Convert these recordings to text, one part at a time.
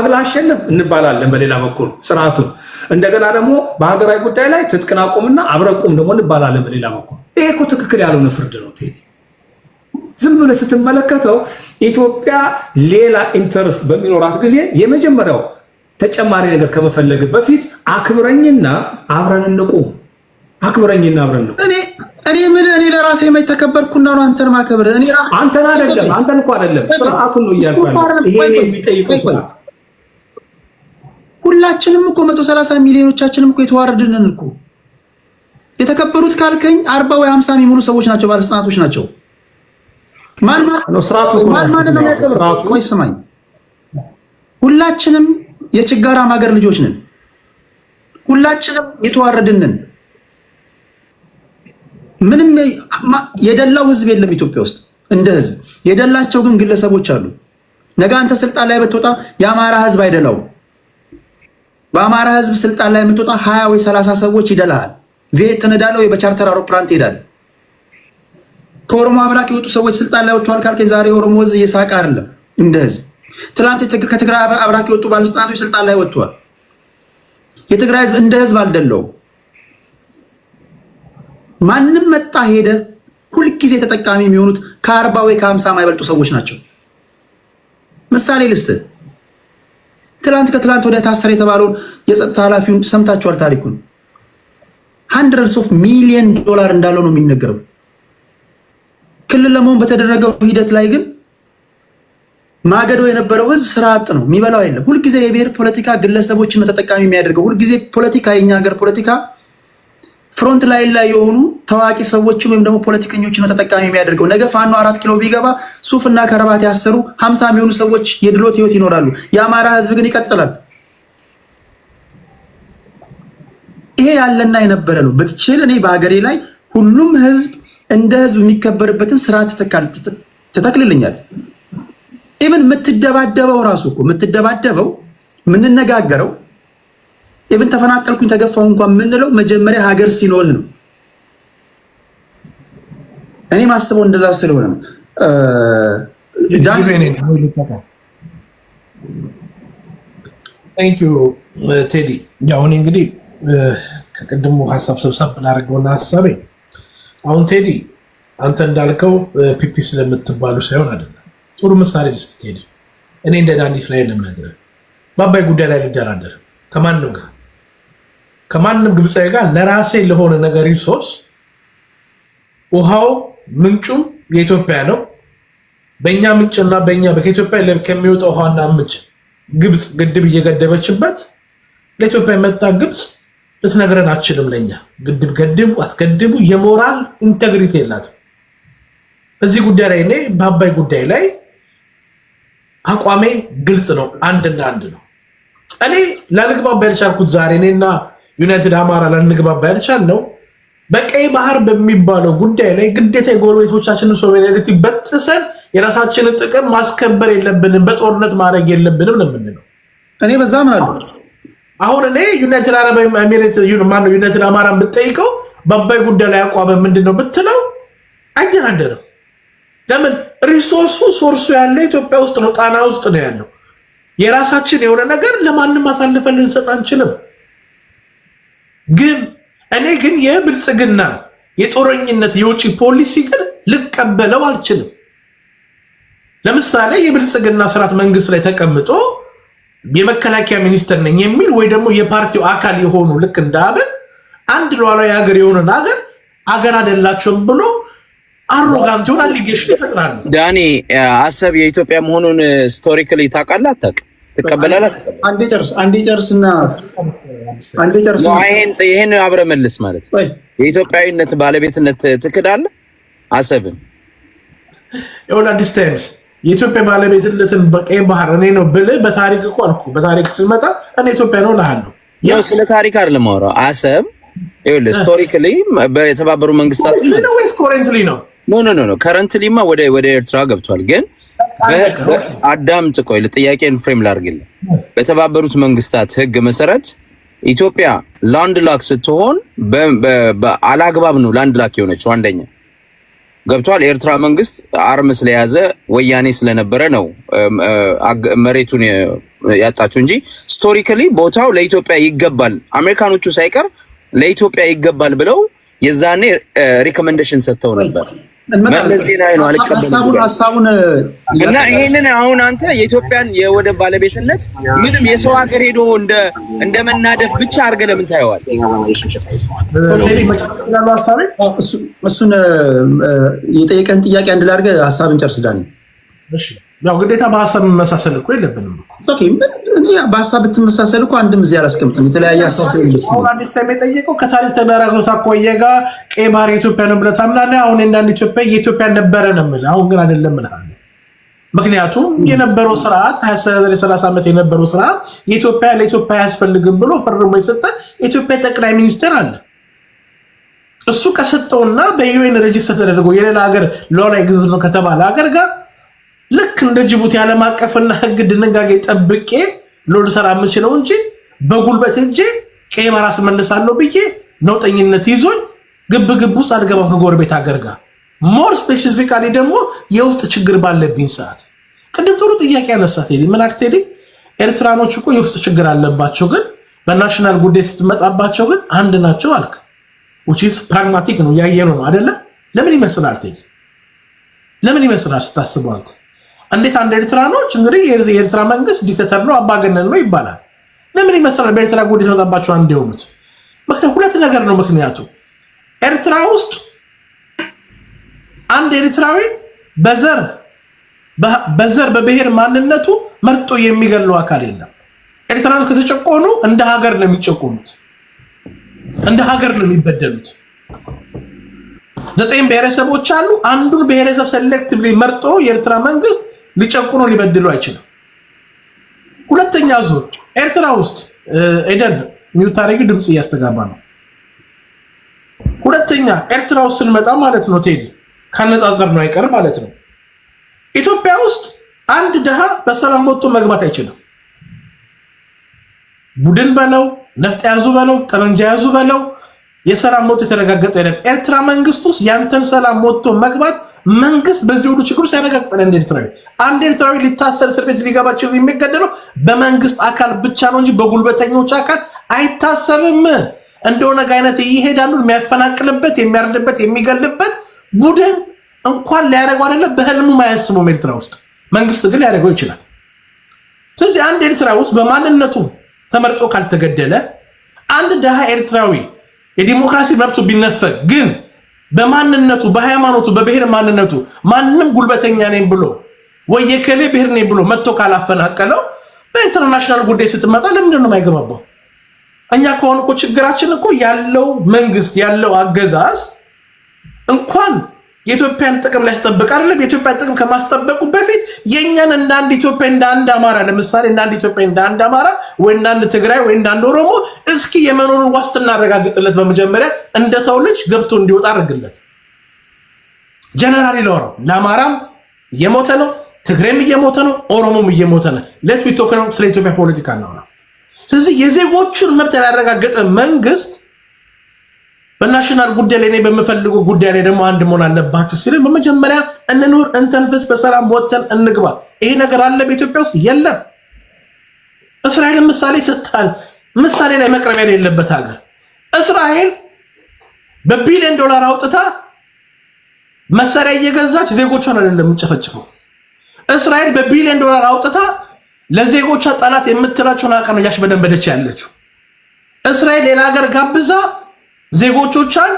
ታግላ አሸንፍ እንባላለን በሌላ በኩል ስርዓቱን እንደገና ደግሞ በሀገራዊ ጉዳይ ላይ ትጥቅን አቁምና አብረቁም ደግሞ እንባላለን በሌላ በኩል ይሄ እኮ ትክክል ያልሆነ ፍርድ ነው ቴዲ ዝም ብለህ ስትመለከተው ኢትዮጵያ ሌላ ኢንተረስት በሚኖራት ጊዜ የመጀመሪያው ተጨማሪ ነገር ከመፈለግ በፊት አክብረኝና አብረን እንቁም አክብረኝና አብረን እንቁም እኔ ለራሴ የማይተከበርኩና ነው አንተን ማከብር እኔ አንተን አይደለም አንተን እኮ አይደለም ስርዓቱን ነው ያልፋል ይሄ የሚጠይቀው ስራ ሁላችንም እኮ 130 ሚሊዮኖቻችንም እኮ የተዋረድንን እኮ የተከበሩት ካልከኝ 40 ወይ 50 የሚሆኑ ሰዎች ናቸው ባለስልጣናቶች ናቸው ማን ነው ስርዓቱ ነው ያከብረው ቆይ ስማኝ ሁላችንም የችጋራ ማገር ልጆች ነን ሁላችንም የተዋረድንን ምንም የደላው ህዝብ የለም ኢትዮጵያ ውስጥ እንደ ህዝብ የደላቸው ግን ግለሰቦች አሉ ነገ አንተ ስልጣን ላይ ብትወጣ የአማራ ህዝብ አይደላው በአማራ ህዝብ ስልጣን ላይ ብትወጣ 20 ወይ 30 ሰዎች ይደላል ቬት ተነዳለው ወይ በቻርተር አውሮፕላን ትሄዳለህ ከኦሮሞ አብራክ የወጡ ሰዎች ስልጣን ላይ ወጥቷል ካልከኝ ዛሬ ኦሮሞ ህዝብ እየሳቀ አይደለም እንደ ህዝብ ትላንት ከትግራይ አብራክ የወጡ ባለስልጣናቶች ስልጣን ላይ ወጥቷል የትግራይ ህዝብ እንደ ህዝብ አልደለው ማንንም መጣ ሄደ ሁሉ ጊዜ ተጠቃሚ የሚሆኑት ከ40 ወይ ከ50 የማይበልጡ ሰዎች ናቸው ምሳሌ ልስጥ ትላንት ወደ ታሰረ የተባለውን የጸጥታ ኃላፊውን ሰምታችኋል ታሪኩን $100 of million እንዳለው ነው የሚነገረው ክልል ለመሆን በተደረገው ሂደት ላይ ግን ማገዶ የነበረው ህዝብ ስራ አጥ ነው የሚበላው አይደለም ሁሉ ጊዜ የብሔር ፖለቲካ ግለሰቦችን ነው ተጠቃሚ የሚያደርገው ሁሉ ጊዜ ፖለቲካ የኛ ሀገር ፖለቲካ ፍሮንት ላይን ላይ የሆኑ ታዋቂ ሰዎችን ወይም ደግሞ ፖለቲከኞችን ነው ተጠቃሚ የሚያደርገው ነገ ፋኖ 4 ኪሎ ቢገባ ሱፍና ከረባት ያሰሩ 50 የሚሆኑ ሰዎች የድሎት ህይወት ይኖራሉ የአማራ ህዝብ ግን ይቀጥላል ይሄ ያለና የነበረ ነው በትችል እኔ በአገሬ ላይ ሁሉም ህዝብ እንደ ህዝብ የሚከበርበትን ስርዓት ተተክልልኛል ኢቭን የምትደባደበው ራሱ እኮ የምትደባደበው የምንነጋገረው ኢቭን ተፈናቀልኩኝ ተገፋው እንኳን የምንለው መጀመሪያ ሀገር ሲኖርህ ነው እኔ ማስበው እንደዛ ስለሆነ Thank you ቴዲ ያው እኔ እንግዲህ ከቀድሞ ሀሳብ ሰብሰብ ብናደርገውና ሀሳቤ አሁን ቴዲ አንተ እንዳልከው ፒፒ ስለምትባሉ ሳይሆን አይደለም ጥሩ ምሳሌ ልስጥ ቴዲ እኔ እንደ ዳኒስ ላይ ለምነግርህ በአባይ ጉዳይ ላይ ልደራደር ከማንም ግብፃዊ ጋር ለራሴ ለሆነ ነገር ሪሶርስ ውሃው ምንጩም የኢትዮጵያ ነው በእኛ ምንጭና ከኢትዮጵያ ከሚወጣው ውሃና ምንጭ ግብፅ ግድብ እየገደበችበት ለኢትዮጵያ የመጣ ግብፅ ልትነግረን አትችልም ለኛ ግድብ ገድቡ አትገድቡ የሞራል ኢንቴግሪቲ የላትም በዚህ ጉዳይ ላይ እኔ በአባይ ጉዳይ ላይ አቋሜ ግልጽ ነው አንድና አንድ ነው እኔ ላልግባባ ያልቻልኩት ዛሬ እኔና ዩናይትድ አማራ ላልግባባ ያልቻልነው በቀይ ባህር በሚባለው ጉዳይ ላይ ግዴታ የጎረቤቶቻችንን ሶቨሬኒቲ በጥሰን የራሳችንን ጥቅም ማስከበር የለብንም በጦርነት ማድረግ የለብንም ነው የምንለው እኔ በዛ ምን አለው አሁን እኔ ዩናይትድ አረብ ኤሚሬት ዩናይትድ አማራን ብትጠይቀው በአባይ ጉዳይ ላይ አቋም ምንድነው ብትለው አይደራደርም ለምን ሪሶርሱ ሶርሱ ያለው ኢትዮጵያ ውስጥ ነው ጣና ውስጥ ነው ያለው የራሳችን የሆነ ነገር ለማንም አሳልፈን ልንሰጥ አንችልም ግን እኔ ግን የብልጽግና የጦረኝነት የውጪ ፖሊሲ ግን ልቀበለው አልችልም ለምሳሌ የብልጽግና ስርዓት መንግስት ላይ ተቀምጦ የመከላከያ ሚኒስትር ነኝ የሚል ወይ ደግሞ የፓርቲው አካል የሆኑ ልክ እንዳብን አንድ ሉዓላዊ ሀገር የሆነን ሀገር አይደላቸውም ብሎ አሮጋንት ይሆን አሊጌሽን ይፈጥራሉ ዳኒ አሰብ የኢትዮጵያ መሆኑን ስቶሪካሊ ታውቃለህ አታውቅም ትቀበላለህ አንዴ ጨርስና ይሄን አብረህ መልስ ማለት የኢትዮጵያዊነት ባለቤትነት ትክዳለህ አሰብን ይሁን አዲስ ታይምስ የኢትዮጵያ ባለቤትነትን በቀይ ባህር እኔ ነው ብለህ በታሪክ እኮ አልኩ በታሪክ ስመጣ እኔ ኢትዮጵያ ነው እልሃለሁ ያው ስለ ታሪክ አይደለም ማውራው አሰብ ይኸውልህ ስቶሪካሊ በተባበሩ መንግስታት ነው ወይስ ኮረንትሊ ነው ኖ ከረንትሊማ ወደ ኤርትራ ገብቷል ግን አዳምጥ ቆይ ለጥያቄን ፍሬም ላድርግልህ በተባበሩት መንግስታት ህግ መሰረት ኢትዮጵያ ላንድ ላክ ስትሆን በአላግባብ ነው ላንድ ላክ የሆነችው አንደኛ ገብቷል። ኤርትራ መንግስት አርም ስለያዘ ወያኔ ስለነበረ ነው መሬቱን ያጣቸው እንጂ ስቶሪካሊ ቦታው ለኢትዮጵያ ይገባል፣ አሜሪካኖቹ ሳይቀር ለኢትዮጵያ ይገባል ብለው የዛኔ ሪኮመንዴሽን ሰጥተው ነበር። ሐሳቡን እና ይሄንን አሁን አንተ የኢትዮጵያን የወደብ ባለቤትነት ምንም የሰው ሀገር ሄዶ እንደ መናደፍ ብቻ አድርገህ ለምን ታየዋል? እሱን የጠየቀህን ጥያቄ አንድ ላይ አድርገህ ሐሳብን ጨርስ ዳኒ። እሺ ያው ግዴታ በሐሳብ መመሳሰል እኮ የለብንም እኮ። ኦኬ በሐሳብ ብትመሳሰል እኮ አንድም እዚህ አላስቀምጥም። የተለያየ ሐሳብ ስለሌለ አሁን አዲስ ታይም የጠየቀው ከታሪክ ተደራግቶ አቆየ ጋር ቀይ ባህር የኢትዮጵያ ነው ብለህ ታምናለህ? አሁን እንዳንድ ኢትዮጵያ የኢትዮጵያ ነበረ ነው የምልህ። አሁን ግን አይደለም እልሃለሁ። ምክንያቱም የነበረው ስርዓት 30 ዓመት የነበረው ስርዓት የኢትዮጵያ ለኢትዮጵያ አያስፈልግም ብሎ ፈርሞ የሰጠ የኢትዮጵያ ጠቅላይ ሚኒስትር አለ። እሱ ከሰጠውና በዩኤን ሬጅስተር ተደርጎ የሌላ ሀገር ሉዓላዊ ግዛት ነው ከተባለ ሀገር ጋር ልክ እንደ ጅቡቲ ዓለም አቀፍና ሕግ ድንጋጌ ጠብቄ ሎድ ሰራ የምችለው እንጂ በጉልበት እጄ ቀይ ባህር አስመልሳለሁ ብዬ ነውጠኝነት ይዞኝ ግብ ውስጥ አልገባም ከጎረቤት ሀገር ጋር። ሞር ስፔሲፊካሊ ደግሞ የውስጥ ችግር ባለብኝ ሰዓት ቅድም ጥሩ ጥያቄ ያነሳት ሄዲ ምን አክቴዲ ኤርትራኖች እኮ የውስጥ ችግር አለባቸው፣ ግን በናሽናል ጉዳይ ስትመጣባቸው ግን አንድ ናቸው አልክ። which is pragmatic ነው ያየነው አይደለ? ለምን ይመስላል ቴዲ? ለምን ይመስላል ስታስበው አንተ? እንዴት አንድ ኤርትራኖች እንግዲህ የኤርትራ መንግስት ዲክታተር ነው አምባገነን ነው ይባላል። ለምን ይመስላል በኤርትራ ጉዳይ ተመጣባቸው አንድ የሆኑት? ምክንያቱም ሁለት ነገር ነው ምክንያቱ። ኤርትራ ውስጥ አንድ ኤርትራዊ በዘር በብሔር ማንነቱ መርጦ የሚገለው አካል የለም። ኤርትራኖች ከተጨቆኑ እንደ ሀገር ነው የሚጨቆኑት፣ እንደ ሀገር ነው የሚበደሉት። 9 ብሔረሰቦች አሉ። አንዱን ብሔረሰብ ሴሌክቲቭሊ መርጦ የኤርትራ መንግስት ሊጨቁኑ ሊበድሉ አይችልም። ሁለተኛ ዙር ኤርትራ ውስጥ ኤደን ሚውታሪክ ድምጽ እያስተጋባ ነው። ሁለተኛ ኤርትራ ውስጥ ስንመጣ ማለት ነው ቴዲ ካነጻጸር ነው አይቀር ማለት ነው። ኢትዮጵያ ውስጥ አንድ ድሃ በሰላም ወጥቶ መግባት አይችልም። ቡድን በለው ነፍጥ ያዙ በለው ጠመንጃ ያዙ በለው የሰላም ሞት የተረጋገጠ አይደለም። ኤርትራ መንግስት ውስጥ ያንተን ሰላም ወጥቶ መግባት መንግስት በዚህ ሁሉ ችግር ሲያረጋግጠን እንደ ኤርትራዊ አንድ ኤርትራዊ ሊታሰር እስር ቤት ሊገባ ይችላል የሚገደለው በመንግስት አካል ብቻ ነው እንጂ በጉልበተኞች አካል አይታሰብም። እንደሆነ አይነት ይሄዳሉ የሚያፈናቅልበት የሚያርድበት የሚገልበት ቡድን እንኳን ሊያረጋው አይደለም በህልሙ ማያስበው ኤርትራ ውስጥ መንግስት ግን ሊያረጋው ይችላል። ስለዚህ አንድ ኤርትራ ውስጥ በማንነቱ ተመርጦ ካልተገደለ አንድ ደሃ ኤርትራዊ የዲሞክራሲ መብቱ ቢነፈግ ግን በማንነቱ በሃይማኖቱ በብሔር ማንነቱ ማንንም ጉልበተኛ ነኝ ብሎ ወይ የከሌ ብሔር ነኝ ብሎ መጥቶ ካላፈናቀለው በኢንተርናሽናል ጉዳይ ስትመጣ ለምንድን ነው የማይገባው? እኛ ከሆነ እኮ ችግራችን እኮ ያለው መንግስት ያለው አገዛዝ እንኳን የኢትዮጵያን ጥቅም ሊያስጠብቅ አይደለም የኢትዮጵያን ጥቅም ከማስጠበቁ በፊት የኛን እንደ አንድ ኢትዮጵያ እንደ አንድ አማራ ለምሳሌ እንደ አንድ ኢትዮጵያ እንደ አንድ አማራ ወይ እንደ አንድ ትግራይ ወይ እንደ አንድ ኦሮሞ እስኪ የመኖሩን ዋስትና አረጋግጥለት። በመጀመሪያ እንደ ሰው ልጅ ገብቶ እንዲወጣ አድርግለት። ጀነራል ይለወራው ለአማራም እየሞተ ነው፣ ትግሬም እየሞተ ነው፣ ኦሮሞም እየሞተ ነው። ለትዊቶክ ነው ስለ ኢትዮጵያ ፖለቲካ ነው። ስለዚህ የዜጎቹን መብት ያላረጋገጠ መንግስት በናሽናል ጉዳይ ላይ በመፈልገው ጉዳይ ላይ ደግሞ አንድ መሆን አለባችሁ ሲል በመጀመሪያ እንኑር፣ እንተንፍስ፣ በሰላም ወጥተን እንግባ። ይሄ ነገር አለ በኢትዮጵያ ውስጥ የለም። እስራኤል ምሳሌ ሰጥታል። ምሳሌ ላይ መቅረብ የሌለበት ሀገር እስራኤል በቢሊዮን ዶላር አውጥታ መሳሪያ እየገዛች ዜጎቿን አይደለም የምትጨፈጭፈው። እስራኤል በቢሊዮን ዶላር አውጥታ ለዜጎቿ ጠላት የምትላቸውን አቀን እያሽበደበደች ያለችው። እስራኤል ሌላ ሀገር ጋብዛ ዜጎቿን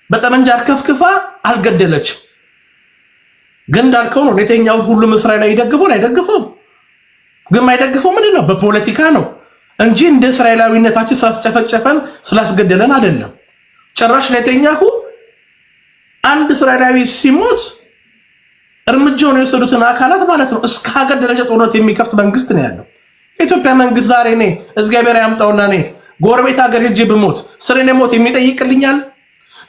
በጠመንጃ አርከፍክፋ አልገደለችም። ግን እንዳልከው ነው ኔታንያሁ ሁሉም እስራኤል አይደግፈው አይደግፈው ግን ማይደግፈው ምንድነው? በፖለቲካ ነው እንጂ እንደ እስራኤላዊነታችን ሳትጨፈጨፈን ስላስገደለን አይደለም። ጭራሽ ኔታንያሁ አንድ እስራኤላዊ ሲሞት እርምጃውን የወሰዱትን አካላት ማለት ነው እስከ ሀገር ደረጃ ጦርነት የሚከፍት መንግስት ነው ያለው። የኢትዮጵያ መንግስት ዛሬ እኔ እግዚአብሔር ያምጣውና እኔ ጎረቤት ሀገር ሄጄ ብሞት ስለኔ ሞት የሚጠይቅልኛል?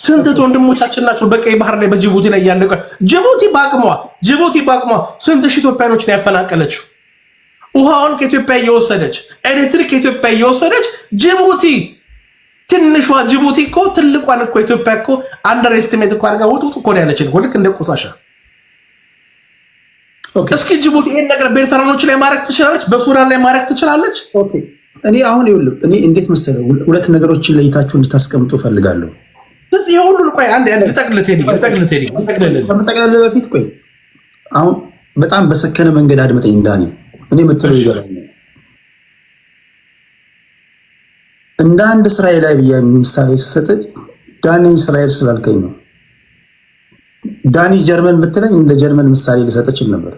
ስንት ወንድሞቻችን ናቸው በቀይ ባህር ላይ በጅቡቲ ላይ ያለቀ። ጅቡቲ ባቅሟ ስንት ሺህ ኢትዮጵያኖችን ያፈናቀለችው ውሃውን ከኢትዮጵያ እየወሰደች ኤሌክትሪክ ከኢትዮጵያ እየወሰደች ጅቡቲ ትንሿ ጅቡቲ እኮ ትልቋን እኮ ኢትዮጵያ እኮ አንደር ኤስቲሜት እኮ አድርጋ ውጡ እኮ ነው ያለችን እኮ ልክ እንደ ቆሳሻ። እስኪ ጅቡቲ ይሄን ነገር በኤርትራኖች ላይ ማድረግ ትችላለች፣ በሱዳን ላይ ማድረግ ትችላለች። ኦኬ እኔ አሁን ይኸውልህ እኔ እንዴት መሰለህ ሁለት ነገሮችን ለይታችሁ እንድታስቀምጡ ፈልጋለሁ። ስለዚህ ይሄ ሁሉ ቆይ አንድ ከመጠቅለል በፊት ቆይ አሁን በጣም በሰከነ መንገድ አድምጠኝ ዳኒ። እኔ የምትለው ይገባኛል። እንደ አንድ እስራኤላዊ ብዬ ምሳሌ ስሰጥ ዳኒ እስራኤል ስላልከኝ ነው። ዳኒ ጀርመን ብትለኝ እንደ ጀርመን ምሳሌ ልሰጥ እችል ነበር።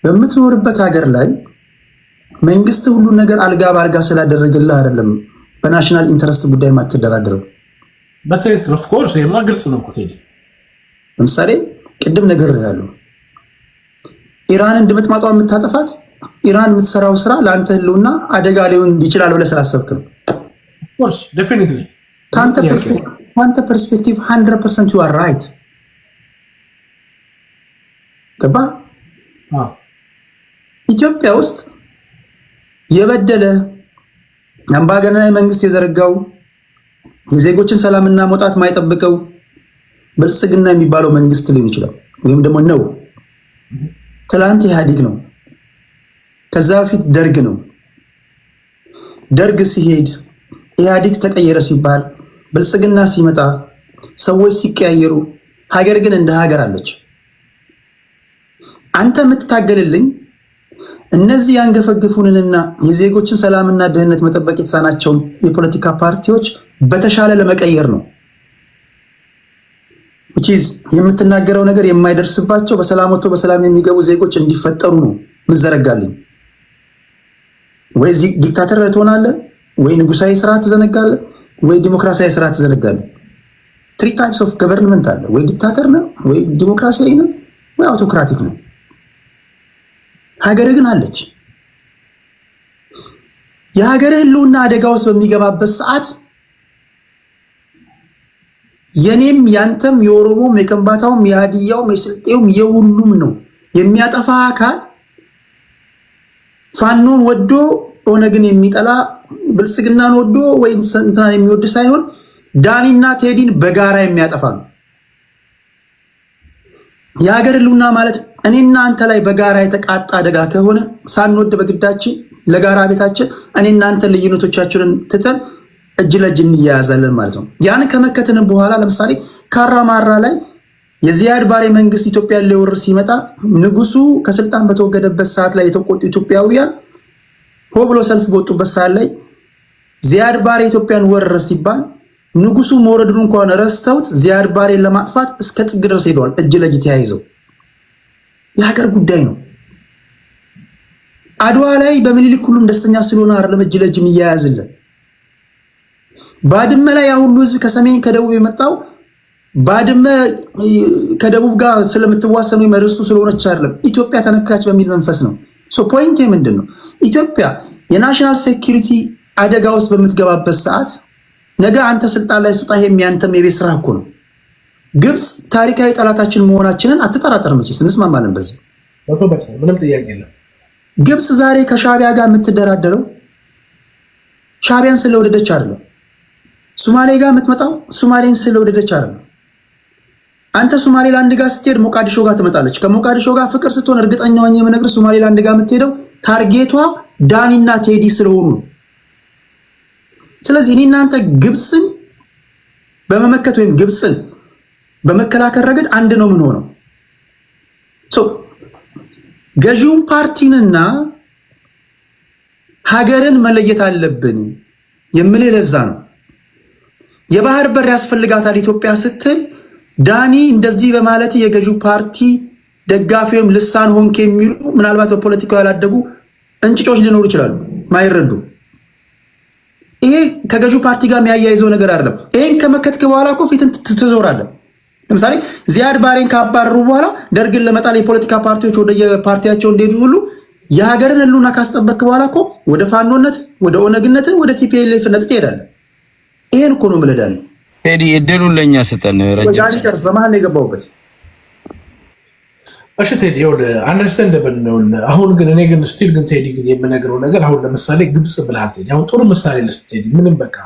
በምትኖርበት ሀገር ላይ መንግስት ሁሉ ነገር አልጋ በአልጋ ስላደረገልህ አይደለም በናሽናል ኢንተረስት ጉዳይ ማትደራደረው። በትክክል ኦፍ ኮርስ ይሄማ ግልጽ ነው እኮ ቴዲ። ለምሳሌ ቅድም ነገር ያለው ኢራን እንድምጥማጧ የምታጠፋት ኢራን የምትሰራው ስራ ለአንተ ህልውና አደጋ ሊሆን ይችላል ብለህ ስላሰብክ ነው። ኦፍ ኮርስ ዴፊኒትሊ ከአንተ ፐርስፔክቲቭ 100% you are right። ገባ? ኢትዮጵያ ውስጥ የበደለ አምባገነናዊ መንግስት የዘረጋው የዜጎችን ሰላምና መውጣት ማይጠብቀው ብልጽግና የሚባለው መንግስት ሊሆን ይችላል፣ ወይም ደግሞ ነው። ትላንት ኢህአዴግ ነው፣ ከዛ በፊት ደርግ ነው። ደርግ ሲሄድ ኢህአዴግ ተቀየረ ሲባል ብልጽግና ሲመጣ ሰዎች ሲቀያየሩ ሀገር ግን እንደ ሀገር አለች። አንተ የምትታገልልኝ እነዚህ ያንገፈግፉንንና የዜጎችን ሰላምና ደህንነት መጠበቅ የተሳናቸውን የፖለቲካ ፓርቲዎች በተሻለ ለመቀየር ነው። የምትናገረው ነገር የማይደርስባቸው በሰላም ወጥቶ በሰላም የሚገቡ ዜጎች እንዲፈጠሩ ነው ምዘረጋልኝ። ወይ ዲክታተር ትሆናለህ፣ ወይ ንጉሳዊ ስርዓት ትዘነጋለህ፣ ወይ ዲሞክራሲያዊ ስርዓት ትዘነጋለህ። 3 ታይፕስ ኦፍ ገቨርንመንት አለ። ወይ ዲክታተር ነው፣ ወይ ዲሞክራሲያዊ ነው፣ ወይ አውቶክራቲክ ነው። ሀገር ግን አለች። የሀገር ህልውና አደጋ ውስጥ በሚገባበት ሰዓት የኔም ያንተም የኦሮሞም የከምባታውም የሀዲያውም የስልጤውም የሁሉም ነው የሚያጠፋ አካል ፋኖን ወዶ ኦነግን የሚጠላ ብልጽግናን ወዶ ወይ እንትናን የሚወድ ሳይሆን ዳኒና ቴዲን በጋራ የሚያጠፋ ነው። የሀገር ህልውና ማለት እኔና አንተ ላይ በጋራ የተቃጣ አደጋ ከሆነ ሳንወድ በግዳችን ለጋራ ቤታችን እኔና አንተ ልዩነቶቻችንን ትተን እጅ ለእጅ እንያያዛለን ማለት ነው። ያን ከመከተን በኋላ ለምሳሌ ካራማራ ላይ የዚያድ ባሬ መንግስት ኢትዮጵያን ሊወር ሲመጣ ንጉሱ ከስልጣን በተወገደበት ሰዓት ላይ የተቆጡ ኢትዮጵያውያን ሆ ብሎ ሰልፍ በወጡበት ሰዓት ላይ ዚያድ ባሬ ኢትዮጵያን ወረረ ሲባል ንጉሱ መውረዱን እንኳን ረስተውት ዚያድ ባሬን ለማጥፋት እስከ ጥግ ድረስ ሄደዋል። እጅ ለእጅ ተያይዘው የሀገር ጉዳይ ነው። አድዋ ላይ በምኒልክ ሁሉም ደስተኛ ስለሆነ አይደለም እጅ ለእጅ የሚያያዝልን። ባድመ ላይ ያ ሁሉ ህዝብ ከሰሜን ከደቡብ የመጣው ባድመ ከደቡብ ጋር ስለምትዋሰኑ መርስቱ ስለሆነች አይደለም፣ ኢትዮጵያ ተነካች በሚል መንፈስ ነው። ሶ ፖይንት ምንድን ነው? ኢትዮጵያ የናሽናል ሴኩሪቲ አደጋ ውስጥ በምትገባበት ሰዓት ነገ አንተ ስልጣን ላይ ስትወጣ የሚያንተም የቤት ስራ እኮ ነው። ግብፅ ታሪካዊ ጠላታችን መሆናችንን አትጠራጠር። መቼ ስንስማማለን በዚህ ምንም ጥያቄ የለም። ግብፅ ዛሬ ከሻቢያ ጋር የምትደራደረው ሻቢያን ስለወደደች አይደለም። ሶማሌ ጋር የምትመጣው ሶማሌን ስለወደደች አይደለም። አንተ ሶማሌላንድ ጋር ስትሄድ ሞቃዲሾ ጋር ትመጣለች። ከሞቃዲሾ ጋር ፍቅር ስትሆን እርግጠኛ ሆኜ የምነግርህ ሶማሌላንድ ጋር የምትሄደው ታርጌቷ ዳኒና ቴዲ ስለሆኑ። ስለዚህ እኔ እናንተ ግብፅን በመመከት ወይም ግብፅን በመከላከል ረገድ አንድ ነው ምን ሆነው ገዢውን ፓርቲንና ሀገርን መለየት አለብን የምልህ ለዛ ነው። የባህር በር ያስፈልጋታል ኢትዮጵያ ስትል ዳኒ እንደዚህ በማለት የገዢው ፓርቲ ደጋፊም ልሳን ሆንክ የሚሉ ምናልባት በፖለቲካው ያላደጉ እንጭጮች ሊኖሩ ይችላሉ ማይረዱ። ይሄ ከገዢው ፓርቲ ጋር የሚያያይዘው ነገር አይደለም። ይሄን ከመከትክ በኋላ እኮ ፊትን ትዞራለህ። ለምሳሌ ዚያድ ባሬን ካባረሩ በኋላ ደርግን ለመጣል የፖለቲካ ፓርቲዎች ወደ የፓርቲያቸው እንደሄዱ ሁሉ የሀገርን ህልውና ካስጠበቅ በኋላ እኮ ወደ ፋኖነት፣ ወደ ኦነግነት፣ ወደ ቲፒኤልኤፍነት ትሄዳለህ። ይሄን እኮ ነው የምልህ። ቴዲ እድሉን ለኛ ስጠን። ረጅም ጨርስ። በመሀል ነው የገባሁበት። እሺ ቴዲ አንደርስታንድ ነው። አሁን ግን እኔ ግን ስቲል ግን ቴዲ ግን የምነግረው ነገር አሁን ለምሳሌ ግብጽ ብለሃል ቴዲ። አሁን ጥሩ ምሳሌ ልስጥ ቴዲ። ምንም በቃ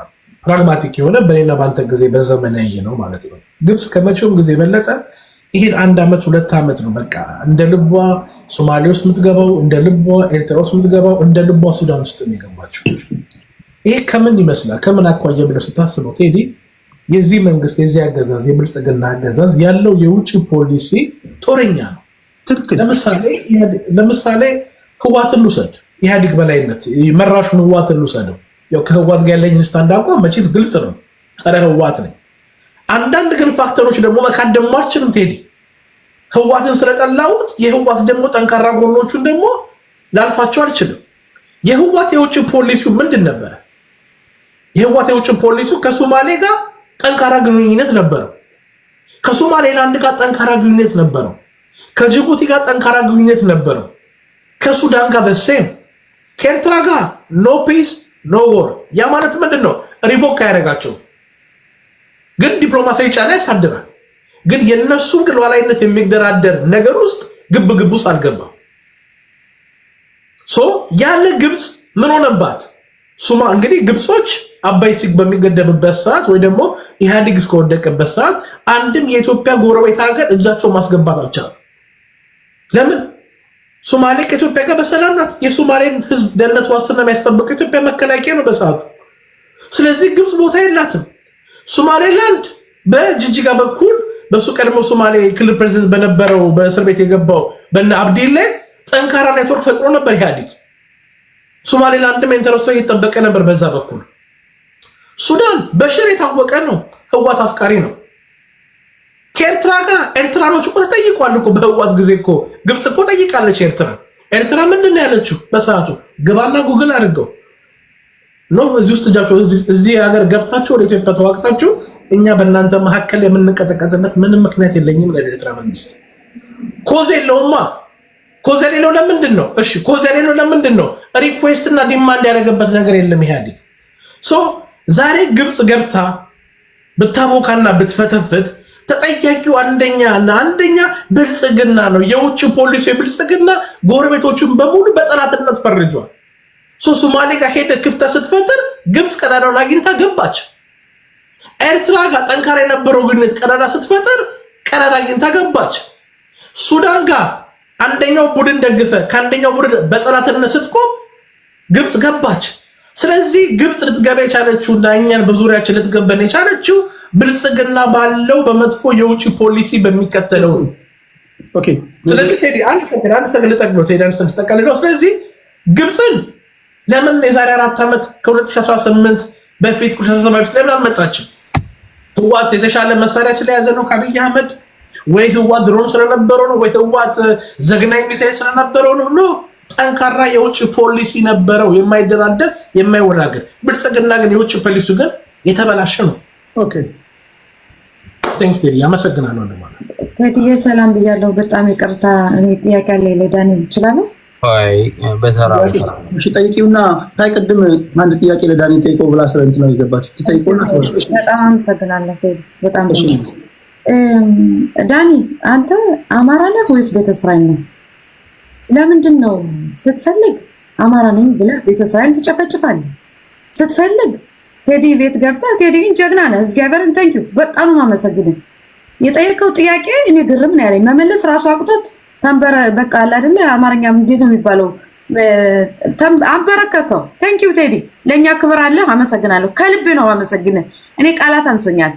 ፕራግማቲክ የሆነ በሌላ ባንተ ጊዜ በዘመናዊ ነው ማለት ነው። ግብጽ ከመቼውም ጊዜ በለጠ ይሄን 1 ዓመት 2 ዓመት ነው በቃ እንደ ልቧ ሶማሌ ውስጥ የምትገባው፣ እንደ ልቧ ኤርትራ ውስጥ የምትገባው፣ እንደ ልቧ ሱዳን ውስጥ ነው የገባችው። ይሄ ከምን ይመስላል? ከምን አኳያ ብለህ ስታስበው ቴዲ የዚህ መንግስት የዚህ አገዛዝ የብልጽግና አገዛዝ ያለው የውጭ ፖሊሲ ጦረኛ ነው። ትክክል። ለምሳሌ ህዋትን ልውሰድ፣ ኢህአዴግ በላይነት መራሹን ህዋትን ልውሰደው። ያው ከህዋት ጋር ያለኝ ስታንድ አቋም መቼስ ግልጽ ነው፣ ጸረ ህዋት ነኝ። አንዳንድ ግን ፋክተሮች ደግሞ መካድ ደግሞ አልችልም ቴዲ። ህዋትን ስለጠላሁት የህዋት ደግሞ ጠንካራ ጎኖቹን ደግሞ ላልፋቸው አልችልም። የህዋት የውጭ ፖሊሲው ምንድን ነበረ? የህዋት የውጭ ፖሊሲው ከሶማሌ ጋር ጠንካራ ግንኙነት ነበረው፣ ከሶማሌላንድ ጋር ጠንካራ ግንኙነት ነበረው፣ ከጅቡቲ ጋር ጠንካራ ግንኙነት ነበረው፣ ከሱዳን ጋር በሴም፣ ከኤርትራ ጋር ኖ ፒስ ኖ ወር። ያ ማለት ምንድን ነው? ሪቮክ ያደረጋቸው ግን ዲፕሎማሲያዊ ጫና ያሳድራል። ግን የነሱን ሉዓላዊነት የሚደራደር ነገር ውስጥ ግብ ውስጥ አልገባም። ያለ ግብፅ ምን ሆነባት? እንግዲህ ግብጾች አባይ ሲግ በሚገደብበት ሰዓት ወይ ደግሞ ኢህአዴግ እስከወደቀበት ሰዓት አንድም የኢትዮጵያ ጎረቤት ሀገር እጃቸው ማስገባት አልቻለም። ለምን? ሶማሌ ከኢትዮጵያ ጋር በሰላም ናት። የሶማሌን ህዝብ ደህንነት ዋስትና የሚያስጠብቀው ኢትዮጵያ መከላከያ ነው በሰዓቱ። ስለዚህ ግብፅ ቦታ የላትም። ሶማሌላንድ በጅጅጋ በኩል በሱ ቀድሞ ሶማሌ ክልል ፕሬዚደንት በነበረው በእስር ቤት የገባው በነ አብዲሌ ጠንካራ ኔትወርክ ፈጥሮ ነበር ኢህአዴግ። ሶማሌላንድም ኢንተረስቶ እየተጠበቀ ነበር በዛ በኩል። ሱዳን በሽር የታወቀ ነው፣ ህዋት አፍቃሪ ነው። ከኤርትራ ጋር ኤርትራኖች እኮ ተጠይቋል እኮ በህዋት ጊዜ እኮ ግብፅ እኮ ጠይቃለች ኤርትራ ምንድን ነው ያለችው በሰዓቱ? ግባና ጉግል አድርገው ነው እዚህ ውስጥ እጃቸው እዚህ ሀገር ገብታችሁ ወደ ኢትዮጵያ ተዋግታችሁ እኛ በእናንተ መካከል የምንቀጠቀጥበት ምንም ምክንያት የለኝም ለኤርትራ መንግስት። ኮዝ የለውማ። ኮዝ የሌለው ለምንድን ነው? እሺ ኮዝ የሌለው ለምንድን ነው? ሪኩዌስት እና ዲማንድ ያደረገበት ነገር የለም ኢህአዴግ። ዛሬ ግብፅ ገብታ ብታቦካና ብትፈተፍት ተጠያቂው አንደኛ ብልጽግና ነው። የውጭ ፖሊሲ ብልጽግና ጎረቤቶቹን በሙሉ በጠላትነት ፈርጇል። ሶማሌ ጋር ሄደ ክፍተት ስትፈጥር ግብፅ ቀዳዳውን አግኝታ ገባች። ኤርትራ ጋር ጠንካራ የነበረው ግንኙነት ቀዳዳ ስትፈጥር ቀዳዳ አግኝታ ገባች። ሱዳን ጋር አንደኛው ቡድን ደግፈ ከአንደኛው ቡድን በጠላትነት ስትቆም ግብፅ ገባች። ስለዚህ ግብፅ ልትገባ የቻለችው እና እኛን በዙሪያችን ልትገበን የቻለችው ብልጽግና ባለው በመጥፎ የውጭ ፖሊሲ በሚከተለው ነው። ኦኬ። ስለዚህ ቴዲ አንድ ሰከንድ ልጠቅሎ ቴዲ አንድ ሰከንድ ተቀልለው። ስለዚህ ግብፅን ለምን የዛሬ 4 ዓመት ከ2018 በፊት ቁሻሰባች ለምን አልመጣችም? ህዋት የተሻለ መሳሪያ ስለያዘ ነው ከአብይ አህመድ? ወይ ህዋት ድሮን ስለነበረው ነው? ወይ ህዋት ዘግናኝ ሚሳይል ስለነበረው ነው? ኖ፣ ጠንካራ የውጭ ፖሊሲ ነበረው፣ የማይደራደር የማይወላገር። ብልጽግና ግን የውጭ ፖሊሲ ግን የተበላሸ ነው። ኦኬ ቴንክ ዩ ያመሰግናለሁ። እንደማለት ቴዲዬ ሰላም ብያለሁ። በጣም ይቅርታ እኔ ጥያቄ አለ ለዳንኤል ይችላል? አይ በሰራ እሺ ጠይቂውና ቅድም አንድ ጥያቄ ለዳንኤል ጠይቀው ብላ ስለንት ነው የገባችው። ትጠይቀውና በጣም አመሰግናለሁ ቴዲ። በጣም ዳኒ አንተ አማራ ነህ ወይስ ቤተ እስራኤል ነህ? ለምንድን ነው ስትፈልግ አማራ ነኝ ብለህ ቤተ እስራኤል ትጨፈጭፋለህ? ስትፈልግ ቴዲ ቤት ገብተህ ቴዲ ግን ጀግና ነህ። እግዚአብሔርን ታንኪዩ በጣም ነው የማመሰግነው። የጠየቀው ጥያቄ እኔ ግርም ነው ያለኝ። መመለስ ራሱ አቅቶት ተንበረ በቃ አለ አይደለ? አማርኛ ምንድን ነው የሚባለው? አንበረከከው። ታንኪዩ ቴዲ፣ ለኛ ክብር አለ። አመሰግናለሁ፣ ከልብ ነው አመሰግነው። እኔ ቃላት አንሶኛል።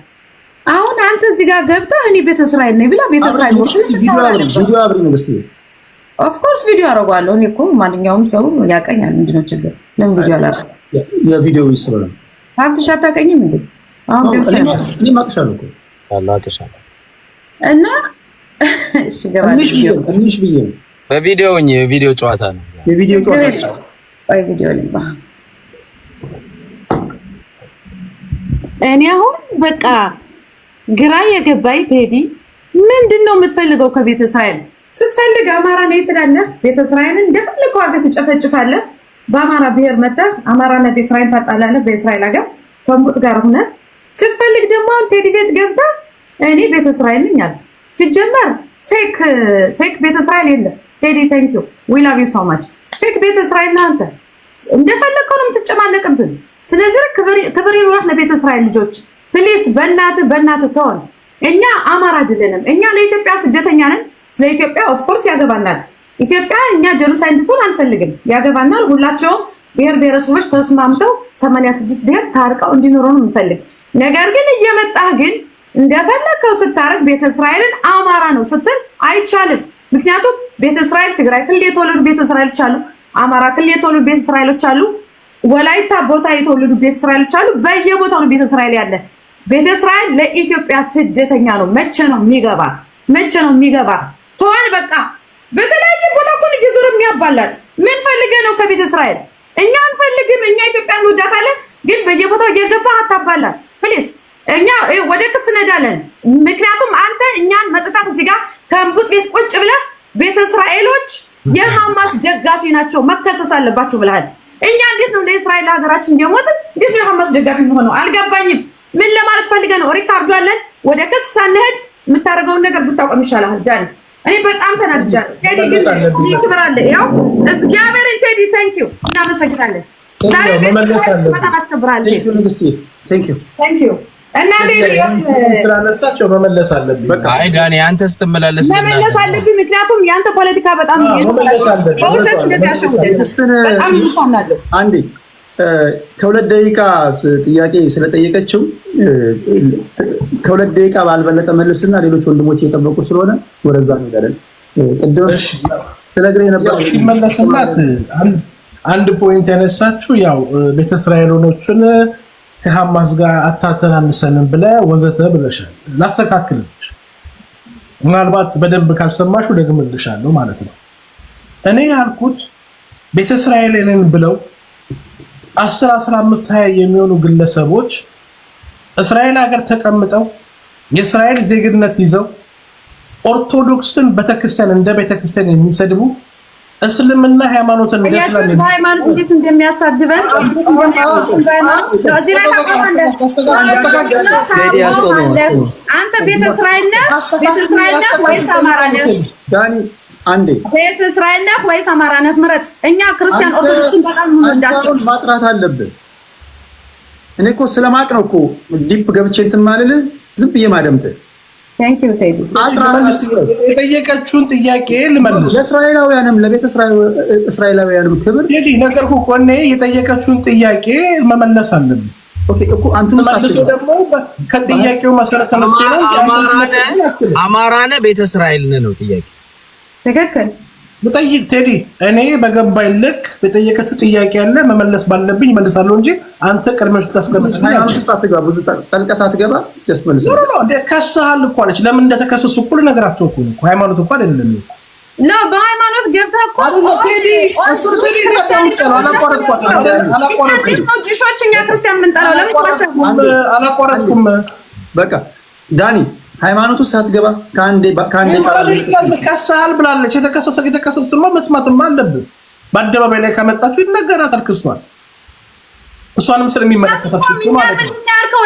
አሁን አንተ እዚህ ጋር ገብተህ እኔ ቤተ እስራኤል ነኝ ብላ ቤተ እስራኤል ነው ቪዲዮ አብሪ ነው በስቲ ኦፍ ኮርስ ቪዲዮ አደርገዋለሁ። እኔ እኮ ማንኛውም ሰው ያቀኛል። ምንድነው ችግር? ለምን ቪዲዮ አላደርግም? የቪዲዮ ይስራል። ሀብትሽ አታውቀኝም እንዴ? አሁን ገብቼ እኔ ማቅሻለሁ እኮ አላቀሻለሁ እና እሺ ገባለሁ። ትንሽ ብዬ ነው የቪዲዮ ጨዋታ ነው። የቪዲዮ ጨዋታ አይ ቪዲዮ ልባ እኔ አሁን በቃ ግራ የገባኝ ቴዲ፣ ምንድነው የምትፈልገው ከቤተ እስራኤል? ስትፈልግ አማራ ነኝ ትላለህ፣ ቤተ እስራኤልን እንደፈለከው አድርገህ ትጨፈጭፋለህ። በአማራ ብሔር መጣህ አማራና ቤተ እስራኤል ታጣላለህ። በእስራኤል ሀገር ከሙት ጋር ሆነህ ስትፈልግ ደግሞ ቴዲ ቤት ገብተህ እኔ ቤተ እስራኤል ነኝ አለ። ሲጀመር ፌክ ቤተ እስራኤል የለም። ቴዲ ቴንክ ዩ ዊ ላቭ ዩ ሶ ማች። ፌክ ቤተ እስራኤል አንተ እንደፈለከው ነው የምትጨማለቅብን። ስለዚህ ክብር ይኑርህ ለቤተ እስራኤል ልጆች ፕሊስ። በእናትህ ተወን። እኛ አማራ አይደለንም። እኛ ለኢትዮጵያ ስደተኛ ነን። ስለ ኢትዮጵያ ኦፍ ኮርስ ያገባናል። ኢትዮጵያ እኛ ጀኖሳይድ እንድትሆን አንፈልግም። ያገባናል። ሁላቸውም ብሔር ብሔረሰቦች ተስማምተው 86 ብሔር ታርቀው እንዲኖሩ ነው የምንፈልግ። ነገር ግን እየመጣህ ግን እንደፈለከው ስታረግ ቤተ እስራኤልን አማራ ነው ስትል አይቻልም። ምክንያቱም ቤተ እስራኤል ትግራይ ክልል የተወለዱ ቤተ እስራኤሎች አሉ፣ አማራ ክልል የተወለዱ ቤተ እስራኤሎች አሉ፣ ወላይታ ቦታ የተወለዱ ቤተ እስራኤሎች አሉ። በየቦታው ነው ቤተ እስራኤል ያለ። ቤተ እስራኤል ለኢትዮጵያ ስደተኛ ነው። መቼ ነው የሚገባህ? ተወን በቃ። በተለያየ ቦታ እኮ እየዞረ የሚያባላል። ምን ፈልገህ ነው ከቤተ እስራኤል? እኛ አንፈልግም። እኛ ኢትዮጵያን እንወዳታለን፣ ግን በየቦታው እየገባህ አታባላል ፕሊዝ። እኛ ወደ ክስ እንሄዳለን። ምክንያቱም አንተ እኛን መጥታት እዚህ ጋር ከእንቡጥ ቤት ቁጭ ብለህ ቤተ እስራኤሎች የሐማስ ደጋፊ ናቸው መከሰስ አለባቸው ብለሃል። እኛ እንዴት ነው ለእስራኤል ሀገራችን እንደሞትን እንዴት ነው የሐማስ ደጋፊ ሆነው? አልገባኝም። ምን ለማለት ፈልገህ ነው? ሪካርዱ አለን። ወደ ክስ ሳንሄድ የምታደርገውን ነገር ብታቆም ይሻላል ዳኒ። እኔ በጣም ተናድጃለሁ። ቴዲ ግን ይክብራለ። ያው እግዚአብሔርን ቴዲ ቴንክ ዩ እናመሰግናለን። ዛሬ በጣም አስከብራለሁ። ቴንክ ዩ እና ቴዲ ስላነሳቸው መመለስ አለብኝ። አይ ዳኒ አንተ ስትመላለስ መመለስ አለብኝ። ምክንያቱም ያንተ ፖለቲካ በጣም በውሸት እንደዚህ ያሸውደል። በጣም ይፋናለሁ። አንዴ ከሁለት ደቂቃ ጥያቄ ስለጠየቀችው ከሁለት ደቂቃ ባልበለጠ መልስና ሌሎች ወንድሞች እየጠበቁ ስለሆነ ወደዛ እንሄዳለን። ቅድም ስለግሬ ነበር ሲመለስላት አንድ ፖይንት ያነሳችሁ ያው ቤተ እስራኤሎችን ከሐማስ ጋር አታተናንሰንም ብለህ ወዘተ ብለሻል። ላስተካክልሽ፣ ምናልባት በደንብ ካልሰማሽ ደግምልሻለሁ ማለት ነው። እኔ ያልኩት ቤተ እስራኤልን ብለው 10 15 20 የሚሆኑ ግለሰቦች እስራኤል ሀገር ተቀምጠው የእስራኤል ዜግነት ይዘው ኦርቶዶክስን ቤተክርስቲያን እንደ ቤተክርስቲያን የሚሰድቡ እስልምና ሃይማኖትን እንደስላም ሃይማኖት እንዴት እንደሚያሳድበን እዚህ ላይ አንተ ቤተ እስራኤል ነህ ወይስ አማራ ነህ? ዳኒ አንዴ ቤተ እስራኤል ነህ ወይስ አማራ ነህ? ምረጥ። እኛ ክርስቲያን ኦርቶዶክስን በጣም እንወዳቸው ማጥራት አለብን። እኔ እኮ ስለማቅ ነው እኮ ዲፕ ገብቼ እንትን ማለልህ ዝም ብዬ ማደምጥህ። ቴንክ ዩ ቴዲ። የጠየቀችውን ጥያቄ ልመልስ። ለእስራኤላውያንም ለቤተ እስራኤላውያንም ክብር ቴዲ ነገርኩህ እኮ እኔ የጠየቀችውን ጥያቄ መመለስ አለብን። ኦኬ እኮ አንተ መልሶ ደግሞ ከጥያቄው መሰረት ተነስቼ ነው አማራ ነህ ቤተ እስራኤል ነህ ነው ጥያቄ። ትክክል። ብጠይቅ ቴዲ እኔ በገባኝ ልክ በጠየቀችው ጥያቄ ያለ መመለስ ባለብኝ መልሳለሁ እንጂ አንተ ቀድመሽ ታስቀምጥና አትገባ ብዙ ጠልቀስ አትገባ ጀስት መልስ ነው ነው ከሳል እኮ አለች። ለምን እንደተከሰሱ እኮ ነገራቸው እኮ ሃይማኖት እኮ አይደለም ነው በሃይማኖት ገብተህ እኮ ቴዲ አላቋረጥኩም። በቃ ዳኒ ሃይማኖቱ ሳትገባ ካንዴ ከሳል ብላለች። የተከሰሱትማ መስማትማ አለብን። በአደባባይ ላይ ከመጣችሁ ይነገራታል ክሷል። እሷንም ስለሚመለከታት እኮ ማለት ነው።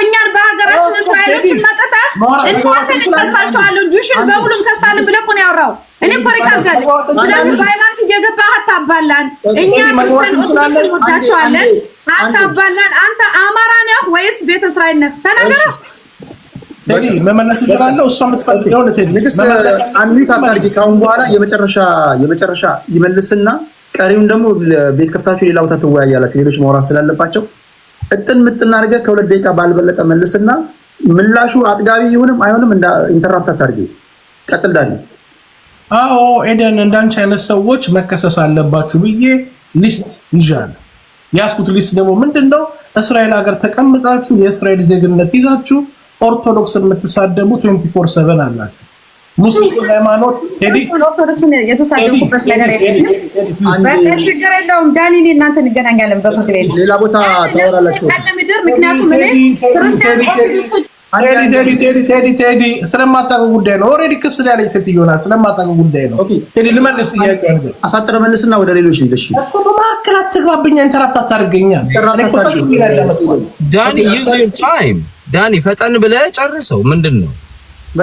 እኛን በሀገራችን እስራኤሎችን መጥተህ እናንተን እንከሳቸዋለን ጁሽን በሙሉ እንከሳለን ብለህ እኮ ነው ያወራው። እኔ እኮ ሪካርድ አለ። ስለዚህ በሃይማኖት እየገባህ አታባላን። እኛ ክርስቲያኖች እንወዳቸዋለን፣ አታባላን። አንተ አማራ ነህ ወይስ ቤተ እስራኤል ነህ? ተናገር። ቴዲ መመለስ ይችላል። እሷ የምትፈልገው ለቴዲ አንሚት አታርጊ። ካሁን በኋላ የመጨረሻ ይመልስና ቀሪውን ደግሞ ቤት ከፍታችሁ ሌላ ቦታ ትወያያላችሁ። ሌሎች ማውራት ስላለባቸው እጥን ምጥና አድርገህ ከሁለት ደቂቃ ባልበለጠ መልስና ምላሹ አጥጋቢ ይሁንም አይሆንም ኢንተራፕት አታርጊ። ቀጥል ዳኒ። አዎ ኤደን እንዳንቺ አይነት ሰዎች መከሰስ አለባችሁ ብዬ ሊስት ይዣለሁ። ያስኩት ሊስት ደግሞ ምንድነው? እስራኤል ሀገር ተቀምጣችሁ የእስራኤል ዜግነት ይዛችሁ ኦርቶዶክስን የምትሳደቡ 24/7 አላችሁ። ሙስሊም ሃይማኖት ቴዲ ኦርቶዶክስን የተሳደቡበት ነገር የለም። ችግር የለውም ዳኒ፣ እኔ እናንተ እንገናኛለን በፍርድ ቤት ሌላ ቦታ ታወራላችሁ። ምክንያቱም እኔ ክርስቲያን ቴዲ ስለማታውቀው ጉዳይ ነው። ኦልሬዲ ክስ ላይ ያለች ሴትዮ ናት። ስለማታውቀው ጉዳይ ነው። ቴዲ ልመልስ ጥያቄ አድርገህ አሳጥረ መልስና ወደ ሌሎች ልጅ እኮ በመሀከል አትግባብኛ። ኢንተራፕት አታርገኛ ዳኒ ዩዝ ዩር ታይም ዳኒ፣ ፈጠን ብለህ ጨርሰው። ምንድን ነው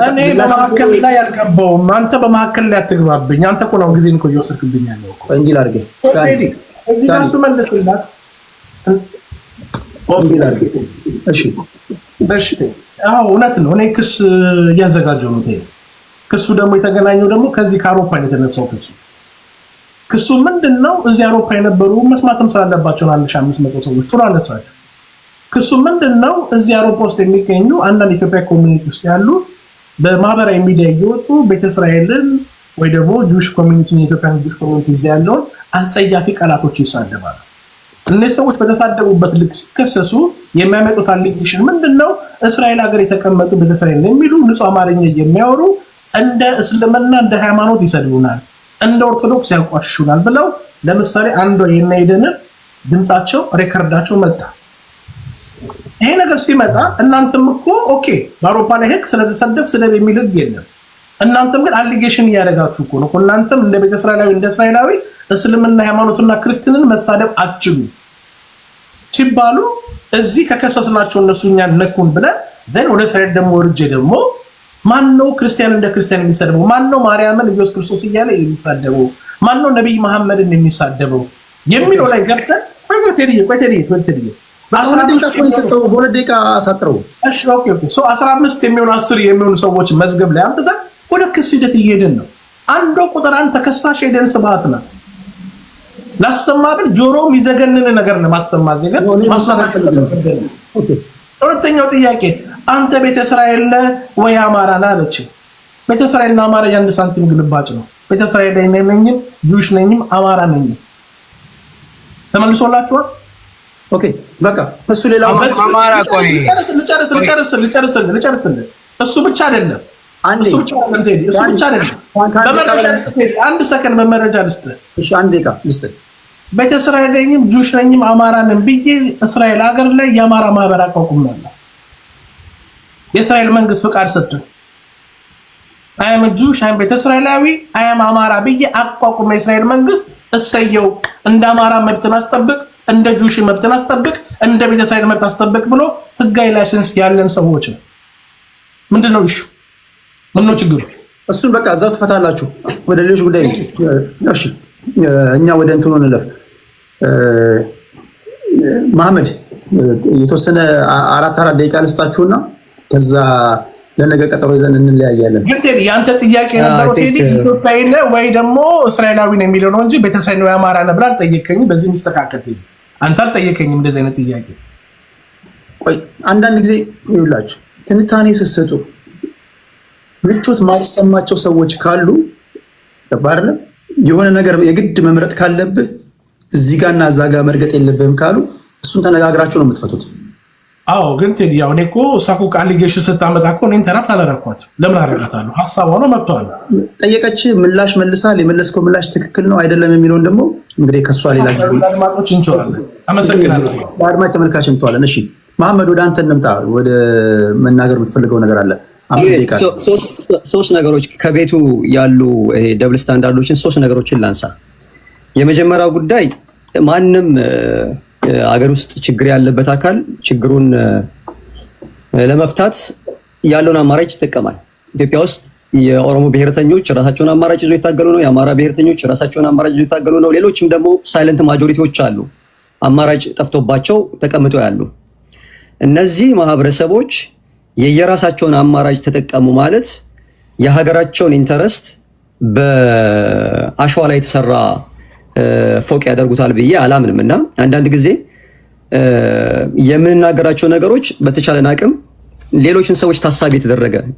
እኔ በመሀከል ላይ አልገባሁም። አንተ በመሀከል ላይ አትግባብኝ። አንተ እኮ ነው ጊዜን እኮ እየወሰድክብኝ ያለው እኮ እንጂ ላድርግ እዚህ ጋር መልስላት። እሺ አዎ እውነት ነው። እኔ ክስ እያዘጋጀው ነው። ክሱ ደግሞ የተገናኘው ደግሞ ከዚህ ከአውሮፓ የተነሳው ክሱ ምንድነው? እዚህ አውሮፓ የነበሩ መስማትም ስላለባቸው 1500 ሰዎች ጥሩ አነሳችሁ። ክሱ ምንድነው? እዚህ አውሮፓ ውስጥ የሚገኙ አንዳንድ ኢትዮጵያ ኮሚኒቲ ውስጥ ያሉ በማህበራዊ ሚዲያ እየወጡ ቤተ እስራኤልን ወይ ደግሞ ጁሽ ኮሚኒቲ የኢትዮጵያ ጁሽ ኮሚኒቲ እዚህ ያለውን አጸያፊ ቃላቶች ይሳደባሉ። እነዚህ ሰዎች በተሳደቡበት ልክ ሲከሰሱ የሚያመጡት አሊጌሽን ምንድነው? እስራኤል ሀገር የተቀመጡ ቤተ እስራኤል የሚሉ ንጹህ አማርኛ የሚያወሩ እንደ እስልምና እንደ ሃይማኖት ይሰድቡናል፣ እንደ ኦርቶዶክስ ያቋሽሹናል ብለው ለምሳሌ አንዷ የናይደን ድምጻቸው ሬከርዳቸው መጣ። ይሄ ነገር ሲመጣ እናንተም እኮ ኦኬ በአውሮፓ ላይ ህግ ስለተሰደብ ስለብ የሚል ህግ የለም። እናንተም ግን አሊጌሽን እያደረጋችሁ እኮ ነው። እናንተም እንደ ቤተ እስራኤላዊ እንደ እስራኤላዊ እስልምና ሃይማኖትና ክርስቲያንን መሳደብ አትችሉ ሲባሉ እዚህ ከከሰስናቸው እነሱ እኛን ነኩን ብለን ዘን ወደ እስራኤል ደግሞ ወርጄ ደግሞ ማነው ክርስቲያን እንደ ክርስቲያን የሚሳደበው? ማነው ማርያምን ኢየሱስ ክርስቶስ እያለ የሚሳደበው? ማነው ነብይ መሐመድን የሚሳደበው የሚለው ላይ ገብተን ቆይ 15 የሚሆኑ 10 የሚሆኑ ሰዎች መዝገብ ላይ አምጥተን ወደ ክስ ሂደት እየሄድን ነው። አንዷ ቁጥር አንድ ተከሳሽ ኤደን ስብሐት ናት። ላሰማብን ጆሮ የሚዘገንን ነገር ነው ማሰማ ዘገን ሁለተኛው ጥያቄ አንተ ቤተ እስራኤል ወይ አማራ ነህ አለች። ቤተ እስራኤልና አማራ የአንድ ሳንቲም ግልባጭ ነው። ቤተ እስራኤል ነኝ ጁሽ ነኝም አማራ ነኝ ተመልሶላችኋል። ኦኬ በቃ እሱ ሌላ አማራ ቆይ ልጨርስ እሱ ብቻ አይደለም አንድ ሰከንድ በመረጃ ልስጥ። እሺ አንድ ደቂቃ ልስጥ። ቤተ እስራኤል ነኝም ጁሽ ነኝም አማራ ነኝ ብዬ እስራኤል ሀገር ላይ የአማራ ማህበር አቋቁሜያለሁ። የእስራኤል መንግስት ፍቃድ ሰጥቶኝ አያም ጁሽ አያም ቤተ እስራኤላዊ አያም አማራ ብዬ አቋቁሜ የእስራኤል መንግስት እሰየው እንደ አማራ መብትን አስጠብቅ፣ እንደ ጁሽ መብትን አስጠብቅ፣ እንደ ቤተ እስራኤል መብት አስጠብቅ ብሎ ህጋዊ ላይሰንስ ያለን ሰዎች ነው። ምንድነው እሺ ምነው ችግሩ? እሱን በቃ እዛው ትፈታላችሁ። ወደ ሌሎች ጉዳይ እሺ እኛ ወደ እንትኑ እንለፍ። መሐመድ የተወሰነ 4 ደቂቃ ልስጣችሁና ከዛ ለነገ ቀጠሮ ይዘን እንለያያለን። ግን ቴዲ ያንተ ጥያቄ ነበረው ቴዲ ኢትዮጵያዊ ነህ ወይ ደግሞ እስራኤላዊ ነው የሚለው ነው እንጂ ቤተሰብ ነው አማራ ነህ ብለህ አልጠየቀኝም። በዚህ ምስተካከል ቴዲ አንተ አልጠየቀኝም እንደዚህ አይነት ጥያቄ። ቆይ አንዳንድ ጊዜ ይውላችሁ ትንታኔ ስትሰጡ ምቾት ማይሰማቸው ሰዎች ካሉ ተባረለ የሆነ ነገር የግድ መምረጥ ካለብህ እዚህ ጋርና እዛ ጋር መርገጥ የለብህም ካሉ እሱን ተነጋግራችሁ ነው የምትፈቱት። አዎ ግን ቴዲ ያው እኔ እኮ ሳኩ አሊጌሽን ስታመጣ እኮ እኔን ተናፕ አላደረኳት። ለምን አደረጋታለሁ? ሀሳቧ ነው መብቷል። ጠየቀች፣ ምላሽ መልሳል። የመለስከው ምላሽ ትክክል ነው አይደለም የሚለውን ደግሞ እንግዲህ ከሷ ሌላ አድማጮች እንችላለን። አመሰግናለሁ። አድማጭ ተመልካች እንተዋለን። እሺ መሐመድ ወደ አንተ እንምጣ። ወደ መናገር የምትፈልገው ነገር አለ? ሶስት ነገሮች ከቤቱ ያሉ ደብል ስታንዳርዶችን 3 ነገሮችን ላንሳ። የመጀመሪያው ጉዳይ ማንም አገር ውስጥ ችግር ያለበት አካል ችግሩን ለመፍታት ያለውን አማራጭ ይጠቀማል። ኢትዮጵያ ውስጥ የኦሮሞ ብሔርተኞች ራሳቸውን አማራጭ ይዘው ይታገሉ ነው። የአማራ ብሔርተኞች ራሳቸውን አማራጭ ይዘው ይታገሉ ነው። ሌሎችም ደግሞ ሳይለንት ማጆሪቲዎች አሉ፣ አማራጭ ጠፍቶባቸው ተቀምጠው ያሉ። እነዚህ ማህበረሰቦች የየራሳቸውን አማራጭ ተጠቀሙ ማለት የሀገራቸውን ኢንተረስት በአሸዋ ላይ የተሰራ ፎቅ ያደርጉታል ብዬ አላምንም። እና አንዳንድ ጊዜ የምንናገራቸው ነገሮች በተቻለን አቅም ሌሎችን ሰዎች ታሳቢ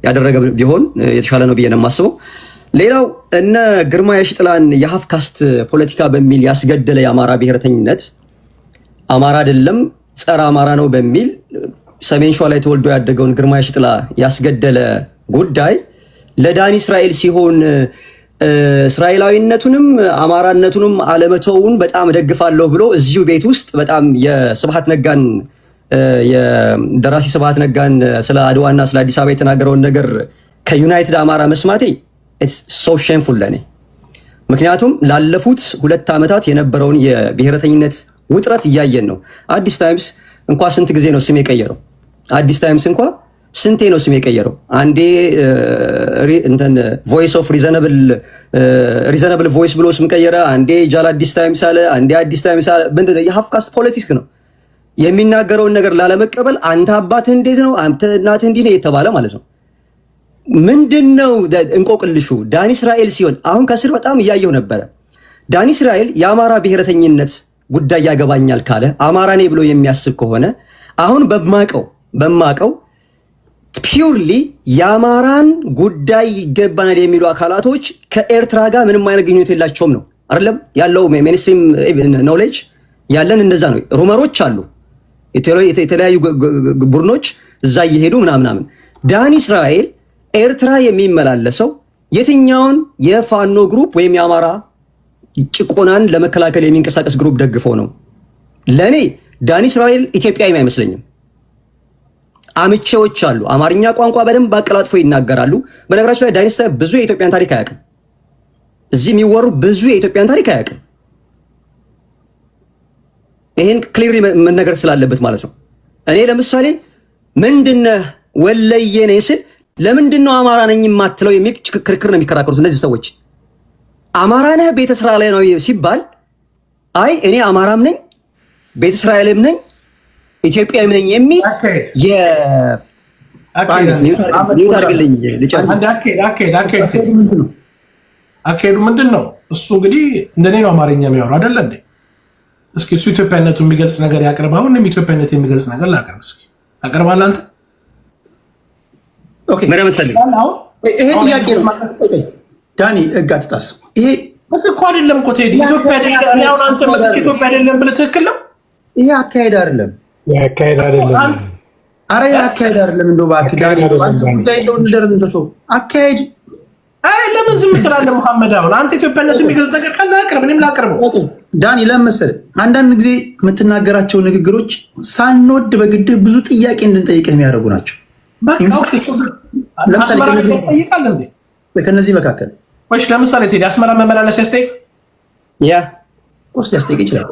ያደረገ ቢሆን የተሻለ ነው ብዬ ነው የማስበው። ሌላው እነ ግርማ የሺጥላን የሀፍ ካስት ፖለቲካ በሚል ያስገደለ የአማራ ብሔርተኝነት አማራ አይደለም ጸረ አማራ ነው በሚል ሰሜን ሸዋ ላይ ተወልዶ ያደገውን ግርማ የሺጥላ ያስገደለ ጉዳይ ለዳኒ እስራኤል ሲሆን እስራኤላዊነቱንም አማራነቱንም አለመተውን በጣም ደግፋለሁ ብሎ እዚሁ ቤት ውስጥ በጣም የስብሐት ነጋን የደራሲ ስብሐት ነጋን ስለ አድዋና ስለ አዲስ አበባ የተናገረውን ነገር ከዩናይትድ አማራ መስማቴ ኢትስ ሶ ሼምፉል ለኔ። ምክንያቱም ላለፉት 2 ዓመታት የነበረውን የብሔረተኝነት ውጥረት እያየን ነው። አዲስ ታይምስ እንኳ ስንት ጊዜ ነው ስም የቀየረው? አዲስ ታይምስ እንኳ ስንቴ ነው ስም የቀየረው? አንዴ እንትን ቮይስ ኦፍ ሪዘናብል ቮይስ ብሎ ስም ቀየረ። አንዴ ጃል አዲስ ታይምስ አለ፣ አንዴ አዲስ ታይምስ አለ። ምንድን ነው የሀፍ ካስት ፖለቲክስ ነው። የሚናገረውን ነገር ላለመቀበል አንተ አባትህ እንዴት ነው አንተ እናትህ እንዲህ ነው የተባለ ማለት ነው። ምንድነው እንቆቅልሹ? ዳኒ እስራኤል ሲሆን አሁን ከስር በጣም እያየው ነበረ። ዳኒ እስራኤል የአማራ ብሔረተኝነት ጉዳይ ያገባኛል ካለ አማራ ነኝ ብሎ የሚያስብ ከሆነ አሁን በማቀው ፒውርሊ የአማራን ጉዳይ ይገባናል የሚሉ አካላቶች ከኤርትራ ጋር ምንም አይነት ግንኙነት የላቸውም ነው አይደለም ያለው። ሜንስትሪም ኖሌጅ ያለን እንደዛ ነው። ሩመሮች አሉ፣ የተለያዩ ቡድኖች እዛ እየሄዱ ምናምን። ዳኒ እስራኤል ኤርትራ የሚመላለሰው የትኛውን የፋኖ ግሩፕ ወይም የአማራ ጭቆናን ለመከላከል የሚንቀሳቀስ ግሩፕ ደግፈው ነው? ለእኔ ዳኒ እስራኤል ኢትዮጵያዊም አይመስለኝም። አምቼዎች አሉ፣ አማርኛ ቋንቋ በደንብ አቀላጥፎ ይናገራሉ። በነገራችን ላይ ዳኒ እስራኤል ብዙ የኢትዮጵያን ታሪክ አያውቅም። እዚህ የሚወሩ ብዙ የኢትዮጵያን ታሪክ አያውቅም። ይሄን ክሊር መነገር ስላለበት ማለት ነው። እኔ ለምሳሌ ምንድነህ ወለየ ነኝ ስል ለምንድነው አማራ ነኝ የማትለው የሚል ክርክር ነው የሚከራከሩት እነዚህ ሰዎች። አማራ ነህ ቤተ እስራኤል ነው ሲባል አይ እኔ አማራም ነኝ ቤተ እስራኤልም ነኝ ኢትዮጵያም ነኝ የሚል አካሄዱ ምንድን ነው? እሱ እንግዲህ እንደኔ ነው አማርኛ የሚያወራው አይደለ እንዴ? እስኪ እሱ ኢትዮጵያነቱ የሚገልጽ ነገር ያቅርብ። አሁን ኢትዮጵያነት የሚገልጽ ነገር ላቅርብ። እስኪ ታቀርባለህ አንተ? ኦኬ ምን መስፈልግ ይሄ ጥያቄ ነው ዳኒ እጋጥጣስ ይሄ እኮ አይደለም እኮ ቴዲ ኢትዮጵያ አይደለም። ያው አንተ ማለት ኢትዮጵያ አይደለም ብለህ ትክክል ነው። ይሄ አካሄድ አይደለም፣ ያካሄድ አይደለም። አረ ያካሄድ አይደለም። እንደው ባክ ዳኒ ጉዳይ እንደው እንደረንተቶ አካሄድ አይ ለምን ዝም ትላለህ? መሐመድ አሁን አንተ ኢትዮጵያነት የሚገልጽ ነገር ካለ አቅርብ፣ እኔም ላቅርበው። ዳኒ ለምን መሰለህ አንዳንድ ጊዜ የምትናገራቸው ንግግሮች ሳንወድ በግድህ ብዙ ጥያቄ እንድንጠይቅህ የሚያደርጉ ናቸው። ለምሳሌ ያስጠይቃል እንዴ? ከነዚህ መካከል ወይስ ለምሳሌ ቴዲ አስመራ መመላለስ ያስጠይቅ? ያ ኮርስ ያስጠይቅ ይችላል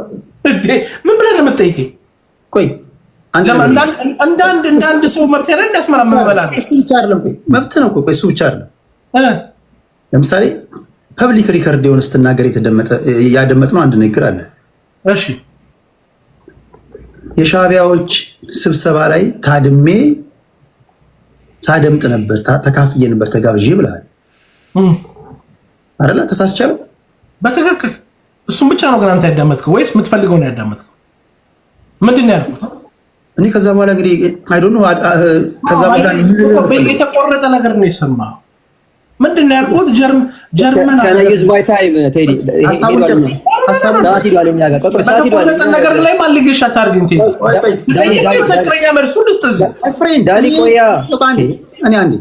እንዴ? ምን ብለህ ነው የምትጠይቀኝ? ቆይ አንዳንድ ሰው መብት ያለ አስመራ መመላለስ እሱ ብቻ አይደለም። ቆይ መብት ነው። ቆይ እሱ ብቻ አይደለም። ለምሳሌ ፐብሊክ ሪከርድ የሆነ ስትናገር ያደመጥነው አንድ ንግግር አለ። እሺ የሻዕቢያዎች ስብሰባ ላይ ሳደምጥ ነበር፣ ተካፍዬ ነበር፣ ተጋብዤ ብለሃል አይደለ? ተሳስቻለሁ? በትክክል እሱም ብቻ ነው ግን አንተ ያዳመጥከው ወይስ የምትፈልገው ነው ያዳመጥከው? ምንድን ነው ያልኩት እኔ? ከዛ በኋላ እንግዲህ አይ ዶንት ኖ ከዛ በኋላ የተቆረጠ ነገር ነው የሰማኸው? ምንድን ነው ያልኩት? ጀርመን ነገር ላይ ማልገሻ ታርግን ቴዲ ትክክለኛ መልሱ እኔ አንዴ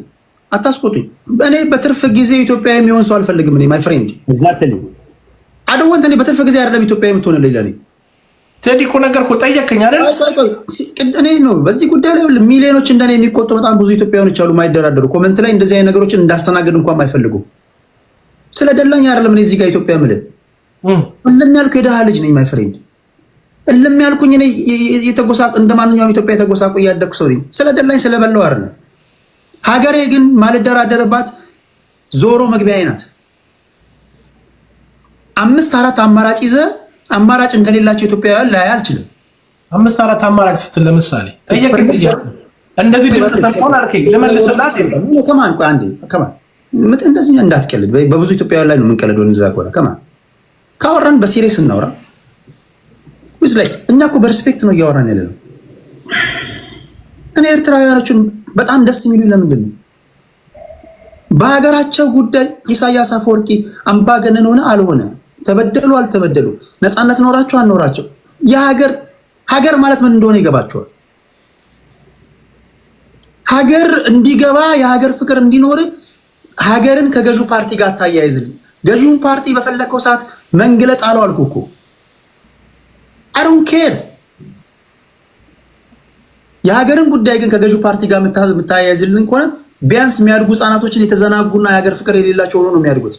አታስቆጡኝ። እኔ በትርፍ ጊዜ ኢትዮጵያ የሚሆን ሰው አልፈልግም። እኔ ማይ ፍሬንድ አደወንት እኔ በትርፍ ጊዜ አይደለም ኢትዮጵያ የምትሆንልኝ ለኔ ቴዲ እኮ ነገር እኮ ጠየቀኝ አይደል? እኔ ነው በዚህ ጉዳይ ላይ ሚሊዮኖች እንደኔ የሚቆጡ በጣም ብዙ ኢትዮጵያውያኖች አሉ ማይደራደሩ ኮመንት ላይ እንደዚህ አይነት ነገሮችን እንዳስተናግድ እንኳን ማይፈልጉ። ስለደላኝ አይደለም እኔ እዚህ ጋር ኢትዮጵያ ምልህ እልም ያልኩ የደሃ ልጅ ነኝ ማይ ፍሬንድ። እልም ያልኩኝ እኔ የተጎሳቁ እንደማንኛውም ኢትዮጵያ የተጎሳቁ እያደኩ ሰው ነኝ። ስለደላኝ ስለበላው አይደለም። ሀገሬ ግን ማልደራደርባት ዞሮ መግቢያዬ ናት። 5-4 አማራጭ ይዘህ አማራጭ እንደሌላቸው ኢትዮጵያውያን ላይ አልችልም። 5-4 አማራጭ ስትል ለምሳሌ ጠየቅኝ ጥያቄ እንደዚህ ድምጽ ሰምተውን አልከኝ ልመልስላት የለም። ከማን ቆይ አንዴ ከማን እንደዚህ እንዳትቀልድ። በብዙ ኢትዮጵያውያን ላይ ነው የምንቀልደው። እንዛ ከሆነ ከማን ካወራን በሲሪየስ እናውራ። ውስጥ ላይ እኛ እኮ በሪስፔክት ነው እያወራን ያለ ነው። እኔ ኤርትራውያኖችን በጣም ደስ የሚሉኝ ለምንድን ነው? በሀገራቸው ጉዳይ ኢሳያስ አፈወርቂ አምባገነን ሆነ አልሆነ፣ ተበደሉ አልተበደሉ፣ ነፃነት ኖራቸው አልኖራቸው፣ ሀገር ማለት ምን እንደሆነ ይገባቸዋል። ሀገር እንዲገባ የሀገር ፍቅር እንዲኖር ሀገርን ከገዢው ፓርቲ ጋር ታያይዝልኝ። ገዢውን ፓርቲ በፈለከው ሰዓት መንግለጥ አለው አልኩ እኮ አይ ዶንት ኬር። የሀገርን ጉዳይ ግን ከገዢው ፓርቲ ጋር የምታያይዝልን ከሆነ ቢያንስ የሚያድጉ ህፃናቶችን የተዘናጉና የሀገር ፍቅር የሌላቸው ሆኖ ነው የሚያድጉት።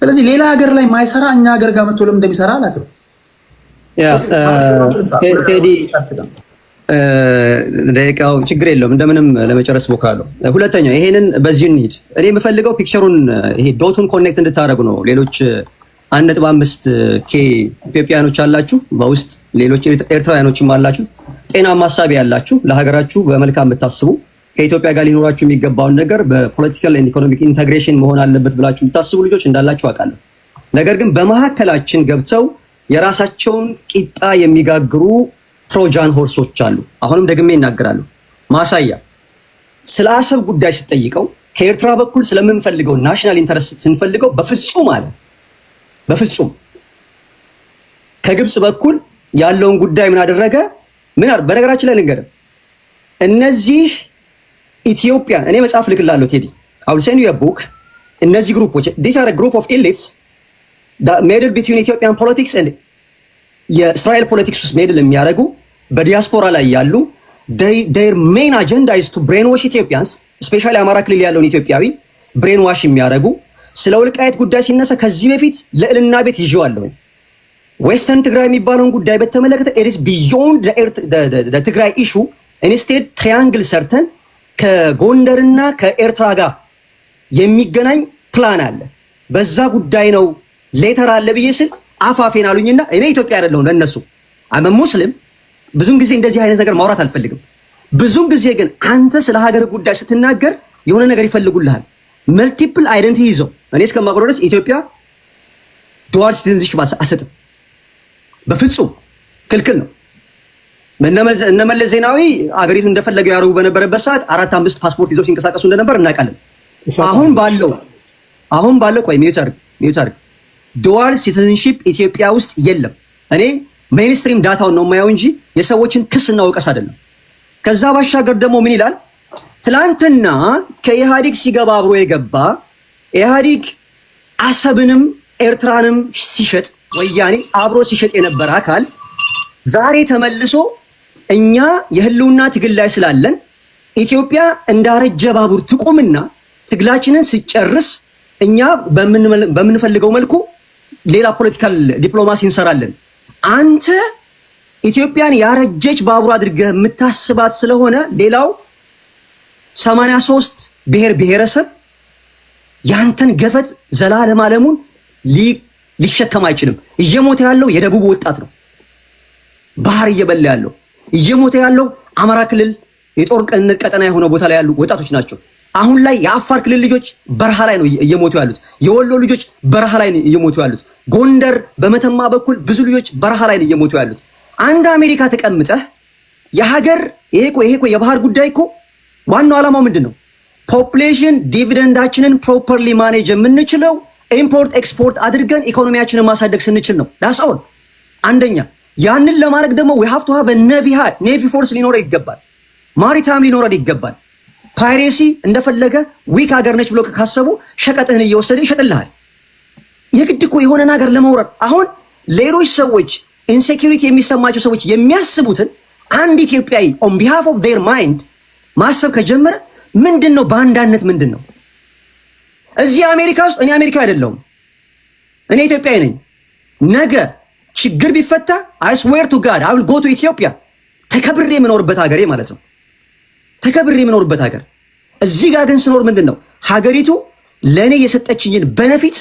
ስለዚህ ሌላ ሀገር ላይ ማይሰራ እኛ ሀገር ጋር መጥቶ ለምን እንደሚሰራ አላውቅም። ደቂቃው ችግር የለውም እንደምንም ለመጨረስ ሞክራለሁ። ሁለተኛ ይሄንን በዚህ እንሂድ። እኔ የምፈልገው ፒክቸሩን ይሄ ዶቱን ኮኔክት እንድታደርጉ ነው። ሌሎች 1.5 ኬ ኢትዮጵያኖች አላችሁ፣ በውስጥ ሌሎች ኤርትራውያኖችም አላችሁ። ጤናማ ሀሳብ ያላችሁ ለሀገራችሁ በመልካም የምታስቡ ከኢትዮጵያ ጋር ሊኖራችሁ የሚገባውን ነገር በፖለቲካል ኤንድ ኢኮኖሚክ ኢንተግሬሽን መሆን አለበት ብላችሁ የምታስቡ ልጆች እንዳላችሁ አውቃለሁ። ነገር ግን በመሀከላችን ገብተው የራሳቸውን ቂጣ የሚጋግሩ ትሮጃን ሆርሶች አሉ። አሁንም ደግሜ ይናገራሉ። ማሳያ ስለ አሰብ ጉዳይ ስትጠይቀው ከኤርትራ በኩል ስለምንፈልገው ናሽናል ኢንተረስት ስንፈልገው በፍጹም አለ በፍጹም። ከግብፅ በኩል ያለውን ጉዳይ ምን አደረገ? በነገራችን ላይ ልንገርህ፣ እነዚህ ኢትዮጵያ እኔ መጽሐፍ ልክላለሁ ቴዲ አውል ሴንድ ዩ ቡክ። እነዚህ ግሩፖች ዲስ አር ግሩፕ ኦፍ ኤሊትስ ሜድል ቢትዊን ኢትዮጵያን ፖለቲክስ ኤንድ የእስራኤል ፖለቲክስ ውስጥ ሜድል የሚያደርጉ በዲያስፖራ ላይ ያሉ ዴር ሜን አጀንዳ ኢዝ ቱ ብሬን ዋሽ ኢትዮጵያንስ ስፔሻሊ አማራ ክልል ያለውን ኢትዮጵያዊ ብሬን ዋሽ የሚያደርጉ። ስለ ወልቃየት ጉዳይ ሲነሳ ከዚህ በፊት ልዕልና ቤት ይዤዋለሁ። ዌስተርን ትግራይ የሚባለውን ጉዳይ በተመለከተ ኢት ኢዝ ቢዮንድ ትግራይ ኢሹ። ኢንስቴድ ትሪያንግል ሰርተን ከጎንደርና ከኤርትራ ጋር የሚገናኝ ፕላን አለ። በዛ ጉዳይ ነው ሌተር አለ ብዬ ስል አፋፌን አሉኝና እኔ ኢትዮጵያ አይደለሁም ለነሱ አመ ሙስሊም። ብዙም ጊዜ እንደዚህ አይነት ነገር ማውራት አልፈልግም። ብዙም ጊዜ ግን አንተ ስለ ሀገር ጉዳይ ስትናገር የሆነ ነገር ይፈልጉልሃል። መልቲፕል አይደንቲቲ ይዘው እኔ እስከማውቀው ድረስ ኢትዮጵያ ዱዋል ሲቲዝንሺፕ አሰጥም፣ በፍጹም ክልክል ነው። እነ መለስ ዜናዊ አገሪቱ እንደፈለገው ያደርጉ በነበረበት ሰዓት 4-5 ፓስፖርት ይዘው ሲንቀሳቀሱ እንደነበር እናውቃለን። አሁን ባለው ቆይ ሚዩት አድርግ ዱዋል ሲቲዝንሺፕ ኢትዮጵያ ውስጥ የለም። እኔ ሜይንስትሪም ዳታውን ነው የማየው እንጂ የሰዎችን ክስና ወቀስ አይደለም። ከዛ ባሻገር ደግሞ ምን ይላል? ትላንትና ከኢህአዲግ ሲገባ አብሮ የገባ ኢህአዲግ አሰብንም ኤርትራንም ሲሸጥ ወያኔ አብሮ ሲሸጥ የነበረ አካል ዛሬ ተመልሶ እኛ የህልውና ትግል ላይ ስላለን ኢትዮጵያ እንዳረጀ ባቡር ትቁምና ትግላችንን ስጨርስ እኛ በምንፈልገው መልኩ ሌላ ፖለቲካል ዲፕሎማሲ እንሰራለን። አንተ ኢትዮጵያን ያረጀች ባቡር አድርገህ የምታስባት ስለሆነ ሌላው 83 ብሔር ብሔረሰብ ያንተን ገፈት ዘላለም ዓለሙን ሊሸከም አይችልም። እየሞተ ያለው የደቡብ ወጣት ነው። ባህር እየበላ ያለው እየሞተ ያለው አማራ ክልል የጦር ቀጠና የሆነ ቦታ ላይ ያሉ ወጣቶች ናቸው። አሁን ላይ የአፋር ክልል ልጆች በረሃ ላይ ነው እየሞቱ ያሉት። የወሎ ልጆች በረሃ ላይ ነው እየሞቱ ያሉት። ጎንደር በመተማ በኩል ብዙ ልጆች በረሃ ላይ ነው እየሞቱ ያሉት። አንድ አሜሪካ ተቀምጠህ የሀገር ይሄ እኮ የባህር ጉዳይ እኮ ዋናው ዓላማው ምንድን ነው? ፖፑሌሽን ዲቪደንዳችንን ፕሮፐርሊ ማኔጅ የምንችለው ኢምፖርት ኤክስፖርት አድርገን ኢኮኖሚያችንን ማሳደግ ስንችል ነው። ዳስ ኦል። አንደኛ ያንን ለማድረግ ደግሞ we have to have a ኔቪ ፎርስ ሊኖረው ይገባል። ማሪታይም ሊኖረን ይገባል። ፓይሬሲ እንደፈለገ ዊክ ሀገር ነች ብሎ ካሰቡ ሸቀጥህን እየወሰደ ይሸጥልሃል። የግድ እኮ የሆነ ነገር ለመውረድ አሁን ሌሎች ሰዎች ኢንሴኪሪቲ የሚሰማቸው ሰዎች የሚያስቡትን አንድ ኢትዮጵያዊ on behalf of their mind ማሰብ ከጀመረ ምንድን ነው ባንዳነት? ምንድን ነው? እዚህ አሜሪካ ውስጥ እኔ አሜሪካ አይደለሁም፣ እኔ ኢትዮጵያዊ ነኝ። ነገ ችግር ቢፈታ I swear to God I will go to Ethiopia። ተከብሬ የምኖርበት ሀገሬ ማለት ነው። ተከብሬ የምኖርበት ሀገር። እዚህ ጋር ግን ስኖር ምንድን ነው ሀገሪቱ ለእኔ የሰጠችኝን በነፊት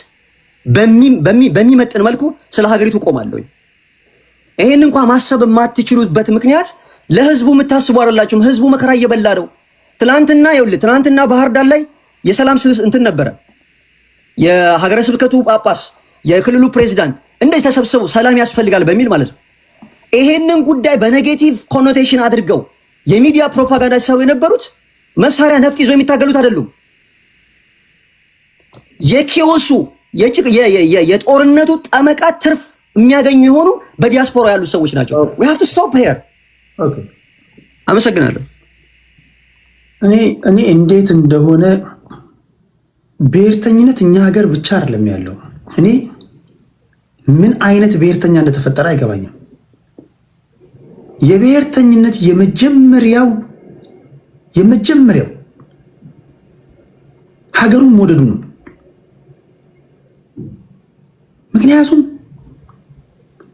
በሚመጥን መልኩ ስለ ሀገሪቱ ቆማለሁ። ይሄን እንኳን ማሰብ የማትችሉበት ምክንያት ለህዝቡ የምታስቡ አይደላችሁም። ህዝቡ መከራ እየበላ ነው። ትናንትና ባህር ዳር ላይ የሰላም እንትን ነበረ። የሀገረ ስብከቱ ጳጳስ፣ የክልሉ ፕሬዚዳንት እንደዚህ ተሰብስበው ሰላም ያስፈልጋል በሚል ማለት ነው። ይሄንን ጉዳይ በኔጌቲቭ ኮኖቴሽን አድርገው የሚዲያ ፕሮፓጋንዳ ሲሰሩ የነበሩት መሳሪያ ነፍጥ ይዞ የሚታገሉት አይደሉም። የኪዮሱ የጦርነቱ ጠመቃ ትርፍ የሚያገኙ የሆኑ በዲያስፖራ ያሉ ሰዎች ናቸው። we have to stop here። አመሰግናለሁ። እኔ እንዴት እንደሆነ ብሔርተኝነት እኛ ሀገር ብቻ አይደለም ያለው። እኔ ምን አይነት ብሔርተኛ እንደተፈጠረ አይገባኝም። የብሔርተኝነት የመጀመሪያው ሀገሩን መውደዱ ነው። ምክንያቱም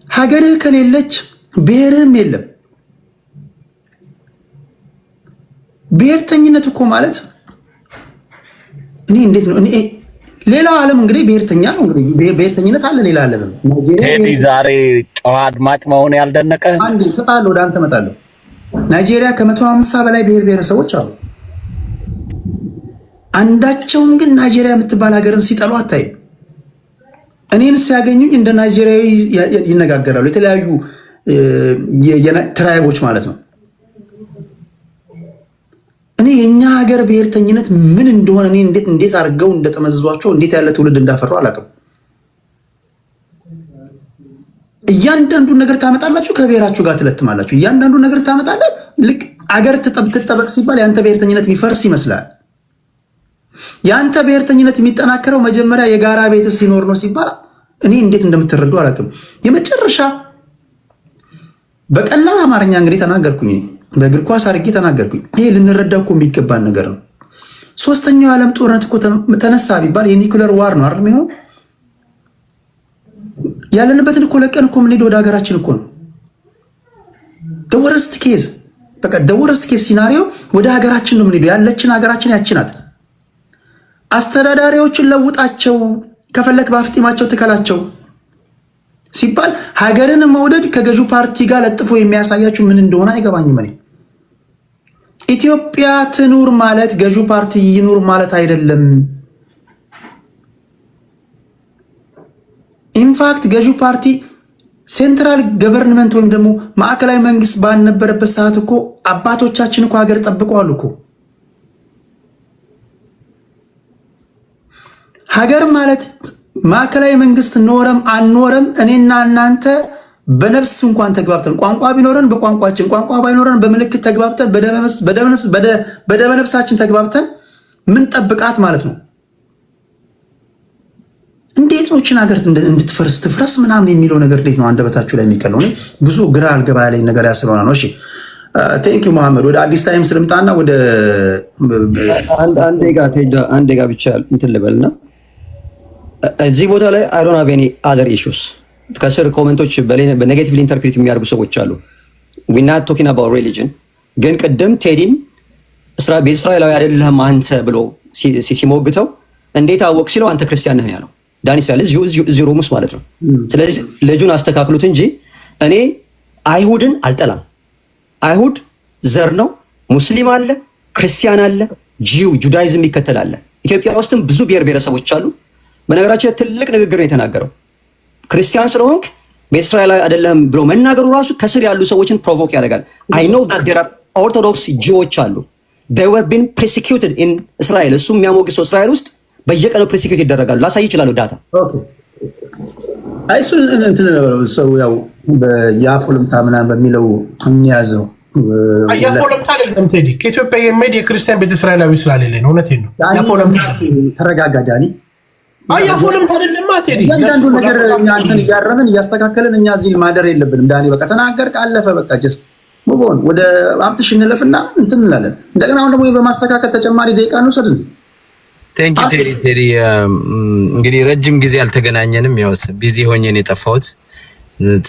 ሀገርህ ከሌለች ብሔርህም የለም። ብሔርተኝነት እኮ ማለት እኔ እንዴት ነው እኔ ሌላው ዓለም እንግዲህ ብሔርተኛ ነው እንግዲህ ብሔርተኝነት አለ ሌላ ዓለም ናይጄሪያ ዛሬ ጨዋ አድማጭ መሆን ያልደነቀ አንድ ሰጣለሁ ወደ አንተ መጣለሁ ናይጄሪያ ከ150 በላይ ብሔር ብሔረሰቦች አሉ አንዳቸውም ግን ናይጄሪያ የምትባል ሀገርን ሲጠሉ አታይ እኔን ሲያገኙኝ እንደ ናይጄሪያዊ ይነጋገራሉ የተለያዩ ትራይቦች ማለት ነው እኔ የኛ ሀገር ብሔርተኝነት ምን እንደሆነ እኔ እንዴት አድርገው እንደተመዘዟቸው እንዴት ያለ ትውልድ እንዳፈራው አላውቅም እያንዳንዱ ነገር ታመጣላችሁ ከብሔራችሁ ጋር ትለትማላችሁ እያንዳንዱ ነገር ታመጣለህ ልክ አገር ትጠበቅ ሲባል ያንተ ብሔርተኝነት የሚፈርስ ይመስላል ያንተ ብሔርተኝነት የሚጠናከረው መጀመሪያ የጋራ ቤት ሲኖር ነው ሲባል እኔ እንዴት እንደምትረዱ አላውቅም የመጨረሻ በቀላል አማርኛ እንግዲህ ተናገርኩኝ እኔ በእግር ኳስ አድርጌ ተናገርኩኝ ይሄ ልንረዳው እኮ የሚገባን ነገር ነው ሶስተኛው ዓለም ጦርነት እኮ ተነሳ ቢባል የኒኩለር ዋር ነው አይደል ነው ያለንበትን እኮ ለቀን እኮ ምን ወደ ሀገራችን እኮ ነው the worst case በቃ the worst case scenario ወደ ሀገራችን ነው ምን ያለችን ሀገራችን ያችናት አስተዳዳሪዎችን ለውጣቸው ከፈለክ ባፍጢማቸው ተከላቸው ሲባል ሀገርን መውደድ ከገዢው ፓርቲ ጋር ለጥፎ የሚያሳያችሁ ምን እንደሆነ አይገባኝም እኔ ኢትዮጵያ ትኑር ማለት ገዢው ፓርቲ ይኑር ማለት አይደለም ኢንፋክት ገዢው ፓርቲ ሴንትራል ገቨርንመንት ወይም ደግሞ ማዕከላዊ መንግስት ባልነበረበት ሰዓት እኮ አባቶቻችን እኮ ሀገር ጠብቀዋል እኮ ሀገር ማለት ማዕከላዊ መንግስት ኖረም አልኖረም እኔና እናንተ በነፍስ እንኳን ተግባብተን ቋንቋ ቢኖረን በቋንቋችን ቋንቋ ባይኖረን በምልክት ተግባብተን በደመነፍሳችን ተግባብተን ምን ጠብቃት ማለት ነው እንዴት ነው እቺን ሀገር እንድትፈርስ ትፍረስ ምናምን የሚለው ነገር እንዴት ነው አንደበታችሁ ላይ የሚቀለው ነው ብዙ ግራ አልገባ ያለኝ ነገር ያስለውና ነው እሺ ቴንክ ዩ መሐመድ ወደ አዲስ ታይም ስለምጣና ወደ አንዴ ጋር ብቻ እንትን ልበልና እዚህ ቦታ ላይ I don't have any other issues ከስር ኮሜንቶች በኔጌቲቭሊ ኢንተርፕሬት የሚያደርጉ ሰዎች አሉ we not talking about religion ግን ቀደም ቴዲን በእስራኤላዊ አይደለም አንተ ብሎ ሲሞግተው እንዴት አወቅ ሲለው አንተ ክርስቲያን ነህ ያለው ዳኒ ስላለ እዚህ ሮሙስ ማለት ነው ስለዚህ ልጁን አስተካክሉት እንጂ እኔ አይሁድን አልጠላም አይሁድ ዘር ነው ሙስሊም አለ ክርስቲያን አለ ጁዳይዝም ይከተላል ኢትዮጵያ ውስጥም ብዙ ብሔር ብሔረሰቦች አሉ በነገራችን ትልቅ ንግግር ነው የተናገረው ክርስቲያን ስለሆንክ በእስራኤላዊ አይደለም ብሎ መናገሩ ራሱ ከስር ያሉ ሰዎችን ፕሮቮክ ያደርጋል I know that there are orthodox ጂዎች አሉ they were being persecuted in Israel እሱ የሚያሞግሰው እስራኤል ውስጥ በየቀኑ ፕሪሲኪዩት ይደረጋሉ ላሳይ ይችላል ዳታ ኦኬ አይሱ እንትን ነው ሰው ያው በያፎልምታ ምናምን በሚለው እንያዘው ያፎልምታ አይደለም ቴዲ ከኢትዮጵያ የሚሄድ የክርስቲያን ቤተ እስራኤላዊ ስላሌለ ነው እውነቴን ነው ያፎልምታ ተረጋጋ ዳኒ ያፎልምታ አይደለም ቴዲ ያንዳንዱ ነገር እኛ እንትን እያረምን እያስተካከለን እኛ እዚህ ማደር የለብንም ዳኒ በቃ ተናገር ካለፈ በቃ ጀስት ሙቭ ኦን ወደ አብትሽ እንለፍና እንትን እንላለን እንደገና አሁን ደግሞ በማስተካከል ተጨማሪ ደቂቃ ነው ሰደን ቴንክ ዩ ቴዲ እንግዲህ ረጅም ጊዜ አልተገናኘንም ያው ቢዚ ሆኜ ነው የጠፋሁት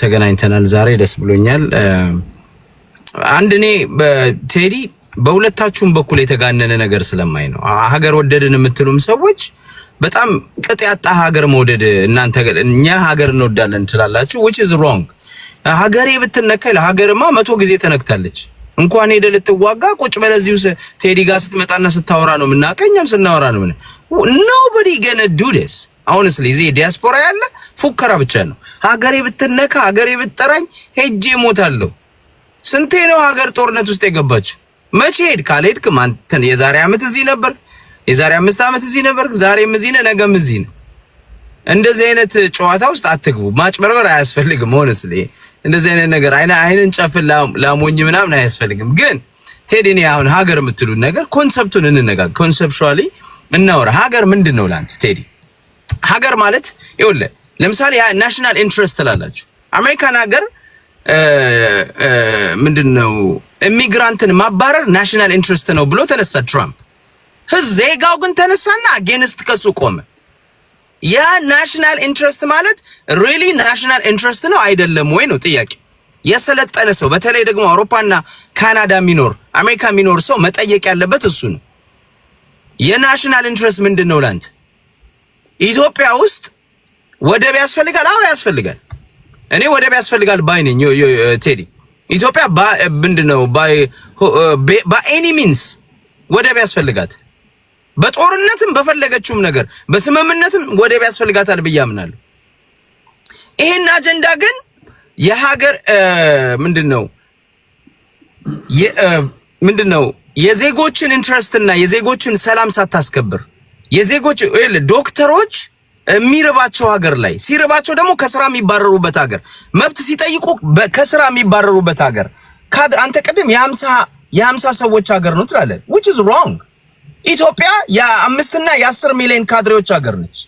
ተገናኝተናል ዛሬ ደስ ብሎኛል አንድ እኔ ቴዲ በሁለታችሁም በኩል የተጋነነ ነገር ስለማይ ነው ሀገር ወደድን የምትሉም ሰዎች በጣም ቅጥ ያጣ ሀገር መውደድ እናንተ እኛ ሀገር እንወዳለን ትላላችሁ which is wrong ሀገሬ ብትነካ ለሀገርማ 100 ጊዜ ተነክታለች እንኳን ሄደ ልትዋጋ ቁጭ በለዚው ቴዲ ጋር ስትመጣና ስታወራ ነው ምናቀኛም ስናወራ ነው nobody gonna do this honestly እዚህ ዲያስፖራ ያለ ፉከራ ብቻ ነው ሀገሬ ብትነካ ሀገሬ ብትጠራኝ ሄጄ ሞታለሁ ስንቴ ነው ሀገር ጦርነት ውስጥ የገባችሁ መቼ ሄድ ካልሄድክ ማንተን የዛሬ አመት እዚህ ነበር የዛሬ 5 አመት እዚህ ነበር ዛሬም እዚህ ነህ ነገም እዚህ ነህ እንደዚህ አይነት ጨዋታ ውስጥ አትግቡ ማጭበርበር አያስፈልግም honestly እንደዚህ አይነት ነገር አይንን ጨፍን ላሞኝ ምናምን አያስፈልግም ግን ቴዲ እኔ አሁን ሀገር የምትሉት ነገር ኮንሰፕቱን እንነጋገር ኮንሰፕቹዋሊ እናወራ ሀገር ምንድነው ላንተ ቴዲ ሀገር ማለት ይኸውልህ ለምሳሌ ናሽናል ኢንትረስት ላላችሁ አሜሪካን ሀገር ምንድነው ኢሚግራንትን ማባረር ናሽናል ኢንትረስት ነው ብሎ ተነሳ ትራምፕ ዜጋው ግን ተነሳና አጌንስት ከሱ ቆመ ያ ናሽናል ኢንትረስት ማለት ሪሊ ናሽናል ኢንትረስት ነው አይደለም ወይ ነው ጥያቄ የሰለጠነ ሰው በተለይ ደግሞ አውሮፓና ካናዳ የሚኖር አሜሪካ የሚኖር ሰው መጠየቅ ያለበት እሱ ነው። የናሽናል ኢንትረስት ምንድነው ላንተ? ኢትዮጵያ ውስጥ ወደብ ያስፈልጋል? አዎ ያስፈልጋል። እኔ ወደብ ያስፈልጋል ባይ ነኝ ቴዲ። ኢትዮጵያ ምንድነው በኤኒ ሚንስ ወደብ ያስፈልጋት፣ በጦርነትም በፈለገችውም ነገር በስምምነትም ወደብ ያስፈልጋታል ብዬ አምናለሁ። ይሄን አጀንዳ ግን የሀገር ምንድነው የዜጎችን ኢንትረስት እና የዜጎችን ሰላም ሳታስከብር የዜጎች ዶክተሮች የሚርባቸው ሀገር ላይ ሲርባቸው ደግሞ ከስራ የሚባረሩበት ሀገር መብት ሲጠይቁ ከስራ የሚባረሩበት ሀገር አንተ ቀደም የ50 ሰዎች ሀገር ነው ትላለህ which is wrong። ኢትዮጵያ የ5 እና የ10 ሚሊዮን ካድሬዎች ሀገር ነች።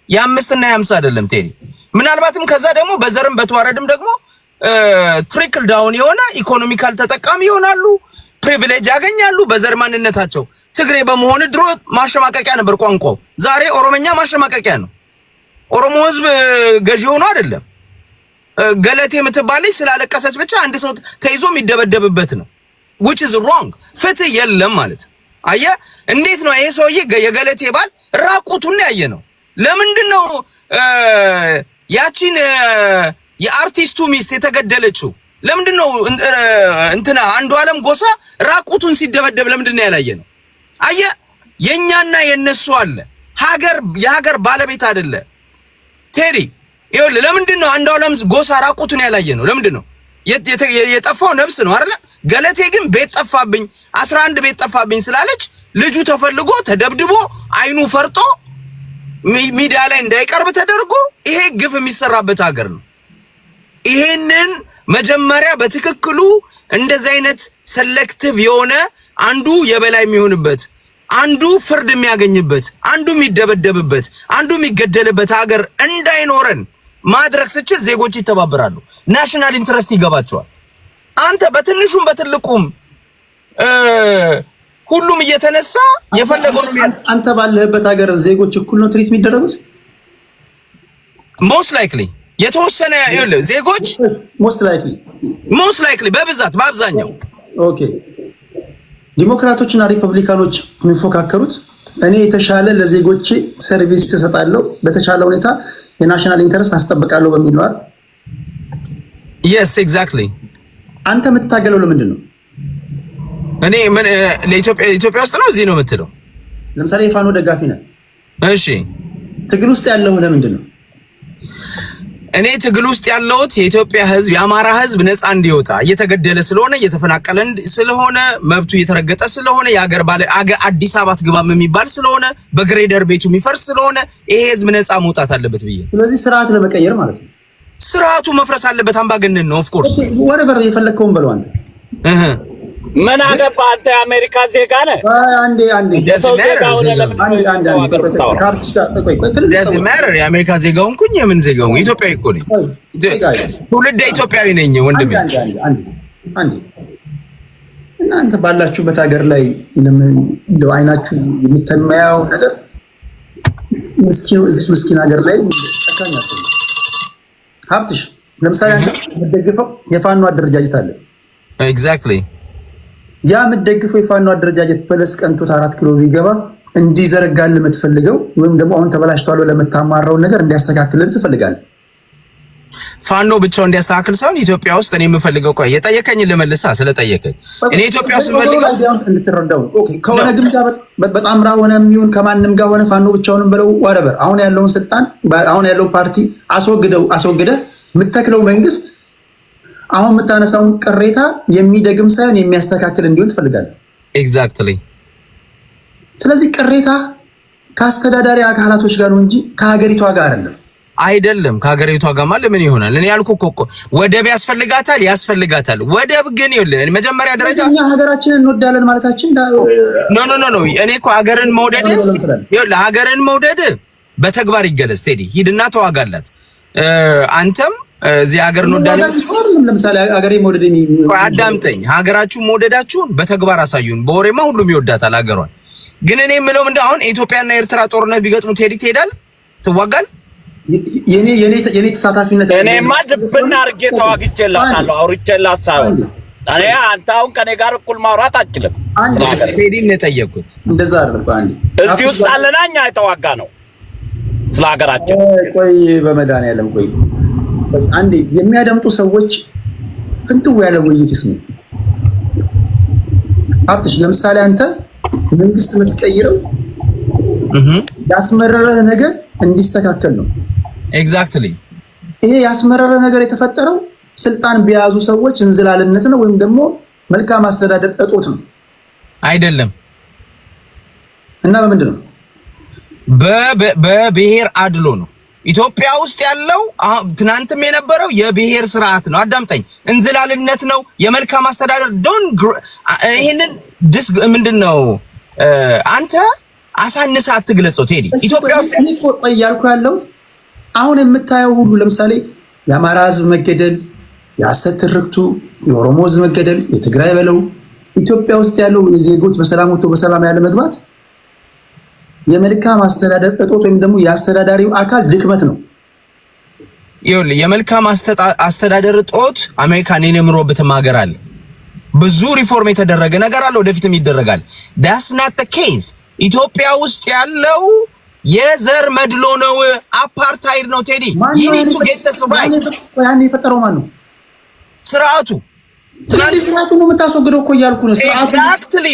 የ5 እና የ50 አይደለም ቴዲ። ምናልባትም ከዛ ደግሞ በዘርም በተዋረድም ደግሞ ትሪክል ዳውን የሆነ ኢኮኖሚካል ተጠቃሚ ይሆናሉ፣ ፕሪቪሌጅ ያገኛሉ በዘር ማንነታቸው። ትግሬ በመሆን ድሮ ማሸማቀቂያ ነበር ቋንቋው፣ ዛሬ ኦሮሞኛ ማሸማቀቂያ ነው። ኦሮሞ ህዝብ ገዢ ሆኖ አይደለም። ገለቴ የምትባለች ስላለቀሰች ብቻ አንድ ሰው ተይዞ የሚደበደብበት ነው which is wrong። ፍትህ የለም ማለት አየህ። እንዴት ነው ይሄ ሰውዬ የገለቴ ባል ራቁቱን ያየ ነው? ለምንድነው ያቺን የአርቲስቱ ሚስት የተገደለችው? ለምንድነው እንትና አንዱ ዓለም ጎሳ ራቁቱን ሲደበደብ ለምንድነው ያላየ ነው? አየህ የኛና የነሱ አለ። የሀገር ባለቤት አይደለ ቴዲ። ይኸውልህ ለምንድነው አንዱ ዓለም ጎሳ ራቁቱን ያላየ ነው? ለምንድነው የጠፋው ነፍስ ነው አይደለ? ገለቴ ግን ቤት ጠፋብኝ 11 ቤት ጠፋብኝ ስላለች ልጁ ተፈልጎ ተደብድቦ አይኑ ፈርጦ ሚዲያ ላይ እንዳይቀርብ ተደርጎ ይሄ ግፍ የሚሰራበት ሀገር ነው። ይሄንን መጀመሪያ በትክክሉ እንደዚህ አይነት ሰሌክቲቭ የሆነ አንዱ የበላይ የሚሆንበት፣ አንዱ ፍርድ የሚያገኝበት፣ አንዱ የሚደበደብበት፣ አንዱ የሚገደልበት ሀገር እንዳይኖረን ማድረግ ስችል ዜጎች ይተባበራሉ። ናሽናል ኢንትረስት ይገባቸዋል። አንተ በትንሹም በትልቁም ሁሉም እየተነሳ የፈለገው ነው። አንተ ባለህበት ሀገር ዜጎች እኩል ነው ትሪት የሚደረጉት? ሞስት ላይክሊ የተወሰነ ይኸውልህ ዜጎች ሞስት ላይክሊ በብዛት በአብዛኛው ኦኬ። ዲሞክራቶችና ሪፐብሊካኖች የሚፎካከሩት እኔ የተሻለ ለዜጎቼ ሰርቪስ እሰጣለሁ፣ በተቻለ ሁኔታ የናሽናል ኢንተረስት አስጠብቃለሁ በሚል ነው አይደል? yes exactly። አንተ የምትታገለው ለምንድን ነው? እኔ ምን ለኢትዮጵያ ውስጥ ነው እዚህ ነው የምትለው? ለምሳሌ የፋኖ ደጋፊ ነህ። እሺ ትግል ውስጥ ያለው ለምንድን ነው? እኔ ትግል ውስጥ ያለሁት የኢትዮጵያ ህዝብ የአማራ ህዝብ ነፃ እንዲወጣ እየተገደለ ስለሆነ እየተፈናቀለ ስለሆነ መብቱ እየተረገጠ ስለሆነ የሀገር ባለ አዲስ አበባ ትግባም የሚባል ስለሆነ በግሬደር ቤቱ የሚፈርስ ስለሆነ ይሄ ህዝብ ነፃ መውጣት አለበት ብዬ። ስለዚህ ስርዓት ለመቀየር ማለት ነው። ስርዓቱ መፍረስ አለበት። አምባገነን ነው ኦፍ ኮርስ። ወረበር የፈለከውን በለው አንተ። ምን አገባ አንተ የአሜሪካ ዜጋ ነህ? አንዴ የሰው ዜጋ ሆነ ለምን የአሜሪካ ዜጋ ሆንኩኝ? የምን ዜጋ ሆንኩኝ? ኢትዮጵያዊ እኮ ነኝ። ትውልደ ኢትዮጵያዊ ነኝ ወንድሜ። አንዴ እናንተ ባላችሁበት ሀገር ላይ እንደው አይናችሁ የሚተማያው ነገር ምስኪን ሀገር ላይ ጨካኝ አትሁኑ። ሀብትሽ ለምሳሌ አንተ የምትደግፈው የፋኖ አደረጃጀት አለ። ኤግዛክትሊ ያ የምትደግፈው የፋኖ አደረጃጀት በለስ ቀንቶት 4 ኪሎ ቢገባ እንዲዘረጋል የምትፈልገው ወይም ደግሞ አሁን ተበላሽቷል ለምታማራውን ነገር እንዲያስተካክልልህ ትፈልጋለህ። ፋኖ ብቻው እንዲያስተካክል ሳይሆን ኢትዮጵያ ውስጥ እኔ የምፈልገው ቆይ የጠየቀኝን ልመልሳ ስለጠየቀኝ እኔ ኢትዮጵያ ውስጥ የምፈልገው እንድትረዳው ኦኬ ከሆነ ግን በጣም ራ ሆነ የሚሆን ከማንም ጋር ሆነ ፋኖ ብቻውንም ብለው ወረበር አሁን ያለውን ስልጣን አሁን ያለው ፓርቲ አስወግደህ የምትተክለው መንግስት አሁን የምታነሳውን ቅሬታ የሚደግም ሳይሆን የሚያስተካክል እንዲሆን ትፈልጋለህ። ኤግዛክትሊ። ስለዚህ ቅሬታ ከአስተዳዳሪ አካላቶች ጋር ነው እንጂ ከሀገሪቷ ጋር አይደለም። ከሀገሪቷ ጋር ማለት ምን ይሆናል? እኔ ያልኩህ እኮ ወደብ ያስፈልጋታል። ወደብ ግን ይኸውልህ መጀመሪያ ደረጃ እኛ ሀገራችንን እንወዳለን ማለታችን ኖ እኔ እኮ ሀገርን መውደድ በተግባር ይገለጽ። ቴዲ ሂድና ተዋጋላት። አንተም እዚህ ሀገር እንወዳለን ለምሳሌ ሀገሬ መውደድ አዳምጠኝ። ሀገራችሁን መውደዳችሁን በተግባር አሳዩን። በወሬማ ሁሉም ይወዳታል ሀገሯን። ግን እኔ የምለው ምንድን አሁን ኢትዮጵያና ኤርትራ ጦርነት ቢገጥሙ ቴዲ ትሄዳለህ? ትዋጋለህ? የኔ ተሳታፊነት እኔማ ድብና አድርጌ ተዋግቼላታለሁ፣ አውርቼላት ሳይሆን እኔ አንተ አሁን ከኔ ጋር እኩል ማውራት አችልም። ቴዲን ነው የጠየቁት። እንደዛ አይደለም። አንዴ እዚህ ውስጥ አለና እኛ የተዋጋ ነው ስለ ሀገራችን። ቆይ በመድኃኒዓለም ቆይ አንዴ የሚያደምጡ ሰዎች ፍንትው ያለ ውይይት ይስሙ። አብትሽ ለምሳሌ አንተ መንግስት የምትቀይረው ያስመረረ ነገር እንዲስተካከል ነው። ኤግዛክትሊ ይሄ ያስመረረ ነገር የተፈጠረው ስልጣን በያዙ ሰዎች እንዝላልነት ነው ወይም ደግሞ መልካም አስተዳደር እጦት ነው አይደለም። እና በምንድን ነው? በብሔር አድሎ ነው። ኢትዮጵያ ውስጥ ያለው ትናንትም የነበረው የብሔር ስርዓት ነው። አዳምጠኝ። እንዝላልነት ነው፣ የመልካም አስተዳደር ይሄንን ምንድነው? አንተ አሳንሳ አትግለጸው ቴዲ። ኢትዮጵያ ውስጥ ቆይ ያልኩ ያለው አሁን የምታየው ሁሉ ለምሳሌ የአማራ ህዝብ መገደል፣ የሐሰት ትርክቱ፣ የኦሮሞ ህዝብ መገደል፣ የትግራይ በለው ኢትዮጵያ ውስጥ ያለው የዜጎች በሰላም ወጥቶ በሰላም ያለ መግባት የመልካም አስተዳደር እጦት ወይም ደግሞ የአስተዳዳሪው አካል ድክመት ነው። ይኸውልህ የመልካም አስተዳደር እጦት አሜሪካን የምሮበትም ሀገር አለ። ብዙ ሪፎርም የተደረገ ነገር አለ፣ ወደፊትም ይደረጋል። that's not the case። ኢትዮጵያ ውስጥ ያለው የዘር መድሎ ነው፣ አፓርታይድ ነው። ቴዲ you need to get this right። ያን የፈጠረው ማን ነው? ስርዓቱ ስርዓቱን ነው የምታስወግደው እኮ እያልኩ ነው። ኤግዛክትሊ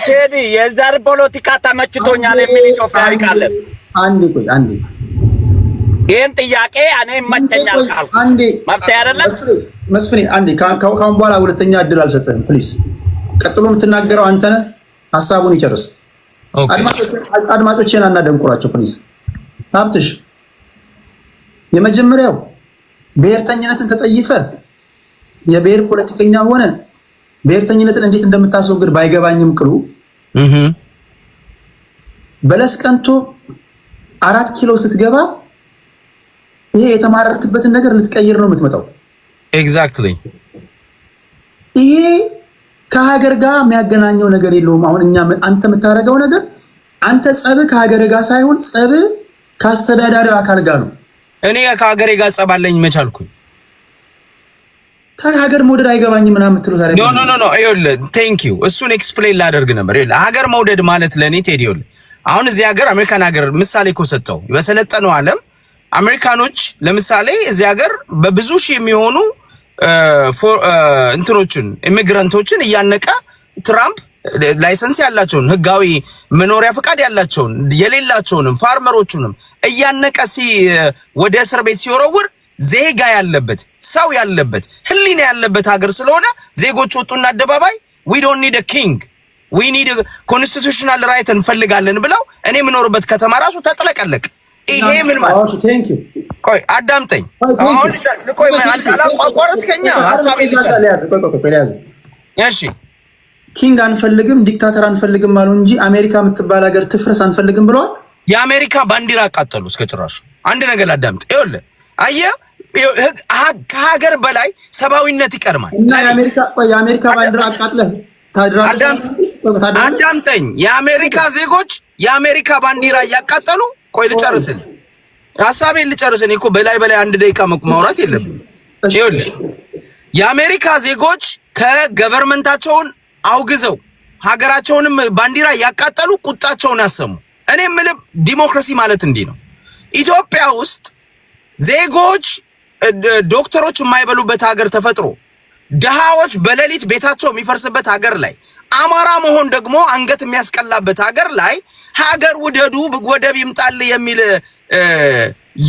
ቴዲ የዘር ፖለቲካ ተመችቶኛል የሚል ኢትዮጵያዊ ካለስ አንዴ ቆይ አንዴ ይሄን ጥያቄ እኔ ይመቸኛል ካልኩ አንዴ መብት አይደለም መስፍኔ አንዴ ካሁን በኋላ ሁለተኛ እድል አልሰጠህም ፕሊዝ። ቀጥሎ የምትናገረው አንተ ነህ። ሐሳቡን ይጨርስ። አድማጮቼን አናደንቁራቸው ፕሊዝ። ሀብትሽ የመጀመሪያው ብሔርተኝነትን ተጠይፈ የብሔር ፖለቲከኛ ሆነ ብሔርተኝነትን እንዴት እንደምታስወግድ ባይገባኝም ቅሉ በለስ ቀንቶ 4 ኪሎ ስትገባ ይሄ የተማረርክበትን ነገር ልትቀይር ነው የምትመጣው። ኤግዛክትሊ ይሄ ከሀገር ጋር የሚያገናኘው ነገር የለውም። አሁን አንተ የምታደርገው ነገር አንተ ጸብ ከሀገር ጋር ሳይሆን ጸብ ከአስተዳዳሪው አካል ጋር ነው። እኔ ከሀገሬ ጋር ጸብ አለኝ መቻልኩኝ። ታዲያ ሀገር መውደድ አይገባኝም ምናምን የምትለው ታዲያ ኖ ይኸውልህ ቴንክ ዩ እሱን ኤክስፕሌን ላደርግ ነበር። ይኸውልህ ሀገር መውደድ ማለት ለእኔ ቴዲ ይኸውልህ አሁን እዚህ ሀገር አሜሪካን ሀገር ምሳሌ እኮ ሰጠው። በሰለጠነው ዓለም አሜሪካኖች ለምሳሌ እዚህ ሀገር በብዙ ሺህ የሚሆኑ እንትኖችን ኢሚግራንቶችን እያነቀ ትራምፕ ላይሰንስ ያላቸውን ህጋዊ መኖሪያ ፈቃድ ያላቸውን የሌላቸውንም ፋርመሮቹንም እያነቀ ወደ እስር ቤት ሲወረውር ዜጋ ያለበት ሰው ያለበት ህሊና ያለበት ሀገር ስለሆነ ዜጎች ወጡና አደባባይ we don't need a king we need a constitutional right እንፈልጋለን ብለው እኔ የምኖርበት ከተማ ራሱ ተጥለቀለቅ። ይሄ ምን ማለት ቴንክ ዩ ቆይ አዳምጠኝ። አሁን ቆይ አንተ አላቋቋረጥከኛ ሐሳቤን ልጨርስ። እሺ ኪንግ አንፈልግም ዲክታተር አንፈልግም አሉ እንጂ አሜሪካ የምትባል ሀገር ትፍረስ አንፈልግም ብለዋል። የአሜሪካ ባንዲራ አቃጠሉ እስከ ጭራሹ። አንድ ነገር አዳምጥ። ይኸውልህ አየህ ከሀገር በላይ ሰብአዊነት ይቀርማል። እና የአሜሪካ ባንዲራ አቃጥለህ አዳምጠኝ። የአሜሪካ ዜጎች የአሜሪካ ባንዲራ እያቃጠሉ ቆይ ልጨርስልህ፣ ሐሳቤን ልጨርስልህ እኮ በላይ አንድ ደቂቃ ማውራት የለብንም። ይኸውልህ የአሜሪካ ዜጎች ከገቨርመንታቸውን አውግዘው ሀገራቸውንም ባንዲራ እያቃጠሉ ቁጣቸውን ያሰሙ። እኔ የምልህ ዲሞክራሲ ማለት እንዲህ ነው። ኢትዮጵያ ውስጥ ዜጎች ዶክተሮች የማይበሉበት ሀገር ተፈጥሮ ድሃዎች በሌሊት ቤታቸው የሚፈርስበት ሀገር ላይ አማራ መሆን ደግሞ አንገት የሚያስቀላበት ሀገር ላይ ሀገር ውደዱ ወደብ ይምጣል የሚል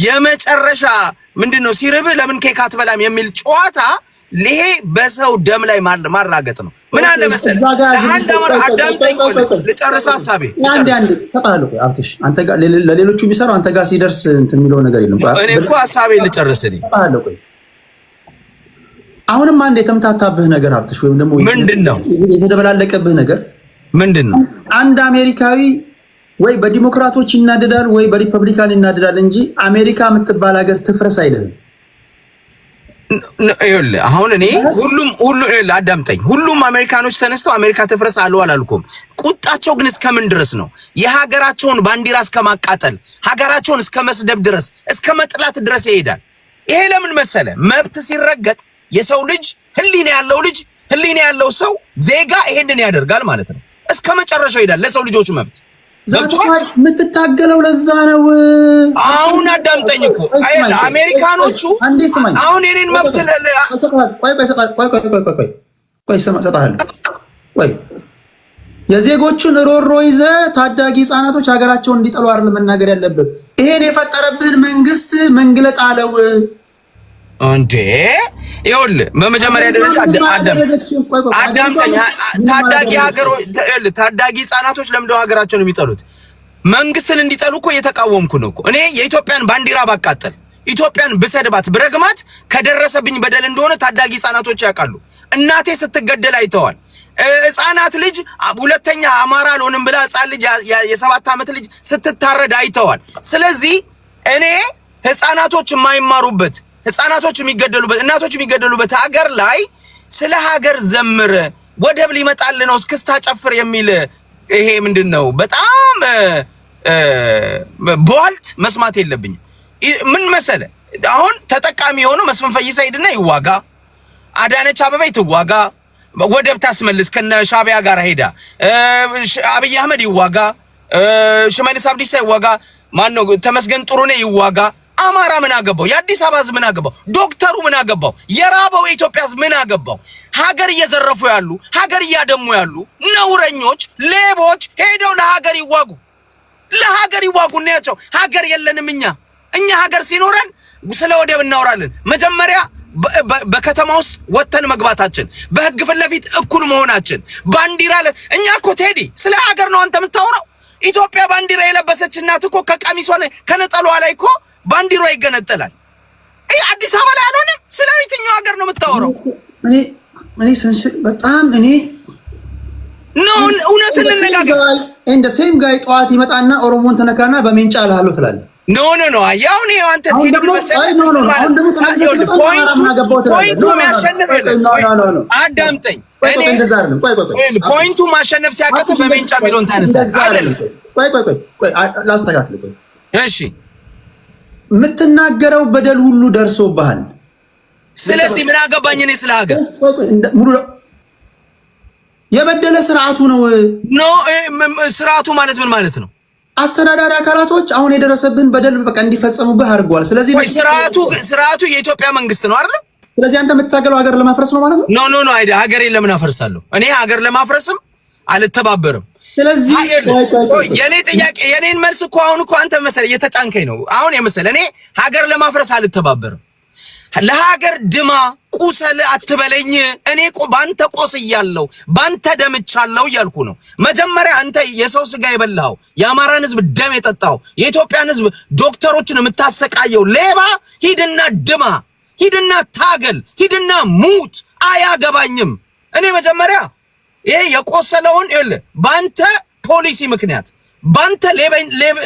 የመጨረሻ ምንድነው ሲርብ ለምን ኬክ አትበላም የሚል ጨዋታ ይሄ በሰው ደም ላይ ማራገጥ ነው። ምን አለ መሰለህ አንድ አማራ አዳምጠኝ ልጨርስ ሐሳቤ አንተ ጋር ለሌሎቹ ቢሰሩ አንተ ጋር ሲደርስ እንትን የሚለው ነገር የለም። እኔ እኮ ሐሳቤ ልጨርስልኝ። አሁንም አንድ የተምታታብህ ነገር አብትሽ ወይም ደግሞ ምንድነው የተደበላለቀብህ ነገር ምንድነው? አንድ አሜሪካዊ ወይ በዲሞክራቶች ይናደዳል ወይ በሪፐብሊካን ይናደዳል እንጂ አሜሪካ የምትባል ሀገር ትፍረስ አይደለም። ይኸውልህ አሁን እኔ ሁሉም አዳምጠኝ። ሁሉም አሜሪካኖች ተነስተው አሜሪካ ትፍረስ አሉ አላልኩም። ቁጣቸው ግን እስከምን ድረስ ነው? የሀገራቸውን ባንዲራ እስከማቃጠል ሀገራቸውን እስከ መስደብ ድረስ እስከ መጥላት ድረስ ይሄዳል። ይሄ ለምን መሰለ? መብት ሲረገጥ የሰው ልጅ ህሊና ያለው ሰው ዜጋ ይሄንን ያደርጋል ማለት ነው። እስከ መጨረሻው ይሄዳል ለሰው ልጆች መብት። የምትታገለው ለዛ ነው። አሁን አዳምጠኝ እኮ አሜሪካኖቹ አሁን የኔን መብት ቆይ የዜጎቹን ሮሮ ይዘህ ታዳጊ ህፃናቶች ሀገራቸውን እንዲጠሉ አይደል መናገር ያለብህ። ይሄን የፈጠረብህን መንግስት መንግለጥ አለው እንዴ? ይኸውልህ በመጀመሪያ ደረጃ አዳምጠኝ። ታዳጊ ህፃናቶች ለምንድነው ሀገራቸውን የሚጠሉት? መንግስትን እንዲጠሉ እኮ እየተቃወምኩ ነው እኮ። እኔ የኢትዮጵያን ባንዲራ ባቃጠል ኢትዮጵያን ብሰድባት ብረግማት ከደረሰብኝ በደል እንደሆነ ታዳጊ ህፃናቶች ያውቃሉ። እናቴ ስትገደል አይተዋል። ህፃናት ልጅ ሁለተኛ አማራ አልሆንም ብላ ህፃን ልጅ የ7 ዓመት ልጅ ስትታረድ አይተዋል። ስለዚህ እኔ ህፃናቶች የማይማሩበት ህፃናቶች የሚገደሉበት እናቶች የሚገደሉበት ሀገር ላይ ስለ ሀገር ዘምር ወደብ ሊመጣል ነው እስክስታ ጨፍር የሚል ይሄ ምንድነው በጣም ቦልት መስማት የለብኝም። ምን መሰለ አሁን ተጠቃሚ የሆነው መስፍን ፈይሳ ሄድና ይዋጋ፣ አዳነች አበባ ይዋጋ፣ ወደብ ታስመልስ ከነ ሻቢያ ጋር ሄዳ፣ አብይ አህመድ ይዋጋ፣ ሽመልስ አብዲሳ ይዋጋ፣ ማነው ተመስገን ጥሩነህ ይዋጋ። አማራ ምን አገባው? የአዲስ አበባ ህዝብ ምን አገባው? ዶክተሩ ምን አገባው? የራበው የኢትዮጵያ ህዝብ ምን አገባው? ሀገር እየዘረፉ ያሉ ሀገር እያደሙ ያሉ ነውረኞች ሌቦች ሄደው ለሀገር ይዋጉ፣ ለሀገር ይዋጉ። እናያቸው። ሀገር የለንም እኛ ሀገር ሲኖረን ስለ ወደብ እናወራለን። መጀመሪያ በከተማ ውስጥ ወተን መግባታችን፣ በህግ ፊት ለፊት እኩል መሆናችን፣ ባንዲራ እኛ እኮ ቴዲ ስለ ሀገር ነው አንተ የምታወራው። ኢትዮጵያ ባንዲራ የለበሰች እናት እኮ ከቀሚሷ ላይ ከነጠሏ ላይ እኮ ባንዲራ ይገነጠላል። አዲስ አበባ ላይ አልሆነም። ስለ የትኛው ሀገር ነው የምታወራው? እኔ በጣም እውነትን እንነጋገር። እንደ ሴም ጋይ ጠዋት ይመጣና ኦሮሞን ተነካና በሜንጫ አልሃለሁ ትላለህ። ኖ ያው ነው አንተ ቴዲ መሰለህ ፖይንቱ የሚያሸንፍ አዳምጠኝ። ፖይንቱ ማሸነፍ ሲያቀት በሜንጫ ሚሊዮን ታነሳለህ አይደል? ቆይ ላስተካክል። እሺ የምትናገረው በደል ሁሉ ደርሶብሃል። ስለዚህ ምን አገባኝ እኔ ስለ ሀገር? ሙሉ የበደለ ስርዓቱ ነው። ስርዓቱ ማለት ምን ማለት ነው? አስተዳዳሪ አካላቶች አሁን የደረሰብን በደል በቃ እንዲፈጸሙብህ አድርገዋል። ስለዚህ ስርዓቱ የኢትዮጵያ መንግስት ነው አይደል? ስለዚህ አንተ የምትታገለው ሀገር ለማፍረስ ነው ማለት ነው? ኖ አይደ ሀገሬን ለምን አፈርሳለሁ? እኔ ሀገር ለማፍረስም አልተባበርም። ስለዚህ የኔ ጥያቄ የኔን መልስ እኮ አሁን እኮ አንተ መሰለህ እየተጫንከኝ ነው። አሁን የመሰለህ እኔ ሀገር ለማፍረስ አልተባበርም። ለሀገር ድማ ቁሰል አትበለኝ። እኔ ባንተ ቆስያለሁ፣ ባንተ ደምቻለሁ እያልኩ ነው። መጀመሪያ አንተ የሰው ስጋ የበላው የአማራን ህዝብ ደም የጠጣው የኢትዮጵያን ህዝብ ዶክተሮችን የምታሰቃየው ሌባ፣ ሂድና ድማ፣ ሂድና ታገል፣ ሂድና ሙት። አያገባኝም። እኔ መጀመሪያ ይሄ የቆሰለውን ባንተ ፖሊሲ ምክንያት፣ ባንተ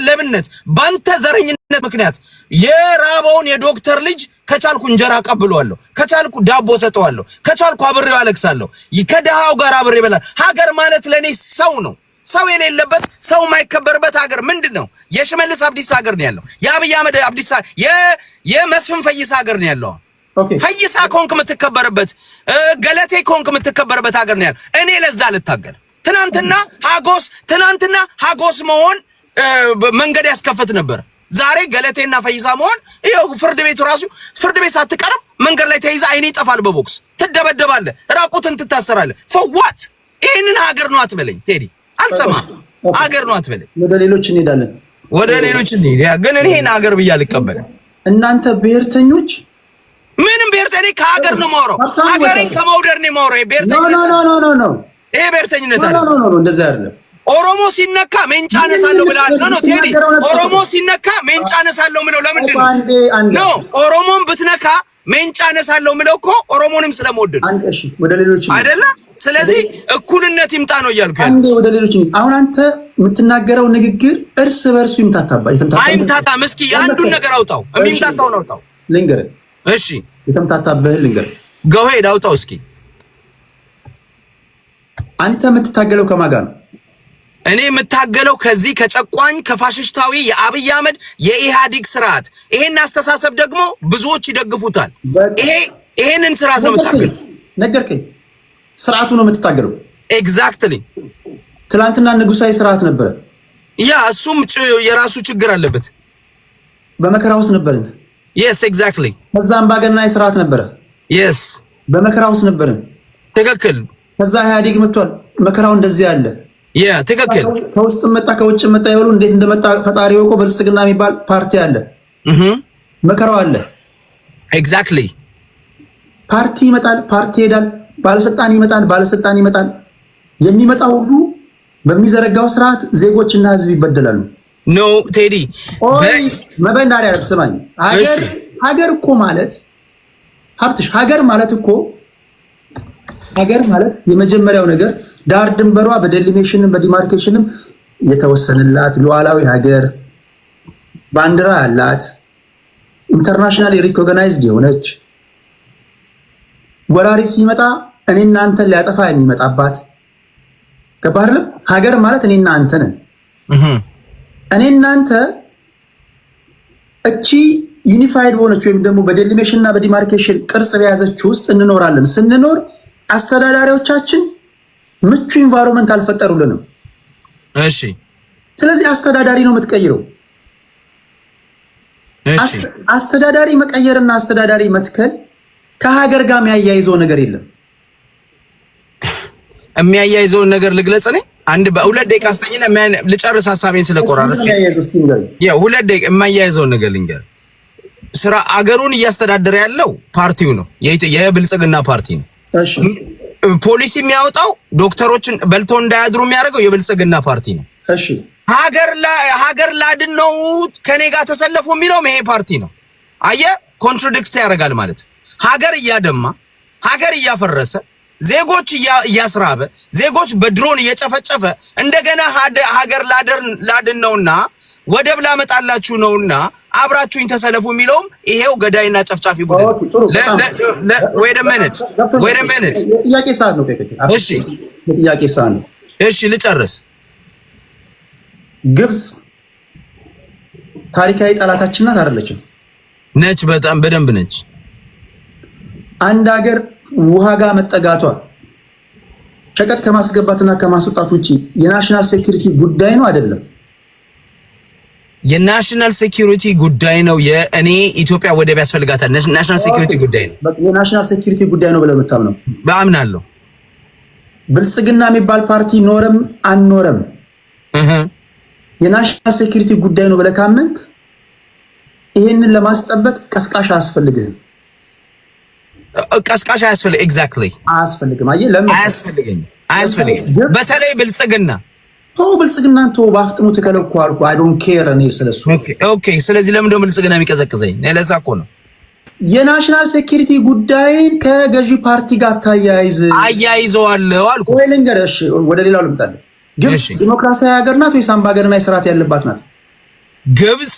ሌብነት፣ ባንተ ዘረኝነት ምክንያት የራበውን የዶክተር ልጅ ከቻልኩ እንጀራ ቀብሏለሁ፣ ከቻልኩ ዳቦ ሰጠዋለሁ፣ ከቻልኩ አብሬው አለቅሳለሁ፣ ከደሃው ጋር አብሬ ይበላል። ሀገር ማለት ለኔ ሰው ነው። ሰው የሌለበት ሰው የማይከበርበት ሀገር ምንድነው? የሽመልስ አብዲሳ ሀገር ነው ያለው። የአብይ አህመድ አብዲሳ የመስፍን ፈይሳ ሀገር ነው ያለው። ፈይሳ ኮንክ የምትከበርበት፣ ገለቴ ኮንክ የምትከበርበት ሀገር ነው ያለው። እኔ ለዛ ልታገል። ትናንትና ሀጎስ መሆን መንገድ ያስከፈት ነበር። ዛሬ ገለቴና ፈይሳ መሆን ይሄው ፍርድ ቤት ሳትቀርብ መንገድ ላይ ተይዛ አይኔ ይጠፋል፣ በቦክስ ትደበደባለህ፣ ራቁትን ትታሰራለህ። ፈዋት ይሄንን ሀገር ነው አትበለኝ ቴዲ፣ አልሰማም። ሀገር ነው አትበለኝ። ወደ ሌሎች እንሄዳለን፣ ግን እኔን ሀገር ብዬ አልቀበልም። እናንተ ብሔርተኞች ምንም ብሔርተኛ ካገር ነው የማወራው። ሀገሬን ከመውደድ ነው የማወራው። ይሄ ብሔርተኝነት አይደለም። እንደዛ አይደለም። ኦሮሞ ሲነካ ሜንጫ አነሳለሁ ብለሃል። ኖ ቴዲ፣ ኦሮሞ ሲነካ ሜንጫ አነሳለሁ ምለው ለምንድን ነው? ኦሮሞን ብትነካ ሜንጫ አነሳለሁ ምለው እኮ ኦሮሞንም ስለምወደድ ወደ ሌሎች አይደለ? ስለዚህ እኩልነት ይምጣ ነው እያልኩ አንዴ ወደ ሌሎች። አሁን አንተ የምትናገረው ንግግር እርስ በርሱ አይምታታም። እስኪ የአንዱን ነገር አውጣው፣ የሚምታታውን አውጣው። ልንገርህ። እሺ፣ የተምታታብህን ልንገርህ። ገውሄድ አውጣው እስኪ። አንተ የምትታገለው ከማን ጋር ነው? እኔ የምታገለው ከዚህ ከጨቋኝ ከፋሽስታዊ የአብይ አህመድ የኢህአዴግ ስርዓት ይሄን አስተሳሰብ ደግሞ ብዙዎች ይደግፉታል። ይሄንን ስርዓት ነው የምታገለው። ነገርከኝ። ስርዓቱ ነው የምትታገለው። ኤግዛክትሊ። ትላንትና ንጉሳዊ ስርዓት ነበረ። ያ እሱም የራሱ ችግር አለበት። በመከራ ውስጥ ነበርን። yes exactly። ከዛ አምባገነናዊ ስርዓት ነበረ። yes በመከራ ውስጥ ነበርን። ትክክል። ከዛ ኢህአዴግ መጥቷል። መከራው እንደዚህ ያለ ያ ትክክል። ከውስጥ መጣ ከውጭ መጣ ይበሉ እንዴት እንደመጣ ፈጣሪ ወቆ ብልጽግና የሚባል ፓርቲ አለ። መከራው አለ። ኤግዛክትሊ። ፓርቲ ይመጣል፣ ፓርቲ ይሄዳል፣ ባለስልጣን ይመጣል፣ ባለስልጣን ይመጣል። የሚመጣው ሁሉ በሚዘረጋው ስርዓት ዜጎችና ህዝብ ይበደላሉ። ኖ ቴዲ መበንዳሪ አልሰማኝ። ሀገር እኮ ማለት ሀብትሽ ሀገር ማለት እኮ ሀገር ማለት የመጀመሪያው ነገር ዳር ድንበሯ በዴሊሚሽንም በዲማርኬሽንም የተወሰነላት ሉዓላዊ ሀገር ባንዲራ ያላት ኢንተርናሽናል ሪኮግናይዝድ የሆነች ወራሪ ሲመጣ እኔና አንተን ሊያጠፋ የሚመጣባት ከባህርም ሀገር ማለት እኔና አንተ ነን። እኔና አንተ እቺ ዩኒፋይድ ሆነች ወይም ደግሞ በዴሊሚሽን እና በዲማርኬሽን ቅርጽ በያዘች ውስጥ እንኖራለን። ስንኖር አስተዳዳሪዎቻችን ምቹ ኢንቫይሮንመንት አልፈጠሩልንም። እሺ፣ ስለዚህ አስተዳዳሪ ነው የምትቀይረው። እሺ፣ አስተዳዳሪ መቀየርና አስተዳዳሪ መትከል ከሀገር ጋር የሚያያይዘው ነገር የለም። የሚያያይዘውን ነገር ልግለጽ። እኔ አንድ በሁለት ደቂቃ አስተኝና ልጨርስ ሐሳቤን ስለቆራረጥ ያ ሁለት ደቂቃ የማያይዘውን ነገር ልንገር። ስራ አገሩን እያስተዳደረ ያለው ፓርቲው ነው፣ የብልጽግና ፓርቲ ነው። እሺ፣ ፖሊሲ የሚያወጣው ዶክተሮችን በልቶ እንዳያድሩ የሚያደርገው የብልጽግና ፓርቲ ነው። እሺ፣ ሀገር ላድን ነው ከኔ ጋር ተሰለፉ የሚለው ይሄ ፓርቲ ነው። አየህ፣ ኮንትራዲክት ያደርጋል ማለት ሀገር እያደማ ሀገር እያፈረሰ ዜጎች እያስራበ ዜጎች በድሮን እየጨፈጨፈ እንደገና ሀገር ላድን ነውና ወደብ ላመጣላችሁ ነውና አብራችሁኝ ተሰለፉ የሚለውም ይሄው ገዳይና ጨፍጫፊ ቡድን ወይ ደመነድ ጥያቄ ሰዓት ነው። እሺ፣ ጥያቄ ሰዓት ነው። እሺ፣ ልጨርስ። ግብጽ ታሪካዊ ጠላታችን ናት አይደለችም? ነች፣ በጣም በደንብ ነች። አንድ ሀገር ውሃ ጋር መጠጋቷ ሸቀጥ ከማስገባትና ከማስወጣት ውጪ የናሽናል ሴኩሪቲ ጉዳይ ነው አይደለም? የናሽናል ሴኩሪቲ ጉዳይ ነው። የእኔ ኢትዮጵያ ወደብ ያስፈልጋታል። ናሽናል ሴኩሪቲ ጉዳይ ነው። የናሽናል ሴኩሪቲ ጉዳይ ነው ብለህ የምታምነው? በአምናለሁ። ብልጽግና የሚባል ፓርቲ ኖረም አንኖረም የናሽናል ሴኩሪቲ ጉዳይ ነው ብለህ ካመንክ ይሄንን ለማስጠበቅ ቀስቃሽ አያስፈልግህም። ቀስቃሽ አያስፈልግም። ኤግዛክትሊ አያስፈልግም። አየህ፣ ለምን አያስፈልግም? በተለይ ብልጽግና ብልጽግናን ተው፣ በአፍጥሙ ተከለኩ አልኩ። አይ ዶንት ኬር እኔ ስለሱ። ኦኬ። ስለዚህ ለምን ነው ብልጽግና የሚቀዘቅዘኝ? ለዛ እኮ ነው የናሽናል ሴኩሪቲ ጉዳይን ከገዢ ፓርቲ ጋር ታያይዝ። አያይዘዋለሁ አልኩ። ወይ ልንገርህ፣ ወደ ሌላው ልምጣልህ። ግብጽ ዲሞክራሲያዊ ሀገር ናት ወይስ አምባገነናዊ ስርዓት ያለባት ናት? ግብጽ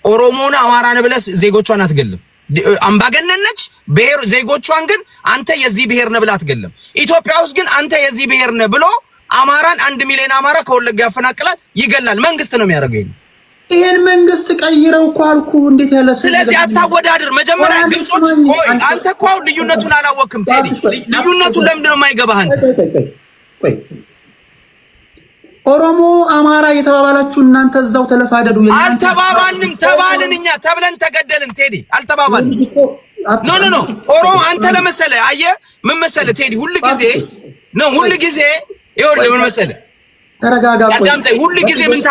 ኦሮሞን አማራን ብለህ ዜጎቿን አትገልም። አምባገነን ነች። ብሔር ዜጎቿን ግን አንተ የዚህ ብሔር ነህ ብለህ አትገልም። ኢትዮጵያ ውስጥ ግን አንተ የዚህ ብሔር ነህ ብሎ አማራን 1 ሚሊዮን አማራ ከወለጋ ያፈናቅላል፣ ይገላል። መንግስት ነው የሚያደርገው። ይሄን መንግስት ቀይረው እኮ አልኩ። እንዴት ያለ ስለዚህ አታወዳድር። መጀመሪያ ግብጾች ቆይ፣ አንተ እኮ ልዩነቱን አላወቅም። ቴዲ፣ ልዩነቱን ለምንድን ነው የማይገባህ አንተ? ቆይ ኦሮሞ አማራ የተባባላችሁ እናንተ እዛው ተለፋደዱ። አልተባባልንም። ተባልን፣ እኛ ተብለን ተገደልን። ቴዲ፣ አልተባባልንም። ኖ ኦሮሞ አንተ ለመሰለ አየህ፣ ምን መሰለህ ቴዲ፣ ሁሉ ጊዜ ይኸውልህ፣ ምን መሰለህ፣ ተረጋጋ። አዳምጠኝ። ሁሉ ጊዜ ምን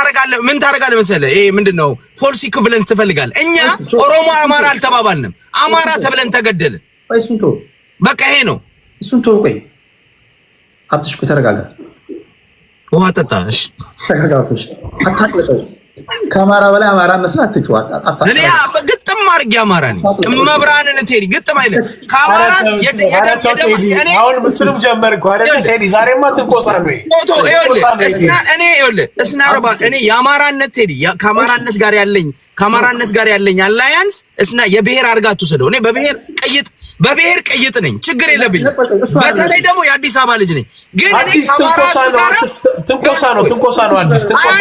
ታረጋለህ መሰለህ? ይሄ ምንድነው ፎልስ ኢኩቪለንስ ትፈልጋለህ። እኛ ኦሮሞ አማራ አልተባባልንም። አማራ ተብለን ተገደልን። ቆይ እሱን ተው፣ በቃ ይሄ ነው። እሱን ተው። ቆይ ሀብትሽ፣ ቆይ ተረጋጋ። ውሃ ጠጣ። እሺ፣ ተረጋጋሽ። አታቅለጠው። ከአማራ በላይ አማራ መስራት ትችዋል። እኔ ግጥም አድርጌ አማራ ነኝ። መብራንን ቴዲ ግጥም አይደለም ከአማራ አሁን ምስሉም ጀመርኩ አይደል ቴዲ? ዛሬማ ትቆሳሉ ፎቶ ይኸውልህ እስናርባ እኔ የአማራነት ቴዲ ከአማራነት ጋር ያለኝ አላያንስ እስና የብሔር አድርጋ አትውሰደው። እኔ በብሔር በብሔር ቅይጥ ነኝ፣ ችግር የለብኝ። በተለይ ደግሞ የአዲስ አበባ ልጅ ነኝ። ግን እኔ ትንኮሳ ነው አዲስ ትንኮሳ።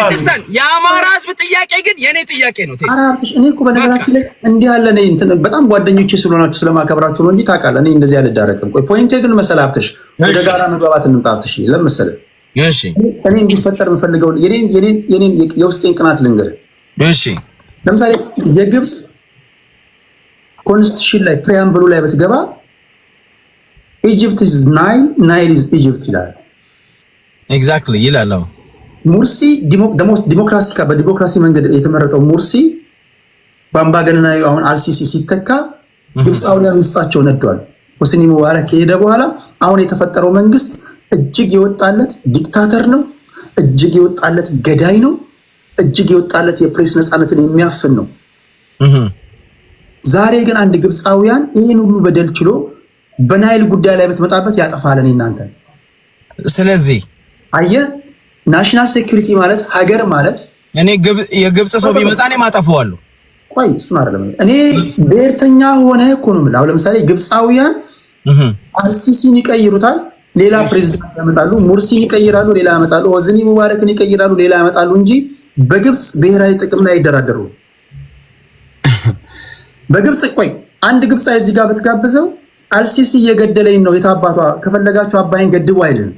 የአማራ ህዝብ ጥያቄ ግን የኔ ጥያቄ ነው። እኔ እኮ በነገራችን ላይ እንዲህ ያለ ነኝ እንትን በጣም ጓደኞቼ ስለሆናችሁ ስለማከብራችሁ ነው እንጂ ታውቃለህ፣ እኔ እንደዚህ አልዳረቅም። ቆይ ፖይንቴ ግን መሰለህ ሀብትሽ፣ ወደ ጋራ መግባባት እንምጣትሽ ለመሰለህ። እሺ እኔ እንዲፈጠር የምፈልገው የኔን የውስጤን ቅናት ልንገርህ። እሺ ለምሳሌ የግብፅ ኮንስቲቱሽን ላይ ፕሪያምብሉ ላይ በትገባ ኢጂፕት ኢዝ ናይል ኢዝ ኢጂፕት ይላል። ኤግዛክትሊ ይላል። ሙርሲ በዲሞክራሲ መንገድ የተመረጠው ሙርሲ በአምባገነናዊ አሁን አልሲሲ ሲተካ ግብፃውያን ውስጣቸው ነዷል። ሆስኒ ሙባረክ ከሄደ በኋላ አሁን የተፈጠረው መንግስት እጅግ የወጣለት ዲክታተር ነው። እጅግ የወጣለት ገዳይ ነው። እጅግ የወጣለት የፕሬስ ነፃነትን የሚያፍን ነው። ዛሬ ግን አንድ ግብፃውያን ይህን ሁሉ በደል ችሎ በናይል ጉዳይ ላይ ብትመጣበት ያጠፋለን እናንተ። ስለዚህ አየህ ናሽናል ሴኩሪቲ ማለት ሀገር ማለት እኔ የግብፅ ሰው ቢመጣ እኔ ማጠፋዋለሁ። ቆይ እሱን አይደለም እኔ ብሔርተኛ ሆነ እኮ ነው የምልህ። ለምሳሌ ግብፃውያን አልሲሲን ይቀይሩታል፣ ሌላ ፕሬዝዳንት ያመጣሉ። ሙርሲን ይቀይራሉ፣ ሌላ ያመጣሉ። ሆስኒ ሙባረክን ይቀይራሉ፣ ሌላ ያመጣሉ እንጂ በግብፅ ብሔራዊ ጥቅም ላይ አይደራደሩ። በግብፅ ቆይ አንድ ግብፃዊ እዚህ ጋር ብትጋብዘው አልሲሲ እየገደለኝ ነው የታባቷ ከፈለጋችሁ አባይን ገድቡ አይልም።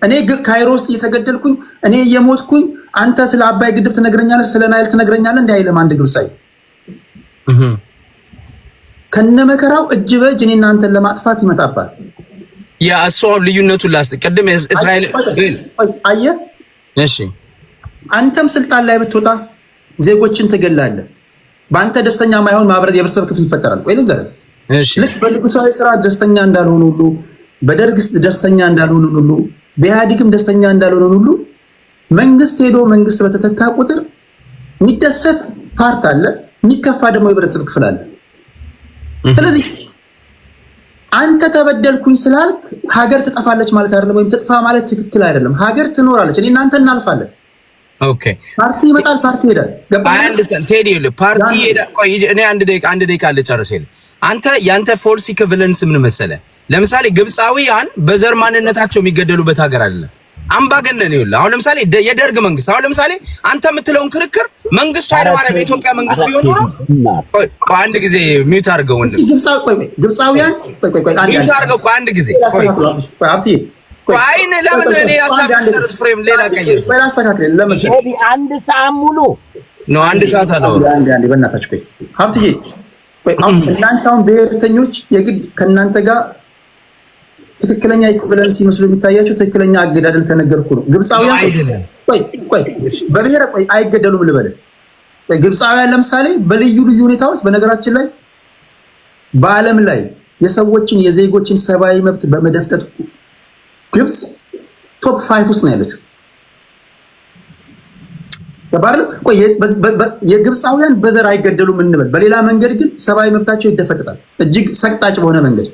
እኔ ካይሮ ውስጥ እየተገደልኩኝ እኔ እየሞትኩኝ አንተ ስለ አባይ ግድብ ትነግረኛለህ፣ ስለ ናይል ትነግረኛለህ እንዴ አይልም። አንድ ግብፃዊ ከነመከራው እጅ በእጅ እኔ እናንተን ለማጥፋት ይመጣባል። ያ እሱ ልዩነቱን ቅድም እስራኤል አየህ። እሺ አንተም ስልጣን ላይ ብትወጣ ዜጎችን ትገላለህ። በአንተ ደስተኛ ማይሆን ማህበረሰብ የህብረተሰብ ክፍል ይፈጠራል። ቆይ ልንገርህ፣ ልክ በንጉሳዊ ስርዓት ደስተኛ እንዳልሆኑ ሁሉ፣ በደርግ ደስተኛ እንዳልሆኑ ሁሉ፣ በኢህአዴግም ደስተኛ እንዳልሆኑ ሁሉ መንግስት መንግስት በተተካ ቁጥር የሚደሰት ፓርት አለ፣ የሚከፋ ደግሞ የህብረተሰብ ክፍል አለ። ስለዚህ አንተ ተበደልኩኝ ስላልክ ሀገር ትጠፋለች ማለት አይደለም፣ ወይም ትጥፋ ማለት ትክክል አይደለም። ሀገር ትኖራለች፣ እኔ እናንተ እናልፋለን። ኦኬ ፓርቲ ይመጣል፣ ፓርቲ ይሄዳል። አይ አንደርስታንድ ቴዲ ይኸውልህ፣ ፓርቲ ይሄዳል። ቆይ እኔ አንድ ደቂቃ ልጨርስ። አንተ ያንተ ፎልስ ኢኩቪለንስ ምን መሰለህ? ለምሳሌ ግብፃውያን በዘር ማንነታቸው የሚገደሉበት ሀገር አለ። አምባገነን ይኸውልህ፣ አሁን ለምሳሌ የደርግ መንግስት፣ አሁን ለምሳሌ አንተ የምትለውን ክርክር መንግስቱ ኃይለማርያም የኢትዮጵያ መንግስት ቢሆን ኖሮ ቆይ አንድ ጊዜ ሚውት አድርገው ወንድም፣ ግብፃውያን ሚውት አድርገው አንድ ጊዜ አይን ለምን እኔ ሀሳብ ሰርስ ፍሬም ሌላ ቀይር አስተካክል። ለምሳሌ አንድ ሰዓት ሙሉ ነው፣ አንድ ሰዓት አለው። አንዴ በእናታችሁ ቆይ ሀብትዬ፣ ቆይ እናንተ አሁን ብሔርተኞች የግድ ከእናንተ ጋር ትክክለኛ ኢኩቫለንስ መስሎ የሚታያቸው ትክክለኛ አገዳደል ተነገርኩ ነው። ግብፃውያን ቆይ በብሔር አይገደሉም ልበልህ። ግብፃውያን ለምሳሌ በልዩ ልዩ ሁኔታዎች በነገራችን ላይ በዓለም ላይ የሰዎችን የዜጎችን ሰብአዊ መብት በመደፍጠጥ ግብፅ ቶፕ 5 ውስጥ ነው ያለችው። የግብፃውያን በዘር አይገደሉም እንበል፣ በሌላ መንገድ ግን ሰብአዊ መብታቸው ይደፈጠጣል፣ እጅግ ሰቅጣጭ በሆነ መንገድ።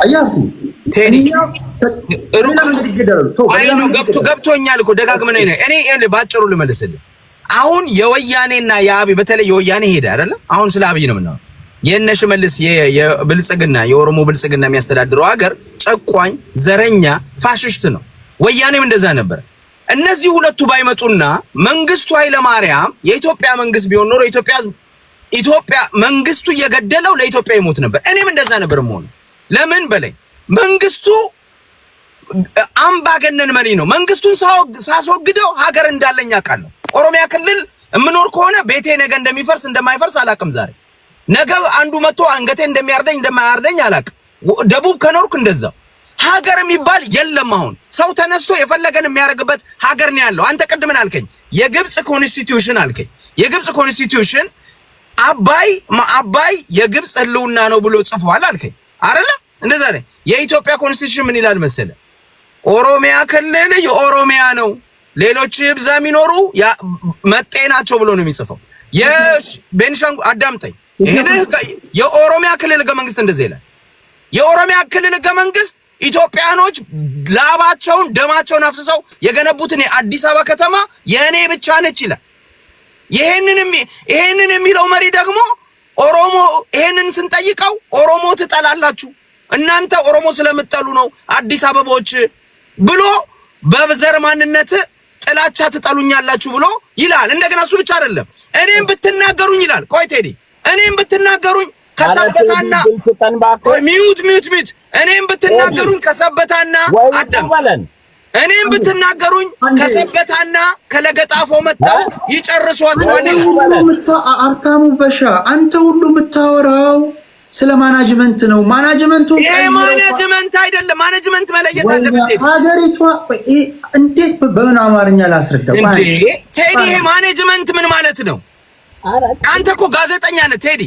አያቱ ገብቶኛል እኮ ደጋግመን ነው። እኔ ባጭሩ ልመልስልህ። አሁን የወያኔና የአብይ በተለይ የወያኔ ሄደ አይደለም። አሁን ስለ አብይ ነው የምናወራው። የእነ ሽመልስ የብልጽግና የኦሮሞ ብልጽግና የሚያስተዳድረው ሀገር ጨቋኝ፣ ዘረኛ፣ ፋሽስት ነው። ወያኔም እንደዛ ነበር። እነዚህ ሁለቱ ባይመጡና መንግስቱ ኃይለማርያም የኢትዮጵያ መንግስት ቢሆን ኖሮ ኢትዮጵያ መንግስቱ እየገደለው ለኢትዮጵያ ይሞት ነበር። እኔም እንደዛ ነበር መሆኑ። ለምን በላይ መንግስቱ አምባገነን መሪ ነው። መንግስቱን ሳስወግደው ሀገር እንዳለኝ አውቃለሁ። ኦሮሚያ ክልል የምኖር ከሆነ ቤቴ ነገ እንደሚፈርስ እንደማይፈርስ አላውቅም። ዛሬ ነገ አንዱ መጥቶ አንገቴ እንደሚያርደኝ እንደማያርደኝ አላውቅም። ደቡብ ከኖርኩ እንደዛው። ሀገር የሚባል የለም። አሁን ሰው ተነስቶ የፈለገን የሚያደርግበት ሀገር ነው ያለው። አንተ ቅድም ምን አልከኝ? የግብጽ ኮንስቲቲዩሽን አልከኝ። የግብጽ ኮንስቲቲዩሽን አባይ የግብጽ ህልውና ነው ብሎ ጽፏል አልከኝ አይደለ? እንደዛ ነው። የኢትዮጵያ ኮንስቲቲዩሽን ምን ይላል መሰለ? ኦሮሚያ ክልል የኦሮሚያ ነው፣ ሌሎች ህብዛ የሚኖሩ መጤ ናቸው ብሎ ነው የሚጽፈው። የቤንሻንጉል አዳምጠኝ። የኦሮሚያ ክልል ህገ መንግስት እንደዚህ ይላል። የኦሮሚያ ክልል ህገ መንግስት ኢትዮጵያኖች ላባቸውን ደማቸውን አፍስሰው የገነቡትን የአዲስ አበባ ከተማ የእኔ ብቻ ነች ይላል። ይሄንን የሚለው መሪ ደግሞ ኦሮሞ ይሄንን ስንጠይቀው ኦሮሞ ትጠላላችሁ እናንተ ኦሮሞ ስለምትጠሉ ነው አዲስ አበባዎች ብሎ በዘር ማንነት ጥላቻ ትጠሉኛላችሁ ብሎ ይላል። እንደገና እሱ ብቻ አይደለም እኔም ብትናገሩኝ ይላል። ቆይ ቴዲ እኔም ብትናገሩኝ ከሰበታና ሚዩት እኔም ብትናገሩኝ ከሰበታና አዳም እኔም ብትናገሩኝ ከሰበታና ከለገጣፎ መጣው ይጨርሷቸዋል ይላል። አርታሙ በሻ አንተ ሁሉ የምታወራው ስለ ማናጅመንት ነው። ማናጅመንቱ ማናጅመንት አይደለም። ማናጅመንት መለየት አለበት። ሀገሪቷ እንዴት በምን አማርኛ ላስረዳው እንዴ ቴዲ? ይሄ ማናጅመንት ምን ማለት ነው? አንተ እኮ ጋዜጠኛ ነህ ቴዲ።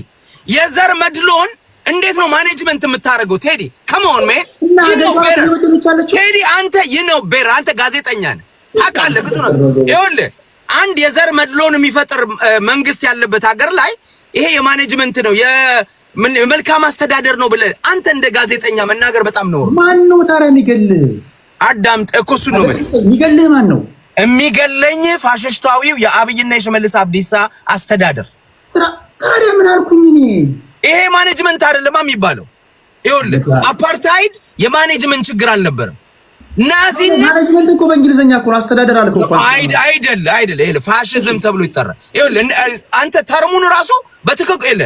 የዘር መድሎን እንዴት ነው ማኔጅመንት የምታደርገው ቴዲ? ከመሆን ሜ ቴዲ አንተ ቤር አንተ ጋዜጠኛ ነህ ታውቃለህ ብዙ ነው። ይኸውልህ አንድ የዘር መድሎን የሚፈጥር መንግስት ያለበት ሀገር ላይ ይሄ የማኔጅመንት ነው የመልካም አስተዳደር ነው ብለህ አንተ እንደ ጋዜጠኛ መናገር በጣም ነው። ማን ነው ታዲያ የሚገልህ? አዳምጥ እኮ እሱን ነው የሚገልህ። ማን ነው የሚገለኝ? ፋሽስታዊው የአብይና የሽመልስ አብዲሳ አስተዳደር። ታዲያ ምን አልኩኝ እኔ? ይሄ ማኔጅመንት አይደለም የሚባለው። ይኸውልህ አፓርታይድ የማኔጅመንት ችግር አልነበረም። ናዚነት ማኔጅመንት እኮ በእንግሊዘኛ እኮ አስተዳደር አልከው እኮ አይደል ይሄ ፋሽዝም ተብሎ ይጠራል። ይኸውልህ አንተ ተርሙን ራሱ በትክክል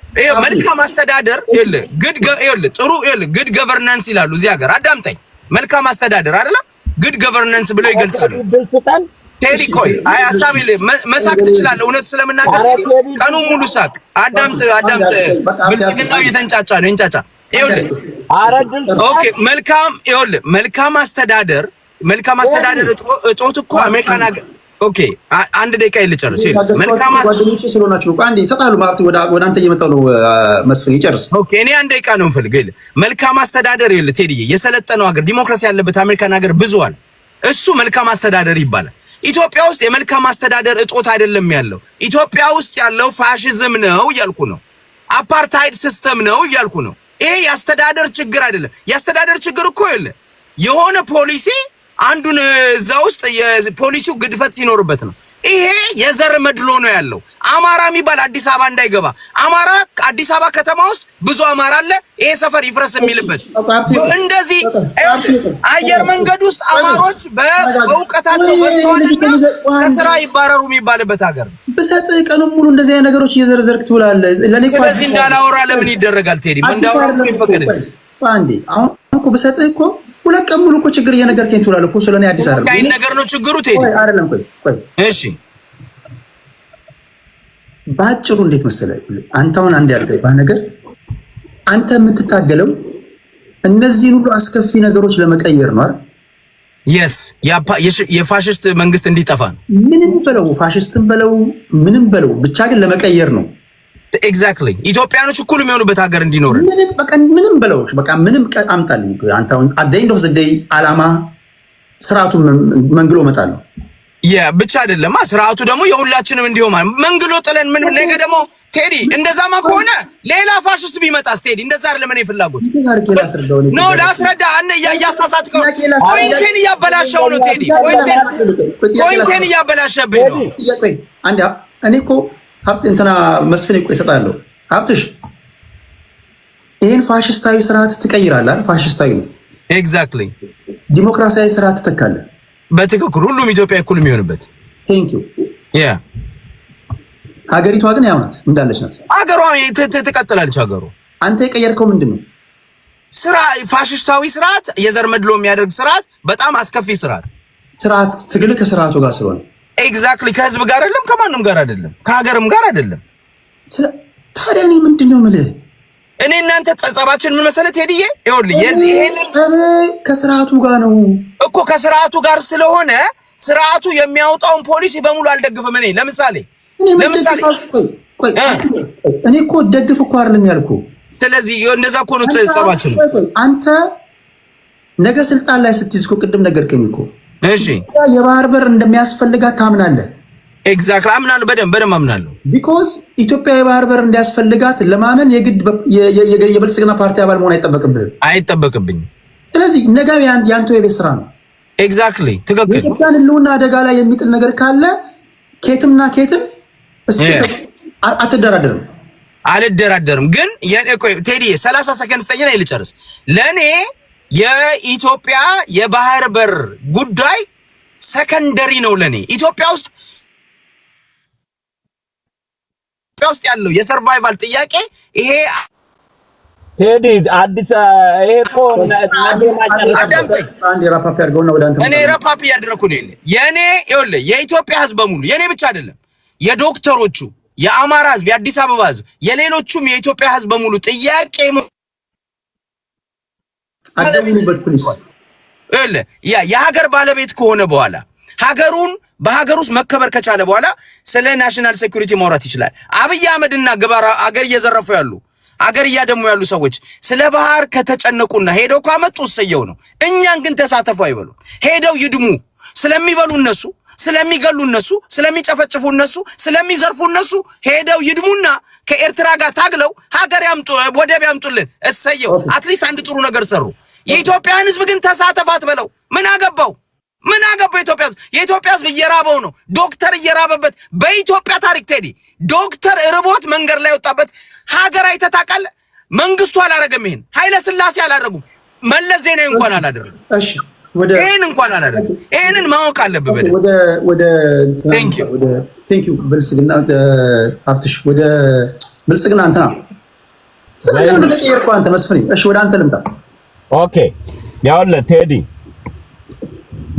ይሄ መልካም አስተዳደር ጥሩ ጉድ ገቨርናንስ ይላሉ እዚህ ሀገር። አዳምጠኝ መልካም አስተዳደር አይደለም ጉድ ገቨርናንስ ብለው ይገልጻሉ። ቴዲ ቆይ ሀሳብ መሳቅ ትችላለህ። እውነት ስለምናገር ቀኑን ሙሉ ሳቅ። አዳምጥ ብልጽግናው እየተንጫጫ ነው እንጫጫ። ይኸውልህ ኦኬ መልካም አስተዳደር እጦት እኮ አሜሪካን ሀገር ኦኬ አንድ ደቂቃ ልጨርስ። መልካም ጓደኞቼ ስለሆናችሁ አንዴ ይሰጣሉ ማለት ወደ አንተ እየመጣሁ ነው። መስፍን ይጨርስ። ኦኬ እኔ አንድ ደቂቃ ነው የምፈልገው። መልካም አስተዳደር ቴዲዬ የሰለጠነው ሀገር ዲሞክራሲ ያለበት አሜሪካን ሀገር ብዙዋል። እሱ መልካም አስተዳደር ይባላል። ኢትዮጵያ ውስጥ የመልካም አስተዳደር እጦት አይደለም ያለው። ኢትዮጵያ ውስጥ ያለው ፋሽዝም ነው እያልኩ ነው። አፓርታይድ ሲስተም ነው እያልኩ ነው። ይሄ የአስተዳደር ችግር አይደለም። የአስተዳደር ችግር እኮ የሆነ ፖሊሲ አንዱን እዛ ውስጥ የፖሊሲው ግድፈት ሲኖርበት ነው። ይሄ የዘር መድሎ ነው ያለው። አማራ የሚባል አዲስ አበባ እንዳይገባ። አማራ አዲስ አበባ ከተማ ውስጥ ብዙ አማራ አለ። ይሄ ሰፈር ይፍረስ የሚልበት እንደዚህ አየር መንገድ ውስጥ አማሮች በእውቀታቸው በስተዋልና ከስራ ይባረሩ የሚባልበት ሀገር በሰጥ ቀኑን ሙሉ እንደዚህ አይነት ነገሮች እየዘረዘርክ ትውላለህ። ለኔ እኮ ስለዚህ እንዳላወራ ለምን ይደረጋል ቴዲ? እንዳወራ ይፈቀድ አንዴ። አሁን እኮ በሰጥ እኮ ሁለት ቀን ሙሉ እኮ ችግር እየነገርከኝ ትውላለህ እኮ ስለኔ አዲስ አይደለም። አይ ነገር ነው ችግሩ ቴዲ አይደለም። ቆይ እሺ ባጭሩ እንዴት መሰለህ? አንተ አሁን አንድ ያልገባህ ነገር አንተ የምትታገለው እነዚህን ሁሉ አስከፊ ነገሮች ለመቀየር ነው አይደል? የስ የፋሽስት መንግስት እንዲጠፋ ነው። ምንም በለው ፋሽስትን በለው ምንም በለው ብቻ ግን ለመቀየር ነው። ኤግዛክትሊ ኢትዮጵያኖች እኩል የሚሆኑበት ሀገር እንዲኖር ምንም በለው በቃ ምንም አምጣልኝ። አንተ አሁን at the end of the day አላማ ስርዓቱን መንግሎ መጣለው ብቻ አይደለም። ስርዓቱ ደግሞ የሁላችንም እንዲሆን መንግሎ ጥለን ምን ነገ ደግሞ ቴዲ እንደዛማ ከሆነ ሌላ ፋሽስት ቢመጣስ ቴዲ እንደዛ አይደለም። እኔ ፍላጎት ነው ላስረዳ። እያሳሳትከው ፖይንቴን እያበላሸው ነው ቴዲ። ፖይንቴን እያበላሸብኝ ነው። እኔ እኮ ሀብት እንትና መስፍን እኮ ይሰጣለሁ። ሀብትሽ ይሄን ፋሽስታዊ ስርዓት ትቀይራለህ። ፋሽስታዊ ነው። ኤግዛክትሊ ዲሞክራሲያዊ ስርዓት ትተካለህ። በትክክል ሁሉም ኢትዮጵያ እኩል የሚሆንበት። ቴንክ ዩ ሀገሪቷ ግን ያው ናት እንዳለች ናት። ሀገሯ ትቀጥላለች። ሀገሩ አንተ የቀየርከው ምንድን ነው? ፋሽስታዊ ስርዓት፣ የዘር መድሎ የሚያደርግ ስርዓት፣ በጣም አስከፊ ስርዓት ትግል ከስርዓቱ ጋር ስለሆነ ኤግዛክትሊ ከህዝብ ጋር አይደለም፣ ከማንም ጋር አይደለም፣ ከሀገርም ጋር አይደለም። ታዲያ እኔ ምንድን ነው የምልህ? እኔ እናንተ ጸጸባችን ምን መሰለህ ቴዲዬ? ይኸውልህ ይሄን ከስርዓቱ ጋር ነው እኮ ከስርዓቱ ጋር ስለሆነ ስርዓቱ የሚያወጣውን ፖሊሲ በሙሉ አልደግፍም። እኔ ለምሳሌ እኔ እኮ ደግፍ እኮ አይደለም ያልኩህ። ስለዚህ እንደዛ እኮ ነው ጸጸባችን። አንተ ነገ ስልጣን ላይ ስትይዝ እኮ ቅድም ነገርከኝ እኮ። እሺ የባህር በር እንደሚያስፈልጋት ታምናለህ? ኤግዛክትሊ አምናለሁ። በደንብ አምናለሁ። ቢኮዝ ኢትዮጵያ የባህር በር እንዲያስፈልጋት ለማመን የግድ የብልጽግና ፓርቲ አባል መሆን አይጠበቅብኝም። ስለዚህ ነገ ያንተው የቤት ስራ ነው። ኤግዛክትሊ ትክክል። የኢትዮጵያን ህልውና አደጋ ላይ የሚጥል ነገር ካለ ኬትምና ኬትም አትደራደርም። አልደራደርም። ግን ቆይ ቴዲ 30 ሰከንድ ስጠኝና ልጨርስ። ለኔ የኢትዮጵያ የባህር በር ጉዳይ ሰከንደሪ ነው። ለኔ ኢትዮጵያ ውስጥ ያለው የሰርቫይቫል ጥያቄ ይሄ ቴዲ አዲስ ይሄ እኮ አንድ ራፓፕ ያድርገውና ወደ አንተ እኔ ራፓፕ ያደረኩ ነኝ። የኔ ይኸውልህ የኢትዮጵያ ህዝብ በሙሉ የኔ ብቻ አይደለም፣ የዶክተሮቹ፣ የአማራ ህዝብ፣ የአዲስ አበባ ህዝብ፣ የሌሎቹም የኢትዮጵያ ህዝብ በሙሉ ጥያቄ አደምንበት ፕሊስ የሀገር ባለቤት ከሆነ በኋላ ሀገሩን በሀገር ውስጥ መከበር ከቻለ በኋላ ስለ ናሽናል ሴኩሪቲ ማውራት ይችላል። አብይ አህመድና ግባራ አገር እየዘረፉ ያሉ አገር እያደሙ ያሉ ሰዎች ስለ ባህር ከተጨነቁና ሄደው ካመጡ ሰየው ነው። እኛን ግን ተሳተፉ አይበሉ። ሄደው ይድሙ። ስለሚበሉ እነሱ፣ ስለሚገሉ እነሱ፣ ስለሚጨፈጭፉ እነሱ፣ ስለሚዘርፉ እነሱ ሄደው ይድሙና ከኤርትራ ጋር ታግለው ሀገር ያምጡ፣ ወደብ ያምጡልን። እሰየው። አትሊስት አንድ ጥሩ ነገር ሰሩ። የኢትዮጵያን ህዝብ ግን ተሳተፋት በለው። ምን አገባው? ምን አገባው? የኢትዮጵያ ህዝብ እየራበው ነው። ዶክተር እየራበበት በኢትዮጵያ ታሪክ ቴዲ ዶክተር ርቦት መንገድ ላይ ወጣበት ሀገር አይተህ ታውቃለህ? መንግስቱ አላረገም። ይሄን ኃይለ ሥላሴ አላረጉም። መለስ ዜናዊ እንኳን አላደረገም። እሺ ይሄን እንኳን አላደረገም። ይሄንን ማወቅ አለብህ በደንብ። ወደ ቴንክ ዩ ብልጽግና አርትሽ ወደ ብልጽግና አንተና ስለዚህ ወደ ጠየርኩ አንተ መስፍኔ። እሺ ወደ አንተ ልምጣ። ኦኬ ያውልህ ቴዲ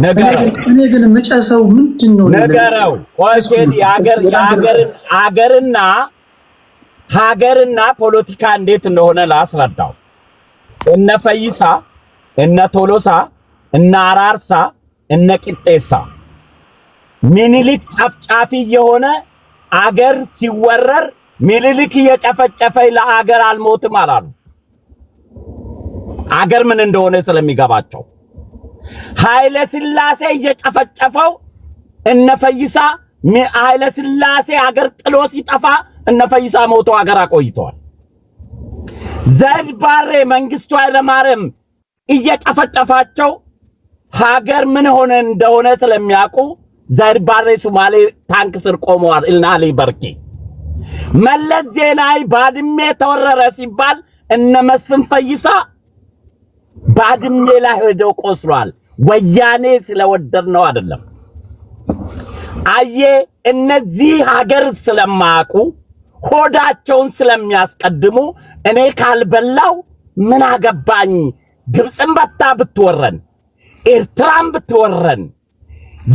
ነገራው እኔ ግን መጨሰው ምንድነው ነገራው? ቆይ ቴዲ ሀገርና ፖለቲካ እንዴት እንደሆነ ላስረዳው። እነ ፈይሳ፣ እነ ቶሎሳ፣ እነ አራርሳ፣ እነ ቂጤሳ ሚኒሊክ ጨፍጫፊ የሆነ አገር ሲወረር ሚኒሊክ እየጨፈጨፈ ለአገር አልሞትም አላሉ። አገር ምን እንደሆነ ስለሚገባቸው ኃይለ ሥላሴ እየጨፈጨፈው እነ ፈይሳ ኃይለ ሥላሴ አገር ጥሎ ሲጠፋ እነ ፈይሳ ሞቶ አገር አቆይተዋል። ዘድ ባሬ መንግስቱ ኃይለማርያም እየጨፈጨፋቸው ሀገር ምን ሆነ እንደሆነ ስለሚያውቁ ዘድ ባሬ ሶማሌ ታንክ ስር ቆመዋል። ኢልናሊ በርኪ መለስ ዜናዊ ባድሜ ተወረረ ሲባል እነ መስፍን ፈይሳ ባድሜ ላይ ሄደው ቆስሏል። ወያኔ ስለወደድ ነው አይደለም። አየ እነዚህ ሀገር ስለማያውቁ ሆዳቸውን ስለሚያስቀድሙ እኔ ካልበላው ምን አገባኝ፣ ግብፅን በታ ብትወረን፣ ኤርትራን ብትወረን፣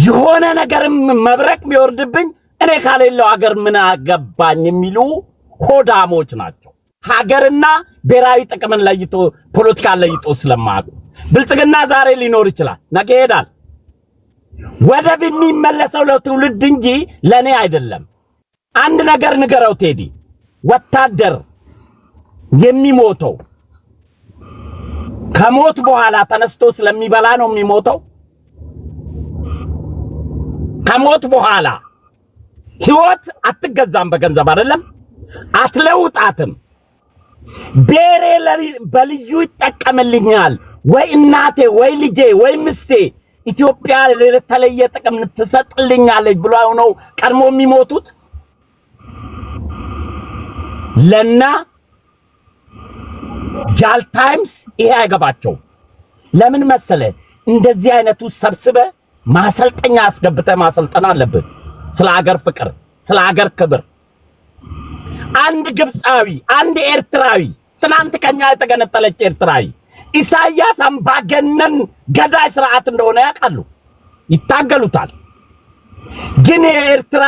የሆነ ነገርም መብረቅ ቢወርድብኝ እኔ ካሌለው ሀገር ምን አገባኝ የሚሉ ሆዳሞች ናቸው። ሀገርና ብሔራዊ ጥቅምን ለይቶ ፖለቲካን ለይቶ ስለማያውቁ ብልጽግና ዛሬ ሊኖር ይችላል፣ ነገ ይሄዳል። ወደብ የሚመለሰው ለትውልድ እንጂ ለኔ አይደለም። አንድ ነገር ንገረው ቴዲ፣ ወታደር የሚሞተው ከሞት በኋላ ተነስቶ ስለሚበላ ነው የሚሞተው። ከሞት በኋላ ህይወት አትገዛም በገንዘብ አይደለም፣ አትለውጣትም። ቤሬ በልዩ ይጠቀምልኛል ወይ እናቴ ወይ ልጄ ወይ ምስቴ ኢትዮጵያ ለተለየ ጥቅም ትሰጥልኛለች ብሎ ነው ቀድሞ የሚሞቱት። ለና ጃል ታይምስ ይሄ አይገባቸው። ለምን መሰለ? እንደዚህ አይነቱ ሰብስበ ማሰልጠኛ አስገብተ ማሰልጠና አለብህ። ስለ ሀገር ፍቅር፣ ስለ ሀገር ክብር። አንድ ግብፃዊ፣ አንድ ኤርትራዊ ትናንት ከኛ የተገነጠለች ኤርትራዊ ኢሳያስ አምባገነን ገዳይ ስርዓት እንደሆነ ያውቃሉ፣ ይታገሉታል። ግን የኤርትራ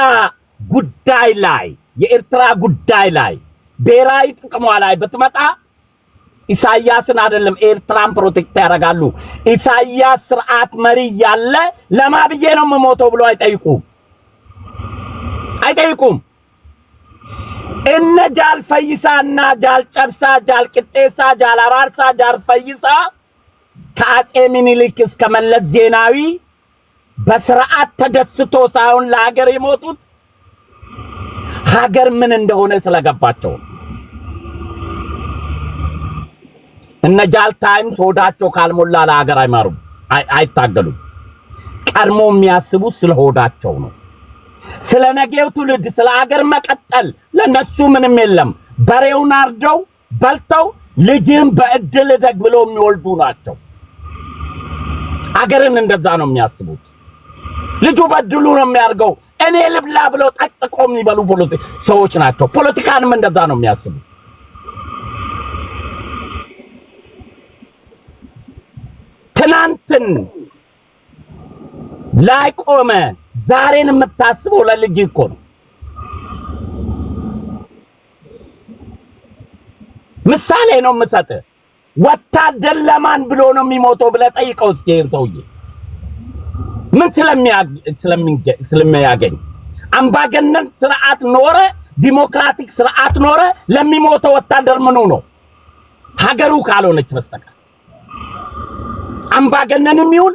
ጉዳይ ላይ ብሔራዊ ጥቅሟ ላይ በትመጣ ኢሳያስን አይደለም ኤርትራን ፕሮቴክት ያደርጋሉ። ኢሳያስ ስርዓት መሪ ያለ ለማብዬ ነው መሞተው ብሎ አይጠይቁም። እነ ጃል ፈይሳና ጃል ጨብሳ፣ ጃል ቅጤሳ፣ ጃል አራርሳ፣ ጃል ፈይሳ ከአጼ ሚኒሊክ እስከ መለስ ዜናዊ በስርዓት ተደስቶ ሳይሆን ለሀገር የሞቱት ሀገር ምን እንደሆነ ስለገባቸው። እነ ጃል ታይምስ ሆዳቸው ካልሞላ ለሀገር አይማሩም፣ አይታገሉም። ቀድሞ የሚያስቡት ስለ ሆዳቸው ነው። ስለ ነገው ትውልድ፣ ስለ ሀገር መቀጠል ለነሱ ምንም የለም። በሬውን አርደው በልተው ልጅን በእድል ደግ ብለው የሚወልዱ ናቸው። አገርን እንደዛ ነው የሚያስቡት። ልጁ በድሉ ነው የሚያርገው። እኔ ልብላ ብለው ጠቅጥቆ የሚበሉ ሰዎች ናቸው። ፖለቲካንም እንደዛ ነው የሚያስቡት። ትናንትን ላይ ቆመ ዛሬን የምታስበው ለልጅ እኮ ነው። ምሳሌ ነው የምሰጥህ። ወታደር ለማን ብሎ ነው የሚሞተው ብለህ ጠይቀው እስኪ ይሄን ሰውዬ ምን ስለሚያገኝ? አምባገነን ስርዓት ኖረ፣ ዲሞክራቲክ ስርዓት ኖረ፣ ለሚሞተው ወታደር ምኑ ነው? ሀገሩ ካልሆነች በስተቀር አምባገነንም ይሁን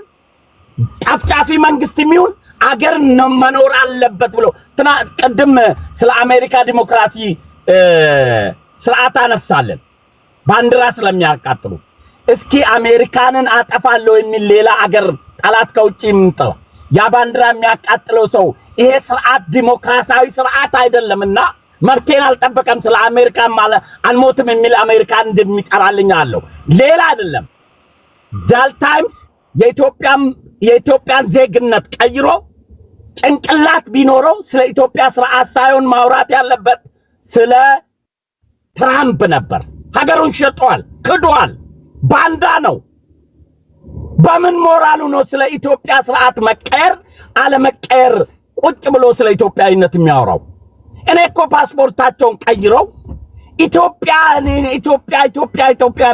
ጨፍጫፊ መንግስትም ይሁን አገር ነው መኖር አለበት ብሎ ቅድም ስለ አሜሪካ ዲሞክራሲ ስርዓት አነሳለን ባንዲራ ስለሚያቃጥሉ። እስኪ አሜሪካንን አጠፋለሁ የሚል ሌላ አገር ጠላት ከውጪ ይምጣ፣ ያ ባንዲራ የሚያቃጥለው ሰው ይሄ ስርዓት ዲሞክራሲያዊ ስርዓት አይደለምና መብቴን አልጠበቀም ስለ አሜሪካን ማለት አልሞትም የሚል አሜሪካን እንደሚጠራልኝ አለው። ሌላ አይደለም። ጃል ታይምስ የኢትዮጵያን ዜግነት ቀይሮ ጭንቅላት ቢኖረው ስለ ኢትዮጵያ ስርዓት ሳይሆን ማውራት ያለበት ስለ ትራምፕ ነበር። ሀገሩን ሸጧል፣ ክዷል፣ ባንዳ ነው። በምን ሞራሉ ነው ስለ ኢትዮጵያ ስርዓት መቀየር አለመቀየር ቁጭ ብሎ ስለ ኢትዮጵያዊነት የሚያወራው? እኔ እኮ ፓስፖርታቸውን ቀይረው ኢትዮጵያ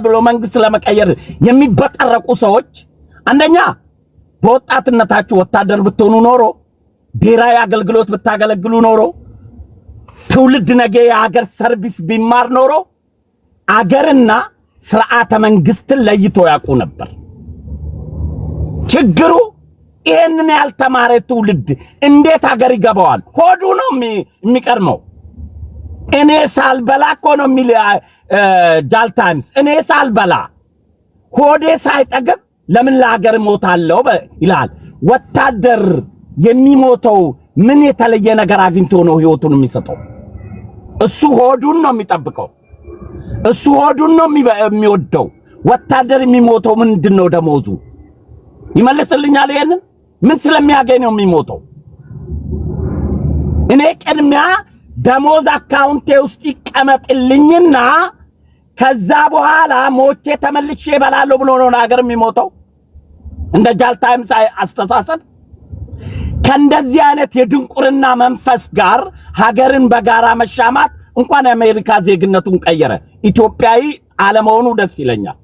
ብሎ መንግስት ለመቀየር የሚበጠረቁ ሰዎች አንደኛ በወጣትነታችሁ ወታደር ብትሆኑ ኖሮ ብሔራዊ አገልግሎት ብታገለግሉ ኖሮ ትውልድ ነገ የሀገር ሰርቪስ ቢማር ኖሮ አገርና ስርዓተ መንግስትን ለይቶ ያውቁ ነበር። ችግሩ ይሄንን ያልተማረ ትውልድ እንዴት ሀገር ይገባዋል? ሆዱ ነው የሚቀርመው። እኔ ሳልበላ እኮ ነው የሚል ጃል ታይምስ። እኔ ሳልበላ ሆዴ ሳይጠግብ ለምን ለሀገር ሞታለሁ ይላል። ወታደር የሚሞተው ምን የተለየ ነገር አግኝቶ ነው ህይወቱን የሚሰጠው? እሱ ሆዱን ነው የሚጠብቀው። እሱ ሆዱን ነው የሚወደው። ወታደር የሚሞተው ምንድነው ደሞዙ? ይመልስልኛል። ይሄንን ምን ስለሚያገኝ ነው የሚሞተው? እኔ ቅድሚያ ደሞዝ አካውንቴ ውስጥ ይቀመጥልኝና ከዛ በኋላ ሞቼ ተመልሼ እበላለሁ ብሎ ነው ሀገር የሚሞተው። እንደ ጃል ታይምስ አስተሳሰብ ከእንደዚህ አይነት የድንቁርና መንፈስ ጋር ሀገርን በጋራ መሻማት እንኳን የአሜሪካ ዜግነቱን ቀየረ ኢትዮጵያዊ አለመሆኑ ደስ ይለኛል።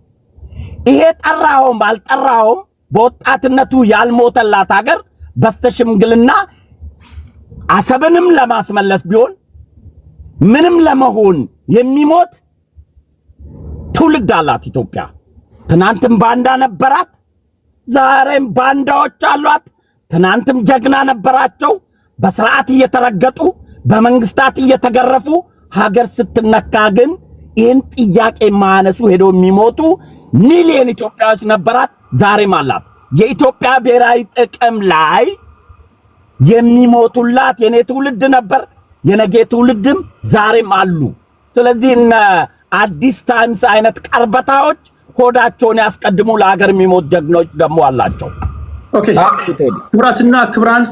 ይሄ ጠራውም ባልጠራውም በወጣትነቱ ያልሞተላት ሀገር በስተሽምግልና አሰብንም ለማስመለስ ቢሆን ምንም ለመሆን የሚሞት ትውልድ አላት ኢትዮጵያ። ትናንትም ባንዳ ነበራት፣ ዛሬም ባንዳዎች አሏት። ትናንትም ጀግና ነበራቸው፣ በስርዓት እየተረገጡ በመንግስታት እየተገረፉ። ሀገር ስትነካ ግን ይህን ጥያቄ ማነሱ ሄደው የሚሞቱ ሚሊዮን ኢትዮጵያዎች ነበራት፣ ዛሬም አላት። የኢትዮጵያ ብሔራዊ ጥቅም ላይ የሚሞቱላት የኔ ትውልድ ነበር፣ የነገ ትውልድም ዛሬም አሉ። ስለዚህ እነ አዲስ ታይምስ አይነት ቀርበታዎች ሆዳቸውን ያስቀድሙ፣ ለሀገር የሚሞት ጀግኖች ደግሞ አላቸው። ኦኬ ክብራትና ክብራን፣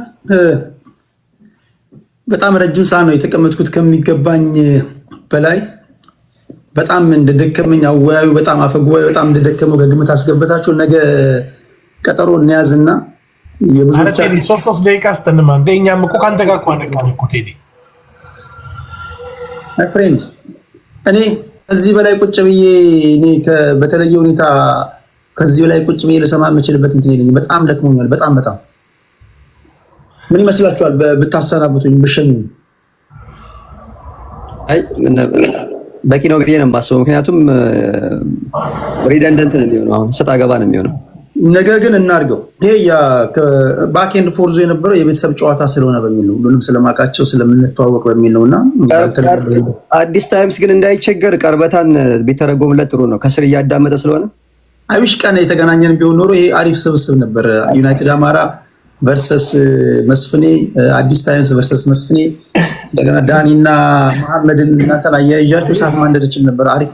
በጣም ረጅም ሰዓት ነው የተቀመጥኩት ከሚገባኝ በላይ። በጣም እንደደከመኝ አወያዩ በጣም አፈጉባኤ በጣም እንደደከመው ከግምት አስገብታችሁ ነገ ቀጠሮ እንያዝና የብዙዎች 3 ደቂቃ አስተንማ እንደኛም እኮ ካንተ ጋር እኮ አደጋለ እኮ ቴዲ ማይ ፍሬንድ። እኔ ከዚህ በላይ ቁጭ ብዬ በተለየ ሁኔታ ከዚህ በላይ ቁጭ ብዬ ልሰማ የምችልበት እንትን የለኝም። በጣም ደክሞኛል። በጣም ምን ይመስላችኋል ብታሰናብቱኝ ብሸኙኝ? አይ በቂ ነው ብዬ ነው የማስበው። ምክንያቱም ሪደንደንት ነው የሚሆነው፣ አሁን ሰጣ ገባ ነው የሚሆነው። ነገ ግን እናድርገው። ይሄ ባክኤንድ ፎርዞ የነበረው የቤተሰብ ጨዋታ ስለሆነ በሚል ነው፣ ሁሉንም ስለማውቃቸው ስለምንተዋወቅ በሚል ነውና አዲስ ታይምስ ግን እንዳይቸገር ቀርበታን ቢተረጎምለት ጥሩ ነው፣ ከስር እያዳመጠ ስለሆነ። አይሽ ቀን የተገናኘን ቢሆን ኖሮ ይሄ አሪፍ ስብስብ ነበር። ዩናይትድ አማራ ቨርሰስ መስፍኔ፣ አዲስ ታይምስ ቨርሰስ መስፍኔ እንደገና ዳኒና መሐመድን እናንተን አያይዣችሁ እሳት ማንደድችን ነበር። አሪፍ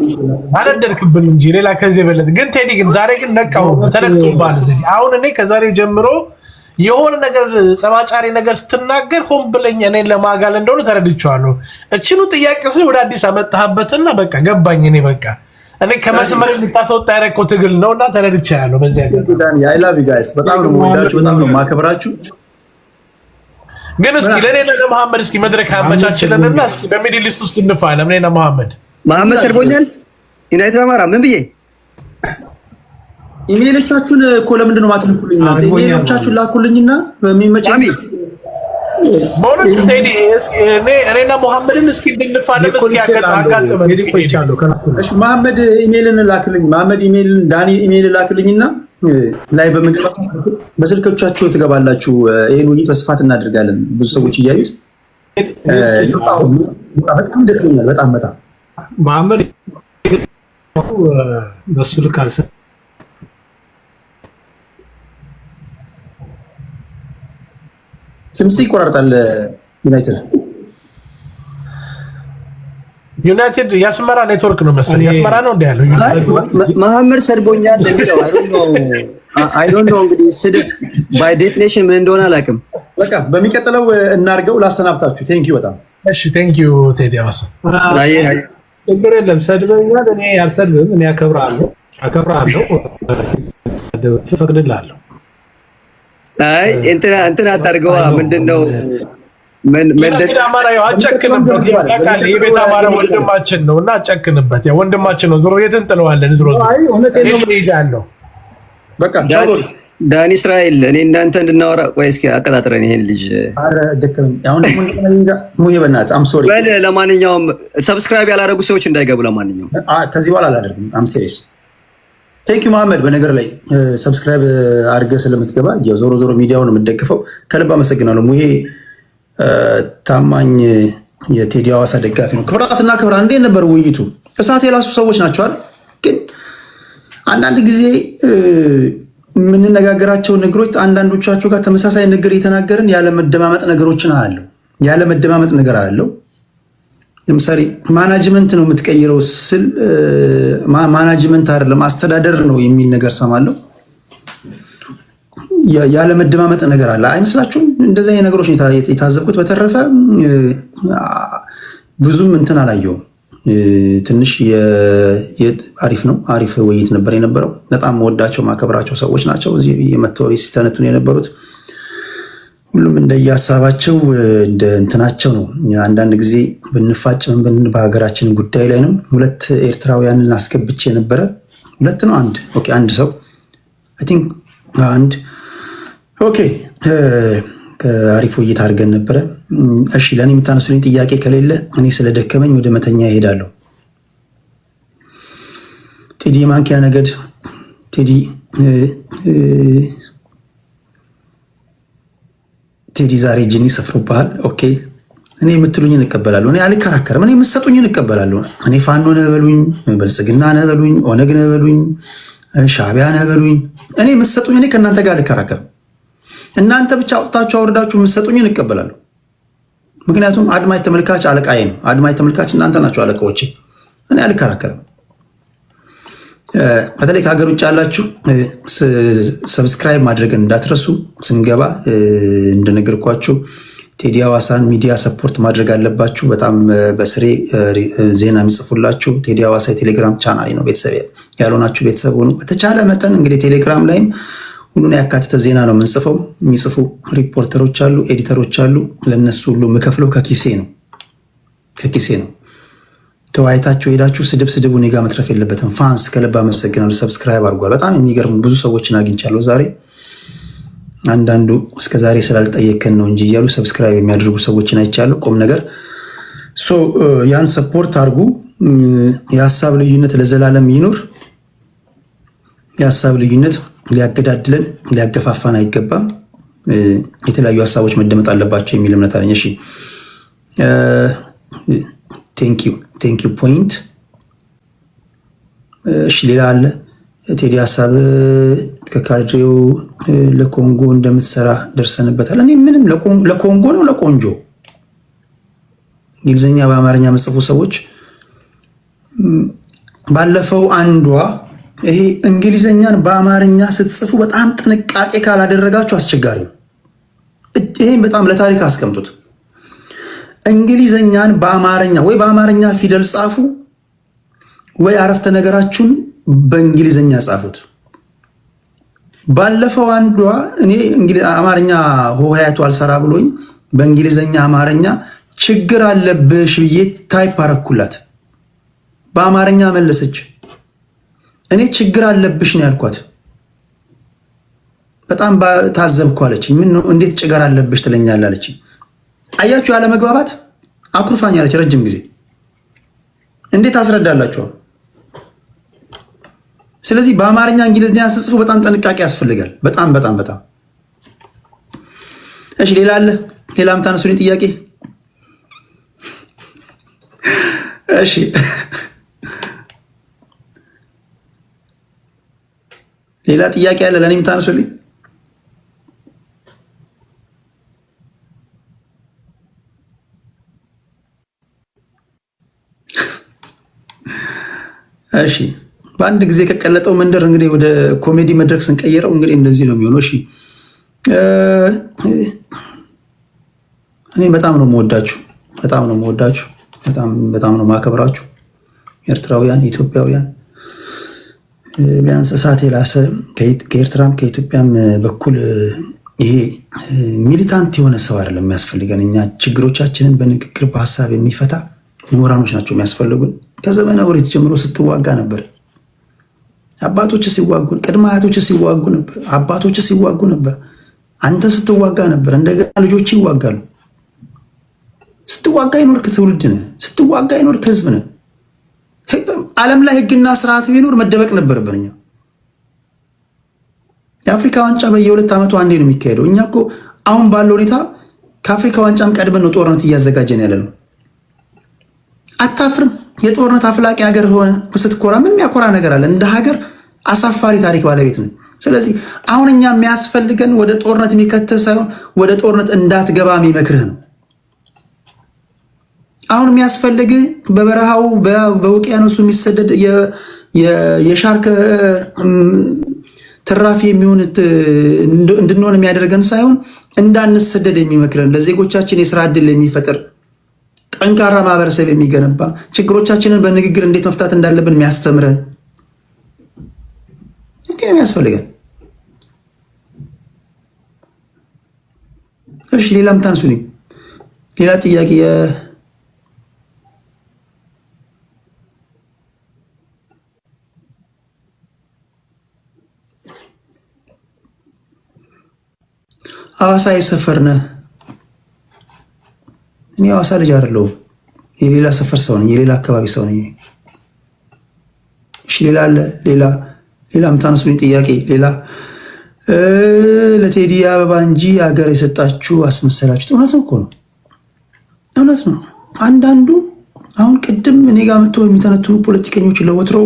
አነደድክብን እንጂ ሌላ ከዚህ በለት ግን ቴዲ ግን ዛሬ ግን ነቃው ተነቅቶብሃል። አሁን እኔ ከዛሬ ጀምሮ የሆነ ነገር ጸባጫሪ ነገር ስትናገር ሆን ብለኝ እኔን ለማጋል እንደሆነ ተረድቼዋለሁ። እችኑ ጥያቄ ወደ አዲስ አመጣህበትና በቃ ገባኝ። እኔ በቃ እኔ ከመስመር ልታስወጣ ያደረከው ትግል ነውና ተረድቼዋለሁ። በዚህ አጋጣሚ አይ ላቭ ዩ ጋይስ በጣም ነው የምወዳችሁ፣ በጣም ነው የማከብራችሁ። ግን እስኪ ለኔና ለመሐመድ እስኪ መድረክ አመቻችልንና እስኪ በሚድል ኢስት ውስጥ እንፋለም። እኔና መሐመድ ሰርቦኛል ዩናይትድ አማራ ምን ብዬ ኢሜይሎቻችሁን እኮ ለምንድን ነው ማትልኩልኝ? ኢሜይሎቻችሁን ላኩልኝና በሚመቻኝ በእውነት ቴዲ እኔና መሐመድን እስኪ እንድንፋለም እስኪ አጋጥመን እስኪ መሐመድ ኢሜይልን ላክልኝ። መሐመድ ኢሜይልን ዳኒ ኢሜይልን ላክልኝና ላይ በመግባ በስልኮቻችሁ ትገባላችሁ። ይሄን ውይይት በስፋት እናደርጋለን። ብዙ ሰዎች እያዩት በጣም ደክሞኛል። በጣም መሐመድ በሱ ልክ አልሰ ስምስ ይቆራርጣል። ዩናይትድ የአስመራ ኔትወርክ ነው መሰለኝ። የአስመራ ነው እንደ ያለው መሐመድ ሰድቦኛል የሚለው አይ ዶንት ኖ እንግዲህ ስድብ ባይ ዴፊኒሽን ምን እንደሆነ አላውቅም። በቃ በሚቀጥለው እናድርገው። ላሰናብታችሁ። ቴንኪው በጣም እሺ። ቴንኪው ቴዲ አዋሳ። ችግር የለም ሰድበኛል። እኔ ያልሰድብም። እኔ አከብራለሁ ትፈቅድላለሁ። አይ እንትና አታርገዋ። ምንድነው የቤት አማራ ወንድማችን ነው እና አጨክንበት። ወንድማችን ነው። ዝሮ የትን ጥለዋለን። ዝሮ ይዣለሁ። በቃ ዳኒ እስራኤል እኔ እናንተ እንድናወራ ቆይ እስኪ አቀጣጥረን ይሄን ልጅ ለማንኛውም ሰብስክራይብ ያላደረጉ ሰዎች እንዳይገቡ። ለማንኛውም ከዚህ በኋላ አላደርግም። አም ሲሪየስ ቴንክ ዩ መሐመድ። በነገር ላይ ሰብስክራይብ አድርገህ ስለምትገባ ዞሮ ዞሮ ሚዲያውን የምትደግፈው ከልብ አመሰግናለሁ። ሙሄ ታማኝ የቴዲ አዋሳ ደጋፊ ነው። ክብራትና ክብራ እንዴት ነበር ውይይቱ? እሳት የላሱ ሰዎች ናቸዋል። ግን አንዳንድ ጊዜ የምንነጋገራቸው ነገሮች አንዳንዶቻቸው ጋር ተመሳሳይ ነገር የተናገርን ያለመደማመጥ ነገሮችን አለው። ያለመደማመጥ ነገር አለው። ለምሳሌ ማናጅመንት ነው የምትቀይረው ስል ማናጅመንት አይደለም አስተዳደር ነው የሚል ነገር ሰማለሁ። ያለመደማመጥ ነገር አለ አይመስላችሁም? እንደዚህ አይነት ነገሮች የታዘብኩት። በተረፈ ብዙም እንትን አላየውም። ትንሽ አሪፍ ነው። አሪፍ ውይይት ነበር የነበረው። በጣም መወዳቸው ማከብራቸው ሰዎች ናቸው እዚህ የመተው ሲተነቱን የነበሩት። ሁሉም እንደየሀሳባቸው እንደ እንትናቸው ነው። አንዳንድ ጊዜ ብንፋጭ በሀገራችን ጉዳይ ላይ ነው። ሁለት ኤርትራውያንን አስገብቼ የነበረ ሁለት ነው አንድ ሰው አይ ቲንክ አንድ ኦኬ አሪፍ ውይይት አድርገን ነበረ። እሺ ለእኔ የምታነሱልኝ ጥያቄ ከሌለ እኔ ስለደከመኝ ወደ መተኛ ይሄዳለሁ። ቴዲ ማንኪያ ነገድ ቴዲ ዛሬ ጅኒ ሰፍሮብሃል። ኦኬ እኔ የምትሉኝን እቀበላለሁ። እኔ አልከራከርም። እኔ የምትሰጡኝን እቀበላለሁ። እኔ ፋኖ ነህ በሉኝ፣ ብልጽግና ነህ በሉኝ፣ ኦነግ ነህ በሉኝ፣ ሻዕቢያ ነህ በሉኝ። እኔ የምትሰጡኝ እኔ ከእናንተ ጋር አልከራከርም። እናንተ ብቻ አውጥታችሁ አውርዳችሁ የምትሰጡኝን እቀበላለሁ። ምክንያቱም አድማጭ ተመልካች አለቃዬ ነው። አድማጭ ተመልካች እናንተ ናቸው አለቃዎቼ። እኔ አልከራከርም። በተለይ ከሀገር ውጭ ያላችሁ ሰብስክራይብ ማድረግ እንዳትረሱ። ስንገባ እንደነገርኳችሁ ቴዲ አዋሳን ሚዲያ ሰፖርት ማድረግ አለባችሁ። በጣም በስሬ ዜና የሚጽፉላችሁ ቴዲ አዋሳ የቴሌግራም ቻናሌ ነው። ቤተሰብ ያልሆናችሁ ቤተሰብ ሆኑ። በተቻለ መጠን እንግዲህ ቴሌግራም ላይም ሁሉን ያካተተ ዜና ነው የምንጽፈው። የሚጽፉ ሪፖርተሮች አሉ፣ ኤዲተሮች አሉ። ለነሱ ሁሉ የምከፍለው ከኪሴ ነው። ተወያይታችሁ ሄዳችሁ ስድቡ እኔ ጋር መትረፍ የለበትም። ፋንስ ከልብ አመሰግናለሁ። ሰብስክራይብ አድርጓል። በጣም የሚገርሙ ብዙ ሰዎችን አግኝቻለሁ ዛሬ። አንዳንዱ እስከዛሬ ስላልጠየከን ነው እንጂ እያሉ ሰብስክራይብ የሚያደርጉ ሰዎችን አይቻለሁ። ቁም ነገር ያን ሰፖርት አድርጉ። የሀሳብ ልዩነት ለዘላለም ይኑር። የሀሳብ ልዩነት ሊያገዳድለን ሊያገፋፋን አይገባም። የተለያዩ ሀሳቦች መደመጥ አለባቸው የሚል እምነት አለኝ። እሺ ቴንክ ዩ ፖይንት። እሺ ሌላ አለ። ቴዲ ሀሳብ ከካድሬው ለኮንጎ እንደምትሰራ ደርሰንበታል። እኔ ምንም ለኮንጎ ነው ለቆንጆ እንግሊዝኛ በአማርኛ መጽፉ ሰዎች ባለፈው አንዷ ይሄ እንግሊዝኛን በአማርኛ ስትጽፉ በጣም ጥንቃቄ ካላደረጋችሁ አስቸጋሪ ነው። ይሄን በጣም ለታሪክ አስቀምጡት። እንግሊዝኛን በአማርኛ ወይ በአማርኛ ፊደል ጻፉ ወይ አረፍተ ነገራችሁን በእንግሊዝኛ ጻፉት። ባለፈው አንዷ እኔ አማርኛ ሆሄያቱ አልሰራ ብሎኝ በእንግሊዝኛ አማርኛ ችግር አለብሽ ብዬ ታይፕ አረኩላት። በአማርኛ መለሰች። እኔ ችግር አለብሽ ነው ያልኳት። በጣም ታዘብኩ አለችኝ። ምን ነው እንዴት ችግር አለብሽ ትለኛለህ አለችኝ። አያችሁ ያለ መግባባት አኩርፋኛለች ረጅም ጊዜ። እንዴት አስረዳላችሁ? ስለዚህ በአማርኛ እንግሊዝኛ ስጽፉ በጣም ጥንቃቄ ያስፈልጋል። በጣም በጣም በጣም። እሺ ሌላ አለ? ሌላ የምታነሱልኝ ጥያቄ? እሺ ሌላ ጥያቄ አለ ለኔ የምታነሱልኝ? እሺ በአንድ ጊዜ ከቀለጠው መንደር እንግዲህ ወደ ኮሜዲ መድረክ ስንቀይረው እንግዲህ እንደዚህ ነው የሚሆነው። እሺ እኔ በጣም ነው የምወዳችሁ፣ በጣም ነው የማከብራችሁ ኤርትራውያን፣ ኢትዮጵያውያን። ቢያንስ እሳት የላሰ ከኤርትራም ከኢትዮጵያም በኩል ይሄ ሚሊታንት የሆነ ሰው አይደለም የሚያስፈልገን። እኛ ችግሮቻችንን በንግግር በሀሳብ የሚፈታ ምሁራኖች ናቸው የሚያስፈልጉን። ከዘመነ ኦሪት ጀምሮ ስትዋጋ ነበር። አባቶች ሲዋጉ፣ ቅድመ አያቶች ሲዋጉ ነበር። አባቶች ሲዋጉ ነበር። አንተ ስትዋጋ ነበር። እንደገና ልጆች ይዋጋሉ። ስትዋጋ ይኖርክ ትውልድ ነህ። ስትዋጋ ይኖርክ ህዝብ ነህ። ዓለም ላይ ህግና ስርዓት ቢኖር መደበቅ ነበረብን። እኛ የአፍሪካ ዋንጫ በየ2 ዓመቱ አንዴ ነው የሚካሄደው። እኛ እኮ አሁን ባለው ሁኔታ ከአፍሪካ ዋንጫም ቀድመን ነው ጦርነት እያዘጋጀን ያለ ነው። አታፍርም? የጦርነት አፍላቂ ሀገር ሆነ ስትኮራ ምን የሚያኮራ ነገር አለ? እንደ ሀገር አሳፋሪ ታሪክ ባለቤት ነው። ስለዚህ አሁን እኛ የሚያስፈልገን ወደ ጦርነት የሚከትህ ሳይሆን ወደ ጦርነት እንዳትገባ የሚመክርህ ነው። አሁን የሚያስፈልግ በበረሃው በውቅያኖሱ የሚሰደድ የሻርክ ትራፊ የሚሆን እንድንሆን የሚያደርገን ሳይሆን እንዳንሰደድ የሚመክረን፣ ለዜጎቻችን የስራ ዕድል የሚፈጥር ጠንካራ ማህበረሰብ የሚገነባ፣ ችግሮቻችንን በንግግር እንዴት መፍታት እንዳለብን የሚያስተምረን እንዴ ነው የሚያስፈልገን። እሺ ሌላም ታንሱልኝ። ሌላ ጥያቄ ሐዋሳ የሰፈር ነህ? እኔ ሐዋሳ ልጅ አይደለሁም። የሌላ ሰፈር ሰው ነኝ። የሌላ አካባቢ ሰው ነኝ። እሺ ሌላ አለ? ሌላ የምታነሱልኝ ጥያቄ? ሌላ ለቴዲ አበባ እንጂ ሀገር የሰጣችሁ አስመሰላችሁት። እውነት እኮ ነው፣ እውነት ነው። አንዳንዱ አሁን ቅድም እኔ ጋር መጥቶ የሚተነትኑ ፖለቲከኞች፣ ለወትሮ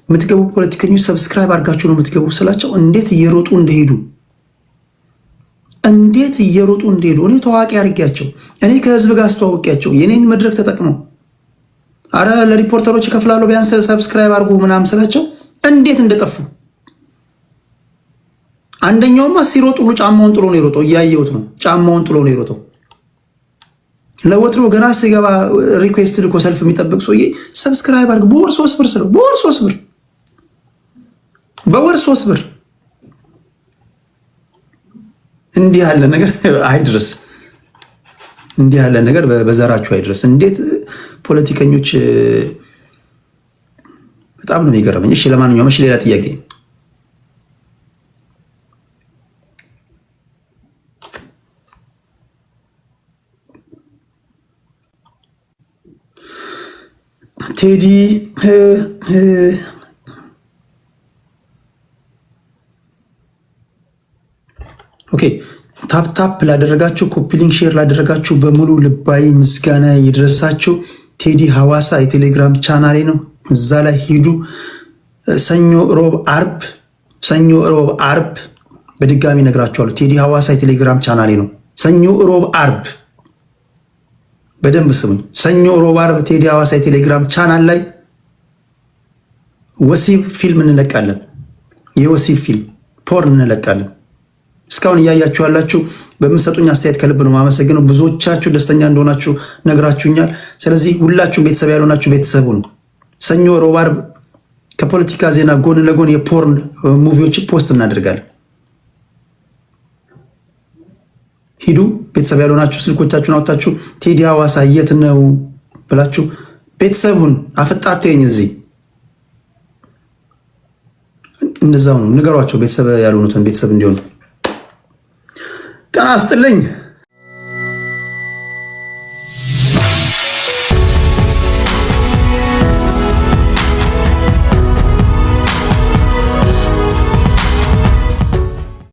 የምትገቡ ፖለቲከኞች ሰብስክራይብ አድርጋችሁ ነው የምትገቡ ስላቸው እንዴት እየሮጡ እንደሄዱ እኔ ታዋቂ አድርጌያቸው፣ እኔ ከህዝብ ጋር አስተዋውቂያቸው የኔን መድረክ ተጠቅመው አረ ለሪፖርተሮች እከፍላለሁ ቢያንስ ሰብስክራይብ አድርጉ ምናምን ስላቸው እንዴት እንደጠፉ። አንደኛውማ ሲሮጥ ሁሉ ጫማውን ጥሎ ነው የሮጠው። እያየሁት ነው። ጫማውን ጥሎ ነው የሮጠው። ለወትሮ ገና ሲገባ ሪኩዌስት ልኮ ሰልፍ የሚጠብቅ ሰውዬ ሰብስክራይብ አድርግ በወር 3 ብር ስለው በወር 3 ብር እንዲህ ያለ ነገር አይድረስ። እንዲህ ያለ ነገር በዘራችሁ አይድረስ። እንዴት ፖለቲከኞች በጣም ነው የሚገርመኝ። እሺ ለማንኛውም እሺ ሌላ ጥያቄ? ቴዲ ኦኬ ታፕ ላደረጋችሁ ኮፒሊንግ ሼር ላደረጋችሁ በሙሉ ልባዊ ምስጋና ይድረሳችሁ። ቴዲ ሐዋሳ የቴሌግራም ቻናሌ ነው። እዛ ላይ ሂዱ። ሰኞ ሮብ አርብ በድጋሚ ነግራችኋለሁ። ቴዲ ሐዋሳ የቴሌግራም ቻናሌ ነው። ሰኞ ሮብ አርብ በደንብ ስሙኝ። ሰኞ፣ ሮብ፣ ዓርብ ቴዲ ሐዋሳ የቴሌግራም ቻናል ላይ ወሲብ ፊልም እንለቃለን። የወሲብ ፊልም ፖርን እንለቃለን። እስካሁን እያያችሁ ያላችሁ በምሰጡኝ አስተያየት ከልብ ነው ማመሰግነው። ብዙዎቻችሁ ደስተኛ እንደሆናችሁ ነግራችሁኛል። ስለዚህ ሁላችሁም ቤተሰብ ያልሆናችሁ ቤተሰቡ ነው። ሰኞ፣ ሮብ፣ ዓርብ ከፖለቲካ ዜና ጎን ለጎን የፖርን ሙቪዎች ፖስት እናደርጋለን። ሂዱ። ቤተሰብ ያልሆናችሁ ስልኮቻችሁን አውጥታችሁ ቴዲ ሐዋሳ የት ነው ብላችሁ ቤተሰቡን አፈጣተኝ እዚህ እንደዛው ነው ንገሯቸው። ቤተሰብ ያልሆኑትን ቤተሰብ እንዲሆኑ ጤና ይስጥልኝ።